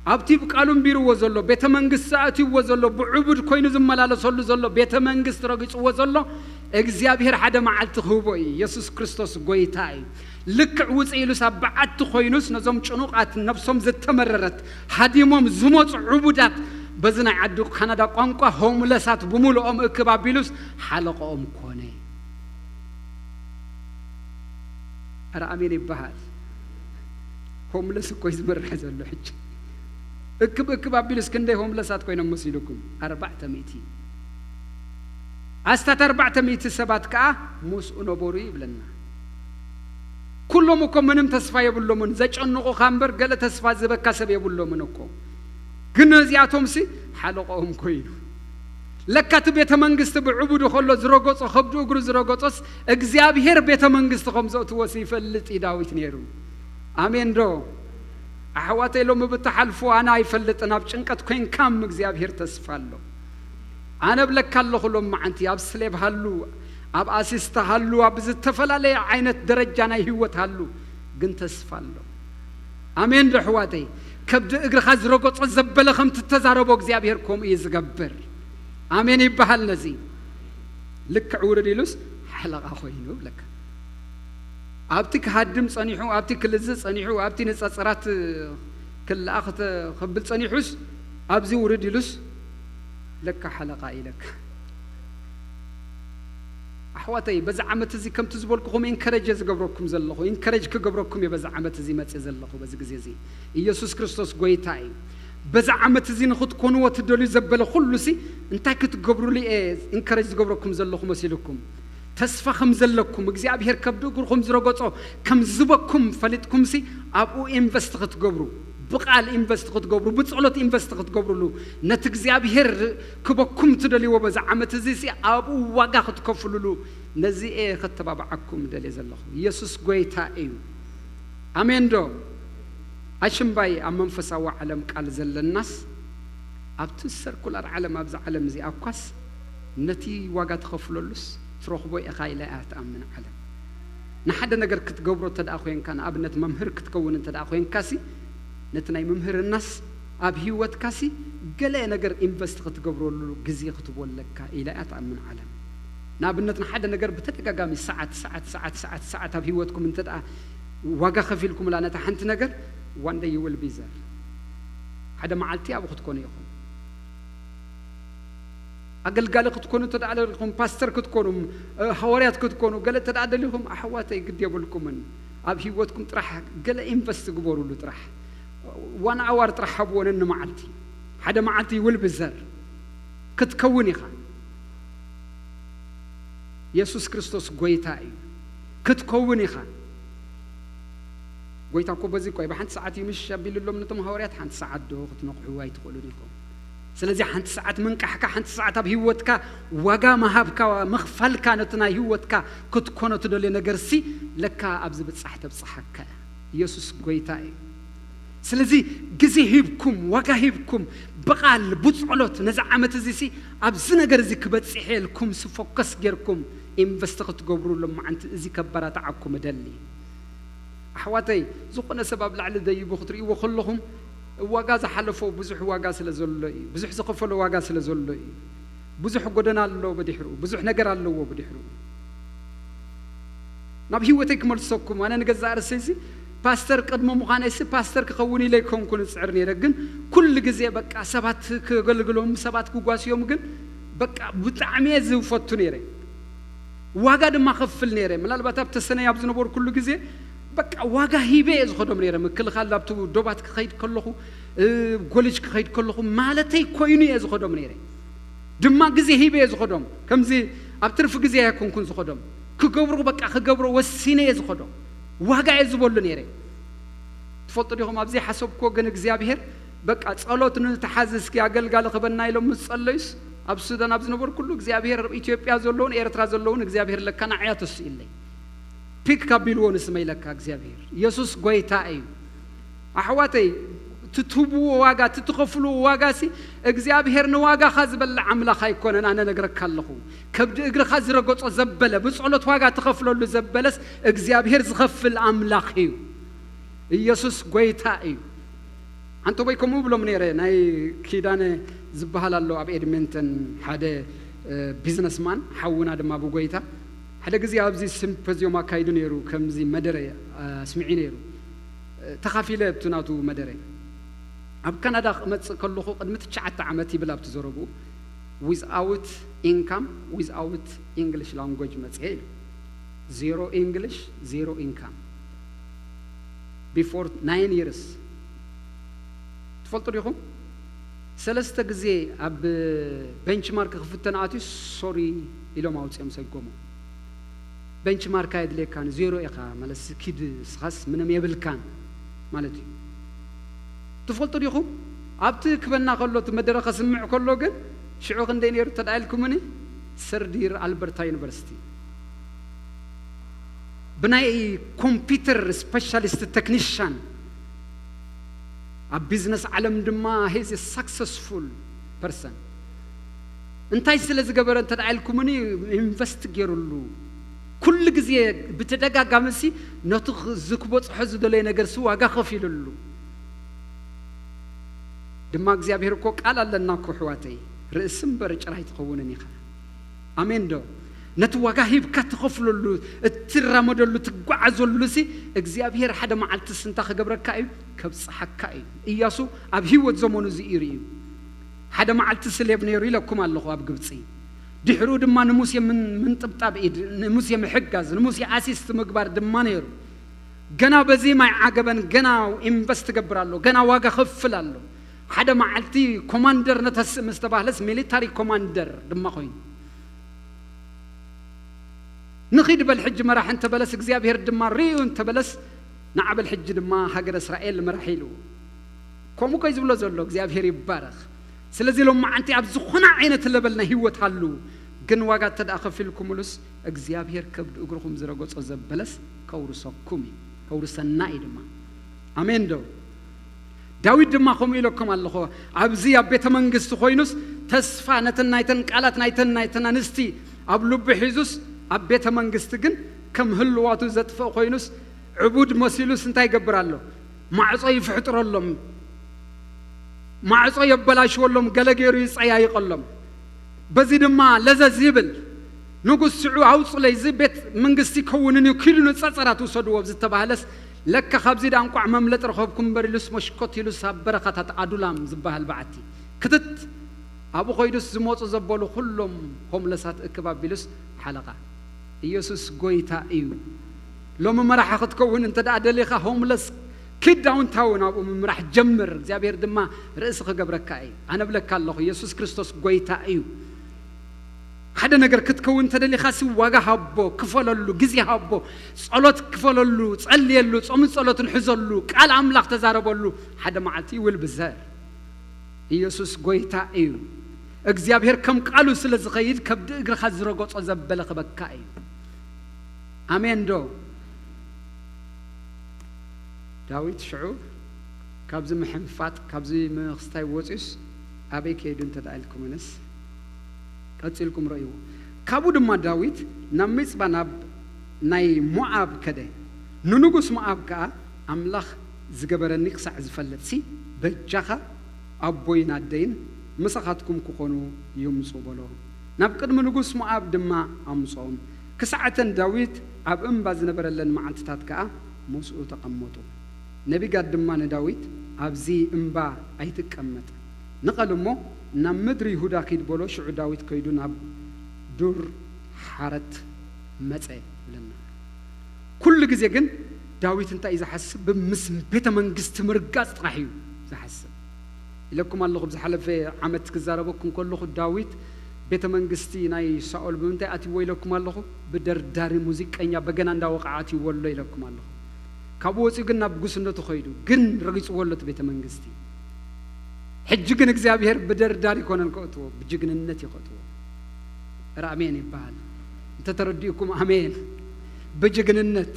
[SPEAKER 6] أبتي بقالهم بيرو وزلو بيت منغس ساعتي وزلو بعبد كوين زملاله صلو زلو بيت منغس رقص وزلو እግዚአብሔር ሓደ መዓልቲ ክህቦ ኢየሱስ ክርስቶስ ጎይታይ ልክ ውጽኢሉ ሰብዓት ኮይኑስ ነዞም ጭኑቃት ነፍሶም ዝተመረረት ሃዲሞም ዝሞጽ ዕቡዳት በዝናይ ዓዱ ካናዳ ቋንቋ ሆምለሳት ብሙሉኦም እክባቢሉስ ሓለቆኦም ኮነ አራአሜን ይባሃል ሆምለስ ኮይዝ መርሐ ዘሎ ሕጅ እክባቢሉስ ክንደይ ሆምለሳት ኮይኖም መስይልኩም 400 أستات 400 سبات كا موس ونبوري بلنا كلهم كم منهم تصفى يبلو من زج النقو خامبر قال تصفى زبك كسب يبلو منكم كنا زياتهم سي حلقهم كوينو لكات بيت منغست بعبود خلو زرقص خبدو اغرو زرقص እግዚአብሔር ቤተ መንግስት خمزوت وسيف اللي داويت نيرو امين دو احواتي لو مبتحلفو انا يفلطنا بچنقت كوين كام እግዚአብሔር ተስፋለሁ أنا بلك الله خلهم معنتي أب سليب هاللو أب أسيست هاللو أب زتفلالي عينة درجة هيوت هاللو قنت أسفلو أمين رحواتي كبد إقر خاز رقص الزبالة خمت تتزاربوك زيابيركم يزقبر أمين يبهال نزي لك عوردي لس حلقة خوينو لك أبتك هادم صنيحو أبتك لز صنيحو أبتي نصصرات كل أخت خبل صنيحوس أبزي وردي لس لك حلقة إلك أحواتي بزعمت زي كم تزبولكم إنكرج زقبركم زلخو إنكرج كقبركم يبزعمت زي ما تزلخو بزقزي يسوع كريستوس قويتاي بزعمت زي نخد كونوا تدولي زبل خلصي انتك تقبروا لي إيه إنكرج زقبركم زلخو مسيلكم تسفى خمزلكم እግዚአብሔር ከብዱ ጉርኩም ዝረገጾ ከም ዝበኩም ፈሊጥኩም ሲ አብኡ ኢንቨስት ክትገብሩ بقال إنفست خدقبرو بتصلت إنفست خدقبرو نت እግዚአብሔር كبكم تدليو بزعمت زيسي أبو واقع خدكفلولو نزي إيه خدتبابعكم دلي زلخو يسوس قويتا إيو أمين دو أشم باي أمم فساوا علم قال زل الناس أبتسر كل العالم أبز عالم زي أقاس نتي واقع تخفلولس تروخبو إخايلة أتأمن على نحد نجر كتجبرو تدأخوين كان أبنت ممهر كتكون تدأخوين كاسي نتناي ممهر الناس أبهيوت كاسي قال نجر إنفست كتجبرو له جزية كتبول لك إلى أتأمن على نابنت نحد نجر بتتجا جامي ساعات أبهيوتكم من تدأ واقع خفيلكم لا نتحنت نجر one day you will be there هذا معلتي أبغى تكون يخون أقل قال كتكونوا تدعى لكم باستر كتكونوا حواريات كتكونوا قال تدعى لكم أحواتي قد يقولكم من أبي واتكم ترح قال إنفست قبوروا له ترح وانا عوار ترحبون إنه معلتي هذا معلتي والبزر كتكوني خان يسوع كريستوس قويتاي كتكوني خان قويتاكو بزي كوي بحنت ساعتي مش شابيل لهم نتم حواريات حنت ساعات دو تنقعوا واي تقولوا لكم سلازي حنت ساعات منكحكا حنت ساعات بهيوتكا وغا مهابكا مخفلكا نتنا هيوتكا كتكونو تدولي نغرسي لكا ابز بتصحت بصحكا يسوع غويتاي سلازي غزي هيبكم وغا هيبكم بقال بصلوت نزعمت زيسي ابز نغر زي كبصحيلكم سفوكس غيركم انفستقت غبروا لما انت زي كبرا تعكم دلي احواتي زقنا سبب لعل ديبو خطري وخلهم واغا زحلفو بزح واغا سلازولي بزح زقفلو واغا سلازولي بزح غدنا لو بديحرو بزح نغر الله بديحرو ناب هيوتك مرسوكم انا نغزا ارسيسي باستر قدمو مخانيس باستر كخوني ليكم كون صعرني رغن كل غزي بقى سبات كغلغلوم سبات كغواسيوم غن بقى بطعمي زوفتو نيري واغا دما خفل نيري ملالبات بتسنه يابز نبور كل غزي بقى واغا هيبه زخدم نيره مكل خلابتو دوبات كخيد كلخو غولج كخيد كلخو مالتي كويني زخدم نيره دما غزي هيبه زخدم كمزي ابترف غزي يكونكن زخدم كغبرو بقى كغبرو وسينه زخدم واغا يزبول نيره تفضل يوم ابزي حسبكو غن እግዚአብሔር بقى ጸሎት ንተሐዝስ ያገልጋል خبنا يلوم ጸለይስ ابسودان ابز نبر كله እግዚአብሔር ኢትዮጵያ ዘለውን ኤርትራ ዘለውን እግዚአብሔር ለካና አያትስ ይለይ ፒክ ካቢልዎን ስመይለካ እግዚአብሔር ኢየሱስ ጎይታዬ አህዋተይ ትቱቡ ዋጋ ትትخفሉ ዋጋሲ እግዚአብሔር ንዋጋ ኻዝበል አምላኽ አይኮነን አነ ነገርካለሁ ከብድ እግር ኻዝረጎጾ ዘበለ በጸሎት ዋጋ ተخفለሉ ዘበለስ እግዚአብሔር ዝخفል አምላኽ እዩ ኢየሱስ ጎይታዬ አንተ በይከሙ ብሎም ነረ ናይ ኪዳነ ዝባሃላሎ አብ ኤድመንተን ሓደ ቢዝነስማን ሓውና ድማ በጎይታ حدا جزي أبزي سيمبوزيوم أكايدو نيرو كمزي مدري سمعي نيرو تخافيله بتناتو مدري أب كندا كله قد متشعت عمتي بلا بتزوربو without income without English language متسهل zero English zero income before 9 years تفضلوا يخون سلسة جزي أب benchmark خفتناتي sorry إلو ما وتسيم سيقومو benchmark هيد ليه كان زيرو إخا مالس كيد سخس منهم يبل كان مالتي تفضل يخو أبتك بنا كله تمدرخ سمع كله جن شعوق دينير تدعيلكم مني سردير ألبرتا يونيفرسيتي بناي كمبيوتر سبيشاليست تكنيشن أب بيزنس علم دما هيز successful person انتاي سلز جبران تدعيلكم مني investigateولو كل جزء بتدقق جامسي نتخ زكبوت حزب دلنا جرسوا وجا خفيللو دماغ زي أبيركوك على لنا كحواتي رئيسم برج راح يتقونني خا أمين دو نتوجه بكت خفللو الترامدلو تقعزلو سي إجزابير حدا مع التسنتخ جبر كايب كبس حكايب إياسو أبهيوت زمانو زيريو حدا مع التسليب نيري لكم الله أب جبسي دحرو دما نموسي من طبطاب ايد نموسي محجاز نموسي اسيست مغبار دما نيرو غنا بزي ما عجبن غنا انفست غبرالو غنا واغا خفلالو حدا معلتي كوماندر نتس مستباهلس ميليتاري كوماندر دما خوين نخيد بالحج مراح انت بلس እግዚአብሔር دما ريو انت بلس نعب الحج دما هاجر اسرائيل مرحيلو كومو كيزبلو زلو እግዚአብሔር ይባረክ ስለዚህ ሎም አንተ አብዝኹና አይነት ለበልና ህይወት አሉ ግን ዋጋ ተዳኸፍልኩም ሙሉስ እግዚአብሔር ከብድ እግሩኩም ዝረጎጾ ዘበለስ ከውርሰኩም ከውርሰና ይድማ አሜን ዶ ዳዊት ድማ ኮም ይለኩም አለኹ አብዚ አቤተ መንግስት ኮይኑስ تسفى نتنايتن قالت نايتن نستي أبلو بحيزوس أبيت منجست جن كم هلواتو زتفا خوينوس عبود مسيلوس انتاي قبرالو معصو يفحطر اللهم معصو يبلاش واللهم قلقيرو يسعيا يقلهم بزيد ما لذا زيبل نقول سعو عوص لي زبت منجستي كونني كيلو نتصرات وصدوا بزت بهالس لك خبزيد أنقع مملت رخبكم بريلوس مشكوت يلوس بركة أدولام زبها البعتي كتت أبو خويدوس زموت زبالو كلهم هم لسات إكباب بيلوس حلقة يسوس قويتا إيو لو ممرح أخذكون أنت دا دليخا هم لس كيد داون تاون أبو ممرح جمر زابير دما رئيسك قبرك أي أنا بلك الله يسوس كريستوس قويتا إيو هذا نجار كتكون تدلي خاسي واجه هبو كفللو جزي هبو صلوت كفللو صليلو صوم صلوت الحزلو قال أملاك تزاربلو هذا معتي والبزار يسوس قويتا إيو እግዚአብሔር ከም ቃሉ ስለዝኸይድ ከብድ እግር ኻዝረጎጾ ዘበለ ኸበካይ አሜን ዶ ዳዊት ሽዑ ካብዚ ምሕንፋጥ ካብዚ መኽስታይ ወፂስ አበይ ከይዱ እንተዳልኩምንስ ቀጽልኩም ረእዩ ካቡ ድማ ዳዊት ናብ ምጽባ ናብ ናይ ሞዓብ ከደ ንንጉስ ሞዓብ ከ አምላኽ ዝገበረኒ ክሳዕ ዝፈለጥሲ በጃኻ አቦይና ደይን مسخاتكم كخونو يمصو بلو نبقد منغوس مواب دما امصوم كساعتن داويد اب انباز نبرلن معنتات كا مسؤ تقمطو نبي قد دما داويد ابزي انبا ايتقمط نقلمو نمدر يهودا كيد بلو شعو داويد كيدو ناب دور حارت مصي لنا كل غزي كن داويد انت اذا حسب بمسم بيت منغست مرغاص طاحيو زحسب لكم الله خبز حلف عمت كزاربكم كله داويد بيت منغستي ناي ساول بمنتي اتي ويلكم الله بدرداري موزيقኛ በገና እንዳወቃati ወሎ ይለኩም الله ካብወፂ ግን ናብ ጉስነቱ ኸይዱ ግን ረግጽ ወሎት ቤተ መንግስቲ ሕጅ ግን እግዚአብሔር በደርዳሪ ኮነን ቆጥቶ በጅግንነት ይቆጥቶ አሜን ይባል እንተተረዲኩም አሜን በጅግንነት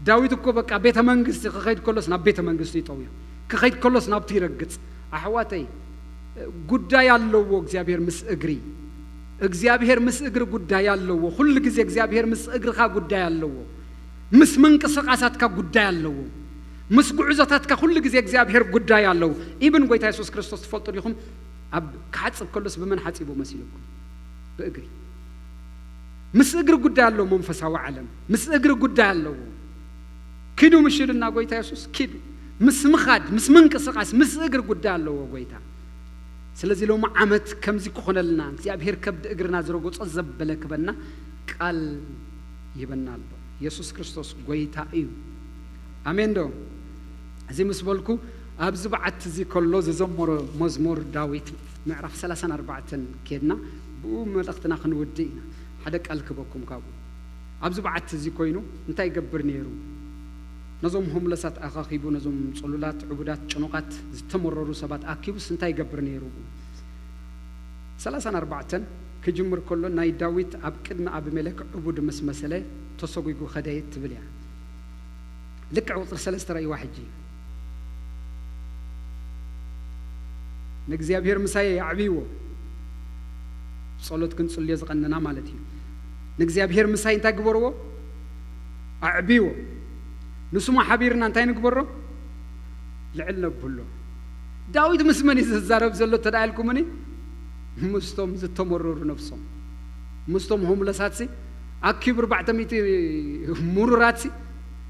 [SPEAKER 6] ዳዊት እኮ በቃ ቤተ መንግስት ከኸይድ ኮሎስ ናብ ቤተ መንግስቱ ይጠውዩ ከኸይድ ኮሎስ ናብ ትይረግጽ አህዋተይ ጉዳይ ያለው እግዚአብሔር ምስእግሪ ጉዳይ ያለው ሁሉ ጊዜ እግዚአብሔር ምስእግርኻ ጉዳይ ያለው ምስ መንቀሳቀሳት ካ ጉዳይ ያለው ምስ ጉዕዞታት ካ ሁሉ ጊዜ እግዚአብሔር ጉዳይ ያለው ኢብን ጎይታ ኢየሱስ ክርስቶስ ተፈልጦ ይኹም አብ ካጽብ ኮሎስ በመን ሐጺቦ መስይልኩም በእግሪ ምስእግሪ ጉዳይ ያለው መንፈሳዊ ዓለም ምስእግሪ ጉዳይ ያለው ኪዱ ምሽልና ጎይታ ኢየሱስ ኪዱ مسمخاد مسمنك سقاس مسأجر قدال له وقويتا سلزي لو معمت كم زي كخونلنا እግዚአብሔር كبد እግርና ዝረጎ ጸዘበለ ከበና ቃል ይበናል ኢየሱስ ክርስቶስ ጎይታ እዩ አሜን ዶ እዚ መስበልኩ አብዝ በዓት እዚ ኮሎ ዘዘመረ መዝሙር ዳዊት ምዕራፍ 34 ከድና ብኡ መልእክትና ክንወዲና ሓደ ቃል ክበኩም ካብኡ አብዝ በዓት እዚ ኮይኑ እንታይ ይገብር ነይሩ نزوم هم لسات أخاخيبو نزوم صلولات عبودات جنوقات تمرروا سبات أكيبس انتاي قبرني يروبو 34 كجمر كله ناي داويت أبكدنا أبي ملك عبود مسمسلة تصويقو خدايت تبليا لك عوطر 3 رأي واحد جي نكزي أبير مسايا يعبيو صلوت كنت صلي يزغننا مالتي نكزي أبير مسايا انتا قبرو أعبيو نسمع حبيرنا انتي نكبره لعلنا بقوله داويد مسمني زارب زلو تدعيلكم مني مستوم زتمرر نفسهم مستوم هم لساتسي أكبر بعد ميتي مروراتسي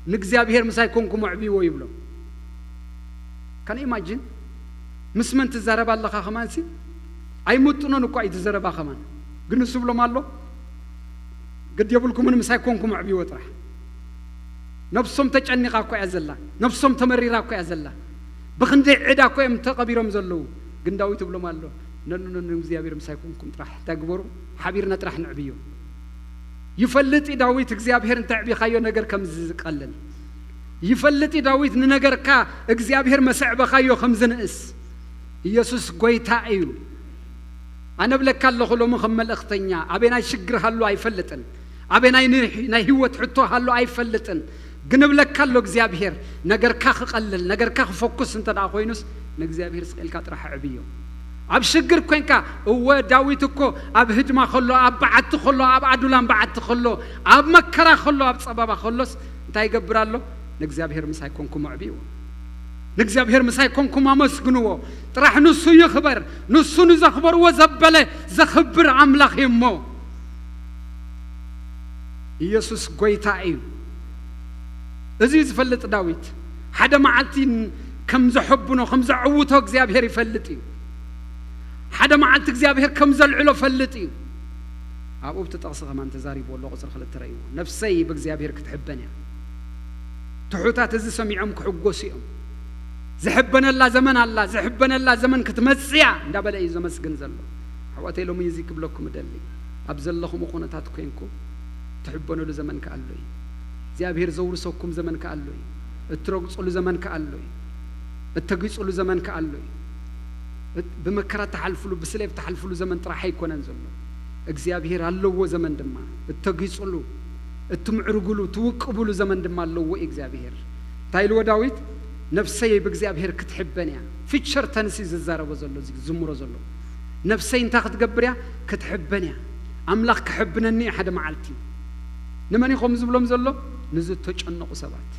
[SPEAKER 6] نكزي بهير مساي كونكم عبي ويبلو كان يماجن مسمن تزارب الله خمانسي أي متنا نقاي تزارب خمان قلنا سبلو مالو قد يبلكم من مساي كونكم عبي وطرح نفسهم تجنقا كو يزلا نفسهم تمريرا كو يزلا بخندي عدا كو متقبيرم زلو ግን ዳዊት ብሎ ማሎ ነኑ እግዚአብሔር ምሳይኩንኩም ጥራሕ ተግበሩ ሓቢርና ጥራሕ ንዕብዩ ይፈልጥ ዳዊት እግዚአብሔር እንተዕቢ ካዮ ነገር ከም ዝቀልል ይፈልጥ ዳዊት ንነገርካ እግዚአብሔር መስዕበ ካዮ ከም ዝንእስ ኢየሱስ ጎይታ እዩ አነ ብለካ ለኹ ሎሙ ከም መልእክተኛ አቤናይ ሽግር ሃሉ አይፈልጥን አቤናይ ናይ ህይወት ሕቶ ሃሉ አይፈልጥን ግን ብለካ ሎ እግዚአብሔር ነገርካ ክቀልል ነገርካ ክፎኩስ እንተዳ ኮይኑስ ንእግዚአብሔር ስቀልካ ጥራሕ ዕብዩ أب شجر كوينكا هو داويتكو أب هجمة خلو أب بعت خلو أب عدولان بعت خلو أب مكرا خلو أب صبابا خلص انتي قبرالو نجزابهر مساي كونكم معبيو نجزابهر مساي كونكم أمسكنوه تراح نسو يخبر نسو نزخبر وزبله زخبر عملاق يمو يسوس قويتايو أزيز فلت داويت حدا معلتين كم زحبنا كم زعوته جزابهر يفلتي حدا معلت جزابهر كم زلعلو فلتي أبو بتتقصى ما أنت زاري بقول قصر خلت تريو نفسي بجزابهر كتحبني تحوتات زي سميعهم كحجوسيهم زحبنا الله زمن الله زحبنا الله زمن كتمسيا دبل أي زمن سجنزله حواتي لهم يزيك بلوكم دلي أبزلهم وخونتات كينكو تحبونه لزمن كألوي زابهر زور سوكم زمن كألوي الترقص له زمن كألوي التقيص له زمن كألوي بمكرة تحلفلو بسليف تحلفلو زمن تراحي كون انزلو اغزابهر الله زمن دما التقيص له التمعرقلو توقبلو زمن دما الله اغزابهر تايلو داويت نفسي باغزابهر كتحبنيا فيتشر تنسي ززارو زلو زمرو زلو نفسي انت كتقبريا كتحبنيا املاك كحبنني حدا معلتي نماني خمز بلوم زلو نزت تጨነቁ ሰባት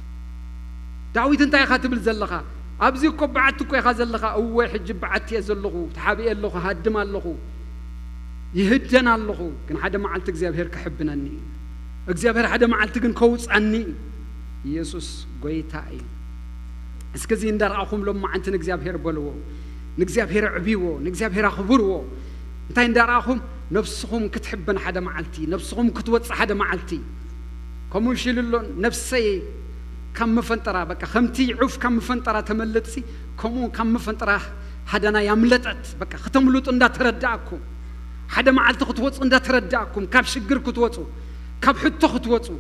[SPEAKER 6] داويت انت يخاتب الزلخه ابزي كو بعتكو يخازلخه او حج بعت يزلخو تحابي اللخو هدم اللخو يهدنا اللخو كن حدا معلت እግዚአብሔር كحبنني እግዚአብሔር حدا معلت كن كوصعني ኢየሱስ ጎይታዬ እስከዚህ እንዳራኹም ለማ አንተ እግዚአብሔር በልዎ እግዚአብሔር ዕቢዎ እግዚአብሔር አኽብርዎ እንታይ እንዳራኹም ነፍስኹም ክትሕበን حدا معلتي ነፍስኹም ክትወጽ حدا معلتي كمو شيللون نفسي كم فنطرة بقى خمتي عوف كم فنطرة تملتسي كمو كم فنطرة حدنا يملتت بقى ختملوت اندا ترداكم حدا ما علت خطوات اندا ترداكم كاب شجر كتوتو كاب حتو كتوتو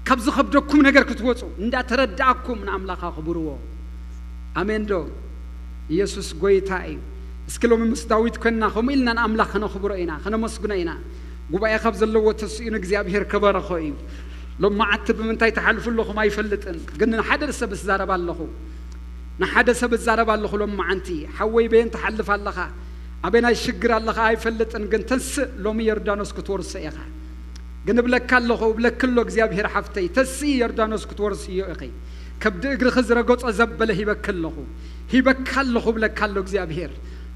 [SPEAKER 6] كاب زخبدكم نجر كتوتو اندا ترداكم من املاك خبروه امين دو يسوس غويتاي اسكلو من مستداويت كنا خم إلنا املاك نخبروينا خنا مسغنينا غبايا خبز اللو تسين እግዚአብሔር كبرخوي لما عتب من تاي تحلف له ما يفلتن قلنا حدا سب الزارب الله نحدا سب الزارب الله لما عنتي حوي بين تحلف الله أبينا يشجر الله يفلتن قن تنس لوم يردانوس كتورس يا قن بلك الله وبلك كله جزابهر حفتي تسي يردانوس كتورس يا أخي كبد إجر خزر قط أزبله هي بكله بلك الله جزابهر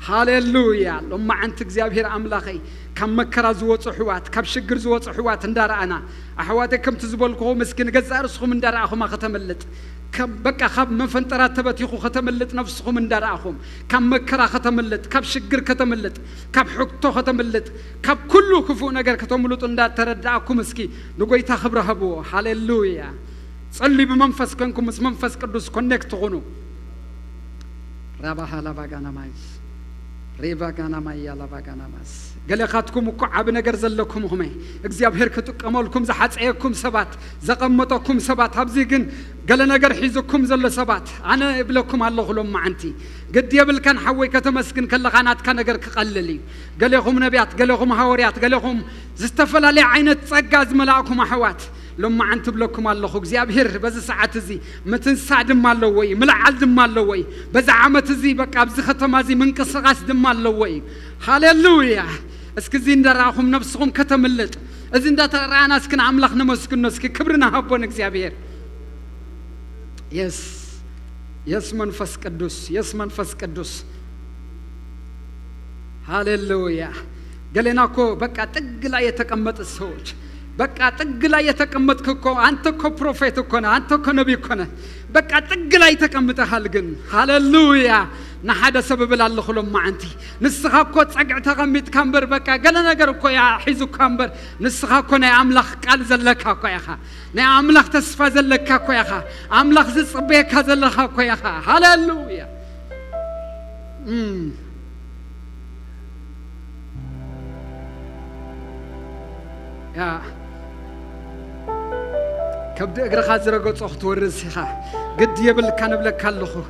[SPEAKER 6] هاليلويا لما أنت جزابهر أملاخي كم مكرا زوات صحوات كم شجر زوات صحوات ندار أنا أحواتي كم تزبلكوا مسكين جزار سخو من دار أخو ما ختملت كم بقى خاب من فنترات تبتي خو ختملت نفسهم من دار أخوم كم مكرا ختملت كم شجر ختملت كم حكتو ختملت كم كله كفو نجار ختملت ندار ترداكم مسكي نقول تخبرها بو هاليلويا صلي بمنفس كنكم منفس قدوس كونكت غنو رابها لا باغانا مايس ريبا كان ما يلا باغانا ماس قال خاتكم وقعب نجر زلكم هم እግዚአብሔር ከተቀመልኩም ዘሐጽየኩም ሰባት ዘቀመጠኩም ሰባት habዚግን قال نجر حيزكم زل ሰባት انا ابلكم الله لهم عنتي قد يبلكن حوي كتمسكن كلغانات كنجر كقللي قال لهم نبيات قال لهم حواريات قال لهم زستفلالي عينت ጸጋ ዝመላእኩም አሕዋት لما عنت بلكم الله እግዚአብሔር በዚ ሰዓት እዚ ምትንሳዕ ድማ አለው ወይ ምልዓል ድማ አለው ወይ በዚ ዓመት እዚ በቃ ኣብዚ ከተማ እዚ ምንቅስቃስ ድማ አለው ወይ ሃሌሉያ እስከዚ እንደራኹም ነፍስኩም ከተመለጥ እዚ እንደተራና እስከን አምላክ ነመስክን እስከ ክብርና ሀቦን እግዚአብሔር የስ መንፈስ ቅዱስ ሃሌሉያ ገለናኮ በቃ ጥግ ላይ የተቀመጠ ሰዎች በቃ ጥግ ላይ የተቀመጥክ እኮ አንተ እኮ ፕሮፌት እኮ ነህ አንተ እኮ ነብይ እኮ ነህ በቃ ጥግ ላይ ተቀምጠሃል ግን ሃሌሉያ نحدا سبب الله لما أنتي نسخاكو تسقع تغميت كامبر بكا قال نجر كو يا حيزو كامبر نسخاكو نا أملاخ قال زلكا كو يا خا نا أملاخ تسفى زلكا كو يا خا أملاخ زصبيك زلكا كو يا خا هاليلويا يا كبد اقرا خازر قصخ تورس خا قد يبل كان بلك كالخو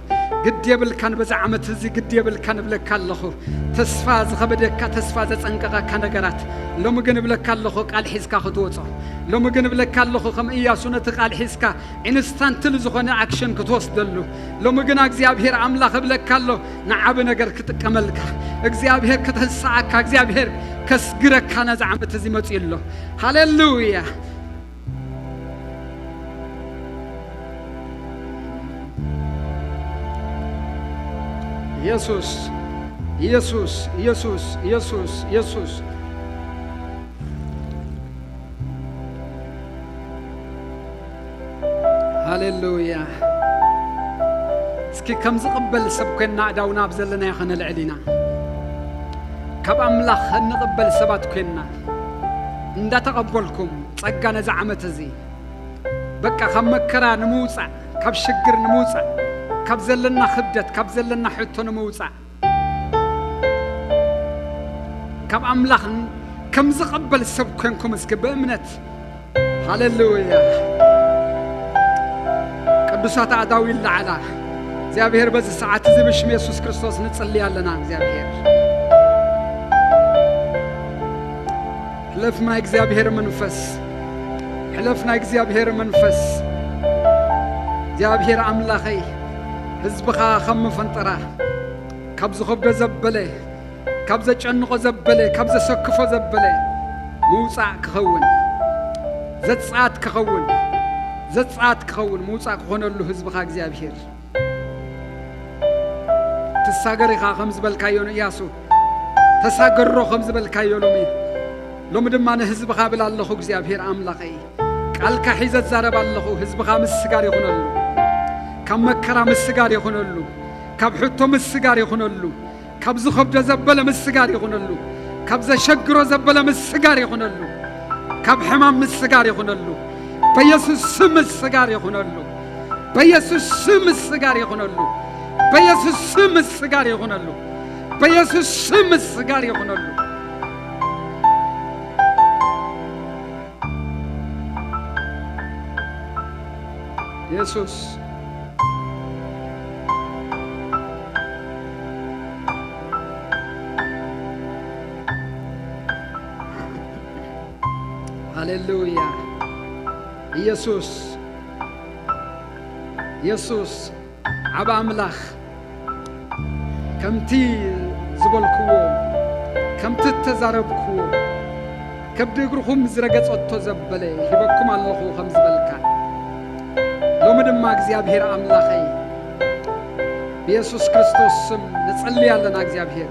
[SPEAKER 6] قد يبل كان بزعمت زي قد يبل كان بلك الله تسفى زخبدك تسفى زنقق كان جرات لو مجن بلك الله قال حسك خطوته لو مجن بلك الله خم إياسون تقال حسك إنستان تلزخنا أكشن كتوصل له لو مجن أجزيابهر عملا قبلك الله نعب نجر كتكملك أجزيابهر كتسعك أجزيابهر كسجرك كان زعمت زي ما تقول له هاليلويا يسوس يسوس يسوس يسوس يسوس هاليلويا اسكي كم زقبل سبكنا داونا بزلنا يا خنا العلينا كب أملاخ نقبل سبات كنا ندا تقبلكم صقنا زعمت زي بقى خمكرا نموصع كب شجر نموصع كب زلنا خبدت كب زلنا حتو نموصع كب أملاخ كم زقبل سبكنكم اسكي بأمنت هاليلويا قدسات عداوي العلا እግዚአብሔር በዚህ ሰዓት እዚህ በስም ኢየሱስ ክርስቶስ እንጸልያለና እግዚአብሔር حلفنا እግዚአብሔር መንፈስ حلفنا እግዚአብሔር መንፈስ እግዚአብሔር አምላኸ ህዝብኻ ከም ፈንጠራ ካብ ዝኸብደ ዘበለ ካብ ዘጨንቆ ዘበለ ካብ ዘሰክፎ ዘበለ ሙጻእ ክኸውን ዘጻት ክኸውን ዘጻት ክኸውን ሙጻእ ክኾነሉ ህዝብኻ እግዚአብሔር تساقريخا خمس بالكايون إياسو تساقرو خمس بالكايون لوم دما نهزب خابل الله خو እግዚአብሔር አምላኸይ ቃልካ ሒዘት ዛረብ አለኹ ህዝብኻ ምስጋር ይኹነሉ ካብ መከራ ምስጋር ይኹነሉ ካብ ሕቶ ምስጋር ይኹነሉ ካብ ዝኸብደ ዘበለ ምስጋር ይኹነሉ ካብ ዘሸግሮ ዘበለ ምስጋር ይኹነሉ ካብ ሕማም ምስጋር ይኹነሉ በኢየሱስ ስም ምስጋር ይኹነሉ በኢየሱስ ስም ምስጋር ይኹነሉ በኢየሱስ ስም ምስጋር ይኹነሉ በኢየሱስ ስም ምስጋር ይኹነሉ ኢየሱስ ሃሌሉያ ኢየሱስ ኢየሱስ ዓባ አምላኽ ከምቲ ዝበልክዎ ከምቲ ተዛረብክዎ ከብዲ እግርኹም ዝረገጸቶ ዘበለ ሂበኩም ኣለኹ ከም ዝበልካ ሎሚ ድማ እግዚአብሔር አምላኸይ በኢየሱስ ክርስቶስ ስም ንጸልያለና እግዚአብሔር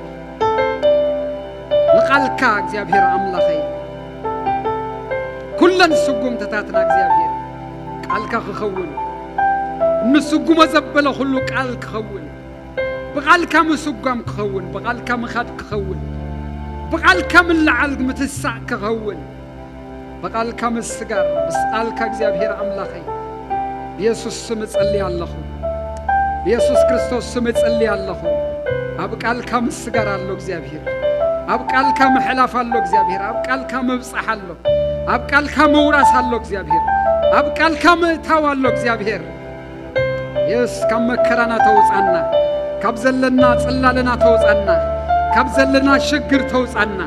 [SPEAKER 6] ንቃልካ እግዚአብሔር አምላኸይ ኩለን ስጉምትታትና እግዚአብሔር ቃልካ ክኸውን ንስጉመ ዘበለ ሁሉ ቃል ክኸውን بقالك مسقام كخون بقالك مخاد كخون بقالك من العلق متسع كخون بقالك مسقار بسقالك እግዚአብሔር አምላኸይ ኢየሱስ ስም ጸልይ አለሁ ኢየሱስ ክርስቶስ ስም ጸልይ አለሁ አብቃልካ መስጋር አለው እግዚአብሔር አብቃልካ መሐላፍ አለው እግዚአብሔር አብቃልካ መብጻሕ አለው አብቃልካ መውራስ አለው እግዚአብሔር አብቃልካ መታው አለው እግዚአብሔር ኢየሱስ ከመከራና ተውጻና ካብዘለና ጽላለና ተውጻና ካብዘለና ሽግር ተውጻና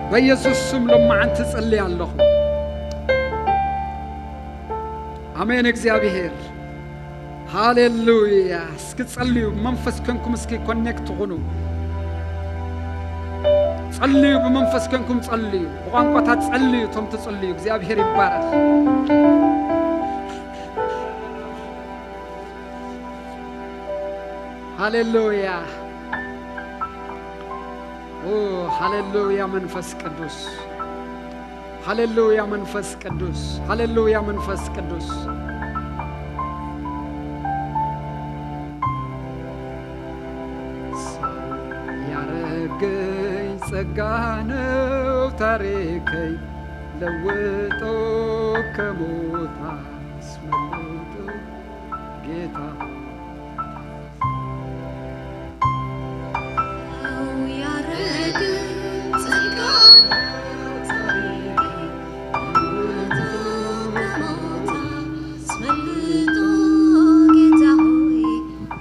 [SPEAKER 6] በኢየሱስ ስም ለማንተ ጸልይ አለሁ አሜን እግዚአብሔር ሃሌሉያ እስክጸልዩ መንፈስ ከንኩም እስኪ ኮኔክት ሆኑ ጸልዩ በመንፈስ ከንኩም ጸልዩ በቋንቋታት ጸልዩ ቶም ተጸልዩ እግዚአብሔር ይባረክ ሃሌሉያ ኦ ሃሌሉያ መንፈስ ቅዱስ ሃሌሉያ መንፈስ ቅዱስ ሃሌሉያ መንፈስ ቅዱስ ያረገኝ ጸጋነው ታሪከይ ለውጦ ከሞት አስመልጦ ጌታ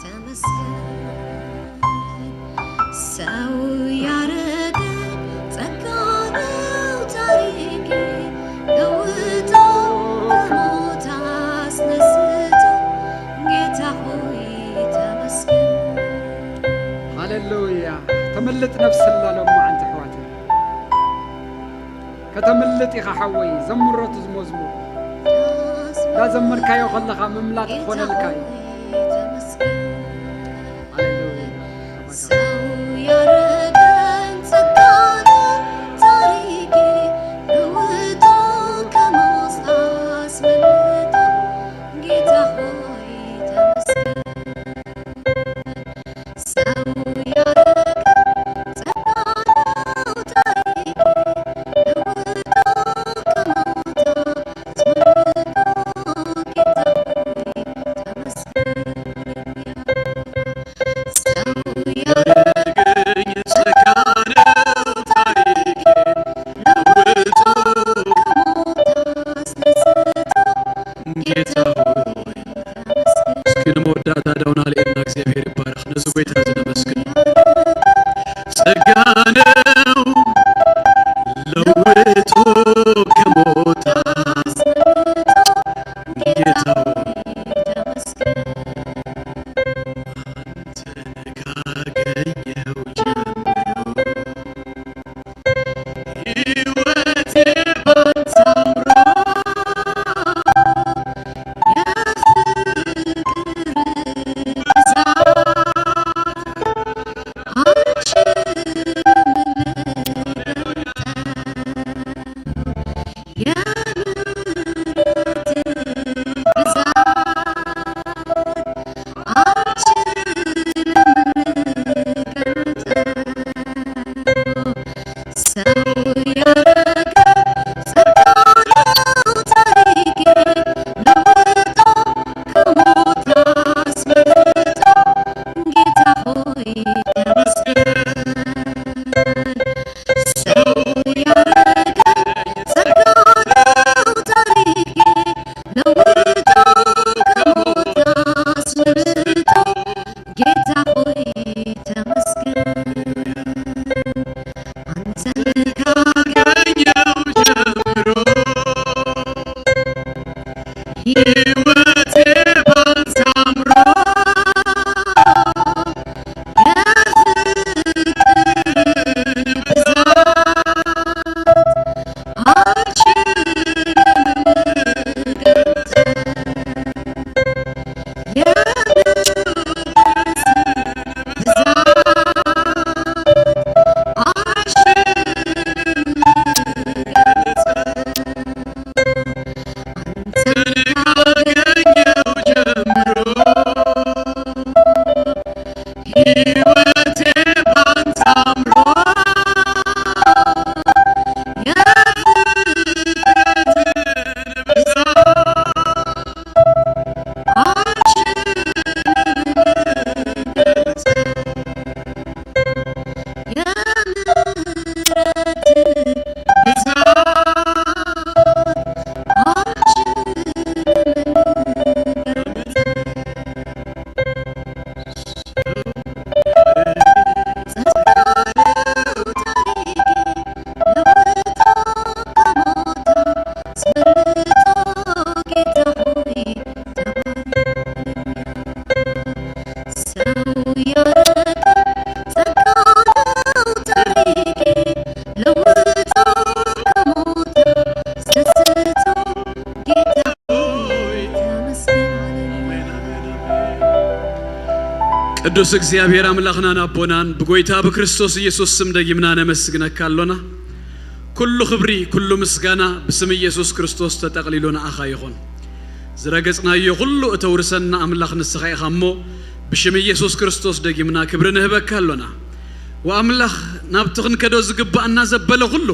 [SPEAKER 2] ተመስገን
[SPEAKER 6] كتملت نفس الله ما أنت حواتي كتملت يا حوي زمرت زمزمو لا زمر كايو خلقها مملاك خون الكاي
[SPEAKER 7] ቅዱስ እግዚአብሔር አምላክና አቦናን በጎይታ በክርስቶስ ኢየሱስ ስም ደግምና ነመስግነካለና ኩሉ ክብሪ ኩሉ ምስጋና በስም ኢየሱስ ክርስቶስ ተጠቅሊሎና አኻ ይኹን ዝረገጽናዮ ሁሉ እተውርሰና አምላክ ንስኻ ኢኻሞ በሽም ኢየሱስ ክርስቶስ ደግምና ክብርን ህበካለና ወአምላክ ናብትኽን ከዶ ዝግባእና ዘበለ ሁሉ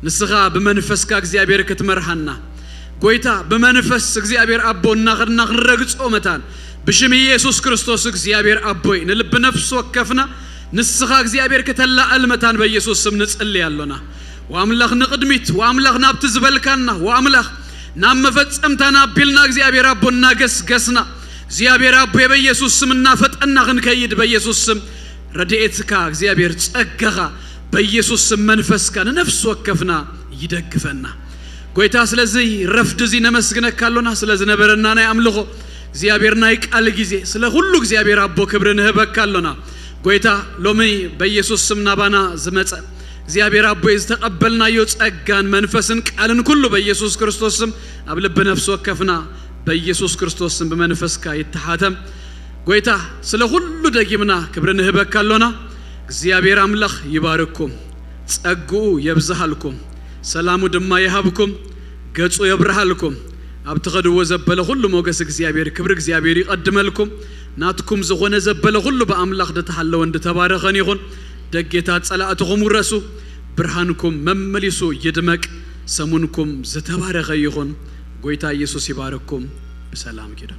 [SPEAKER 7] ንስኻ በመንፈስካ እግዚአብሔር ክትመርሐና ጎይታ በመንፈስ እግዚአብሔር አቦና ኸድና ክንረግጾ መታን بشم يسوع كريستوس እግዚአብሔር አቦይ ንልብ ነፍስ ወከፍና ንስኻ እግዚአብሔር ከተላ አልመታን በኢየሱስ ስም ንጽልያለና ወአምላክ ንቅድሚት ወአምላክ ናብት ዝበልካና ወአምላክ ናም መፈጸምታና ቢልና እግዚአብሔር አቦና ገስገስና እግዚአብሔር አቦይ በኢየሱስ ስምና ፈጠና ክንከይድ በኢየሱስ ስም ረድኤትካ እግዚአብሔር ጸጋኻ በኢየሱስ ስም መንፈስካ ነፍስ ወከፍና ይደግፈና ጎይታ ስለዚህ ረፍድ ዚ ነመስግነካለና ስለዚህ ነበርና ናይ አምልኮ እግዚአብሔር ናይ ቃል ጊዜ ስለ ሁሉ እግዚአብሔር አቦ ክብርን ህበካለና ጎይታ ሎሚ በኢየሱስ ስም ናባና ዝመጸ እግዚአብሔር አቦይ ዝተቀበልናዮ ጸጋን መንፈስን ቃልን ሁሉ በኢየሱስ ክርስቶስ ስም ኣብ ልብ ነፍስ ወከፍና በኢየሱስ ክርስቶስ ስም በመንፈስካ ይተሓተም ጎይታ ስለ ሁሉ ደጊምና ክብርን ህበካሎና እግዚአብሔር አምላክ ይባርኩም ጸጉኡ የብዛሃልኩም ሰላሙ ድማ ይሃብኩም ገጹ ይብርሃልኩም ኣብትኸድዎ ዘበለ ሁሉ ሞገስ እግዚአብሔር ክብር እግዚአብሔር ይቀድመልኩም ናትኩም ዝኾነ ዘበለ ሁሉ በአምላክ ደተሐለው እንድተባረኸን ይሁን ደጌታ ጸላእትኩም ረሱ ብርሃንኩም መመሊሱ ይድመቅ ሰሙንኩም ዝተባረኸ ይሁን ጎይታ ኢየሱስ ይባርኩም በሰላም ኪዳ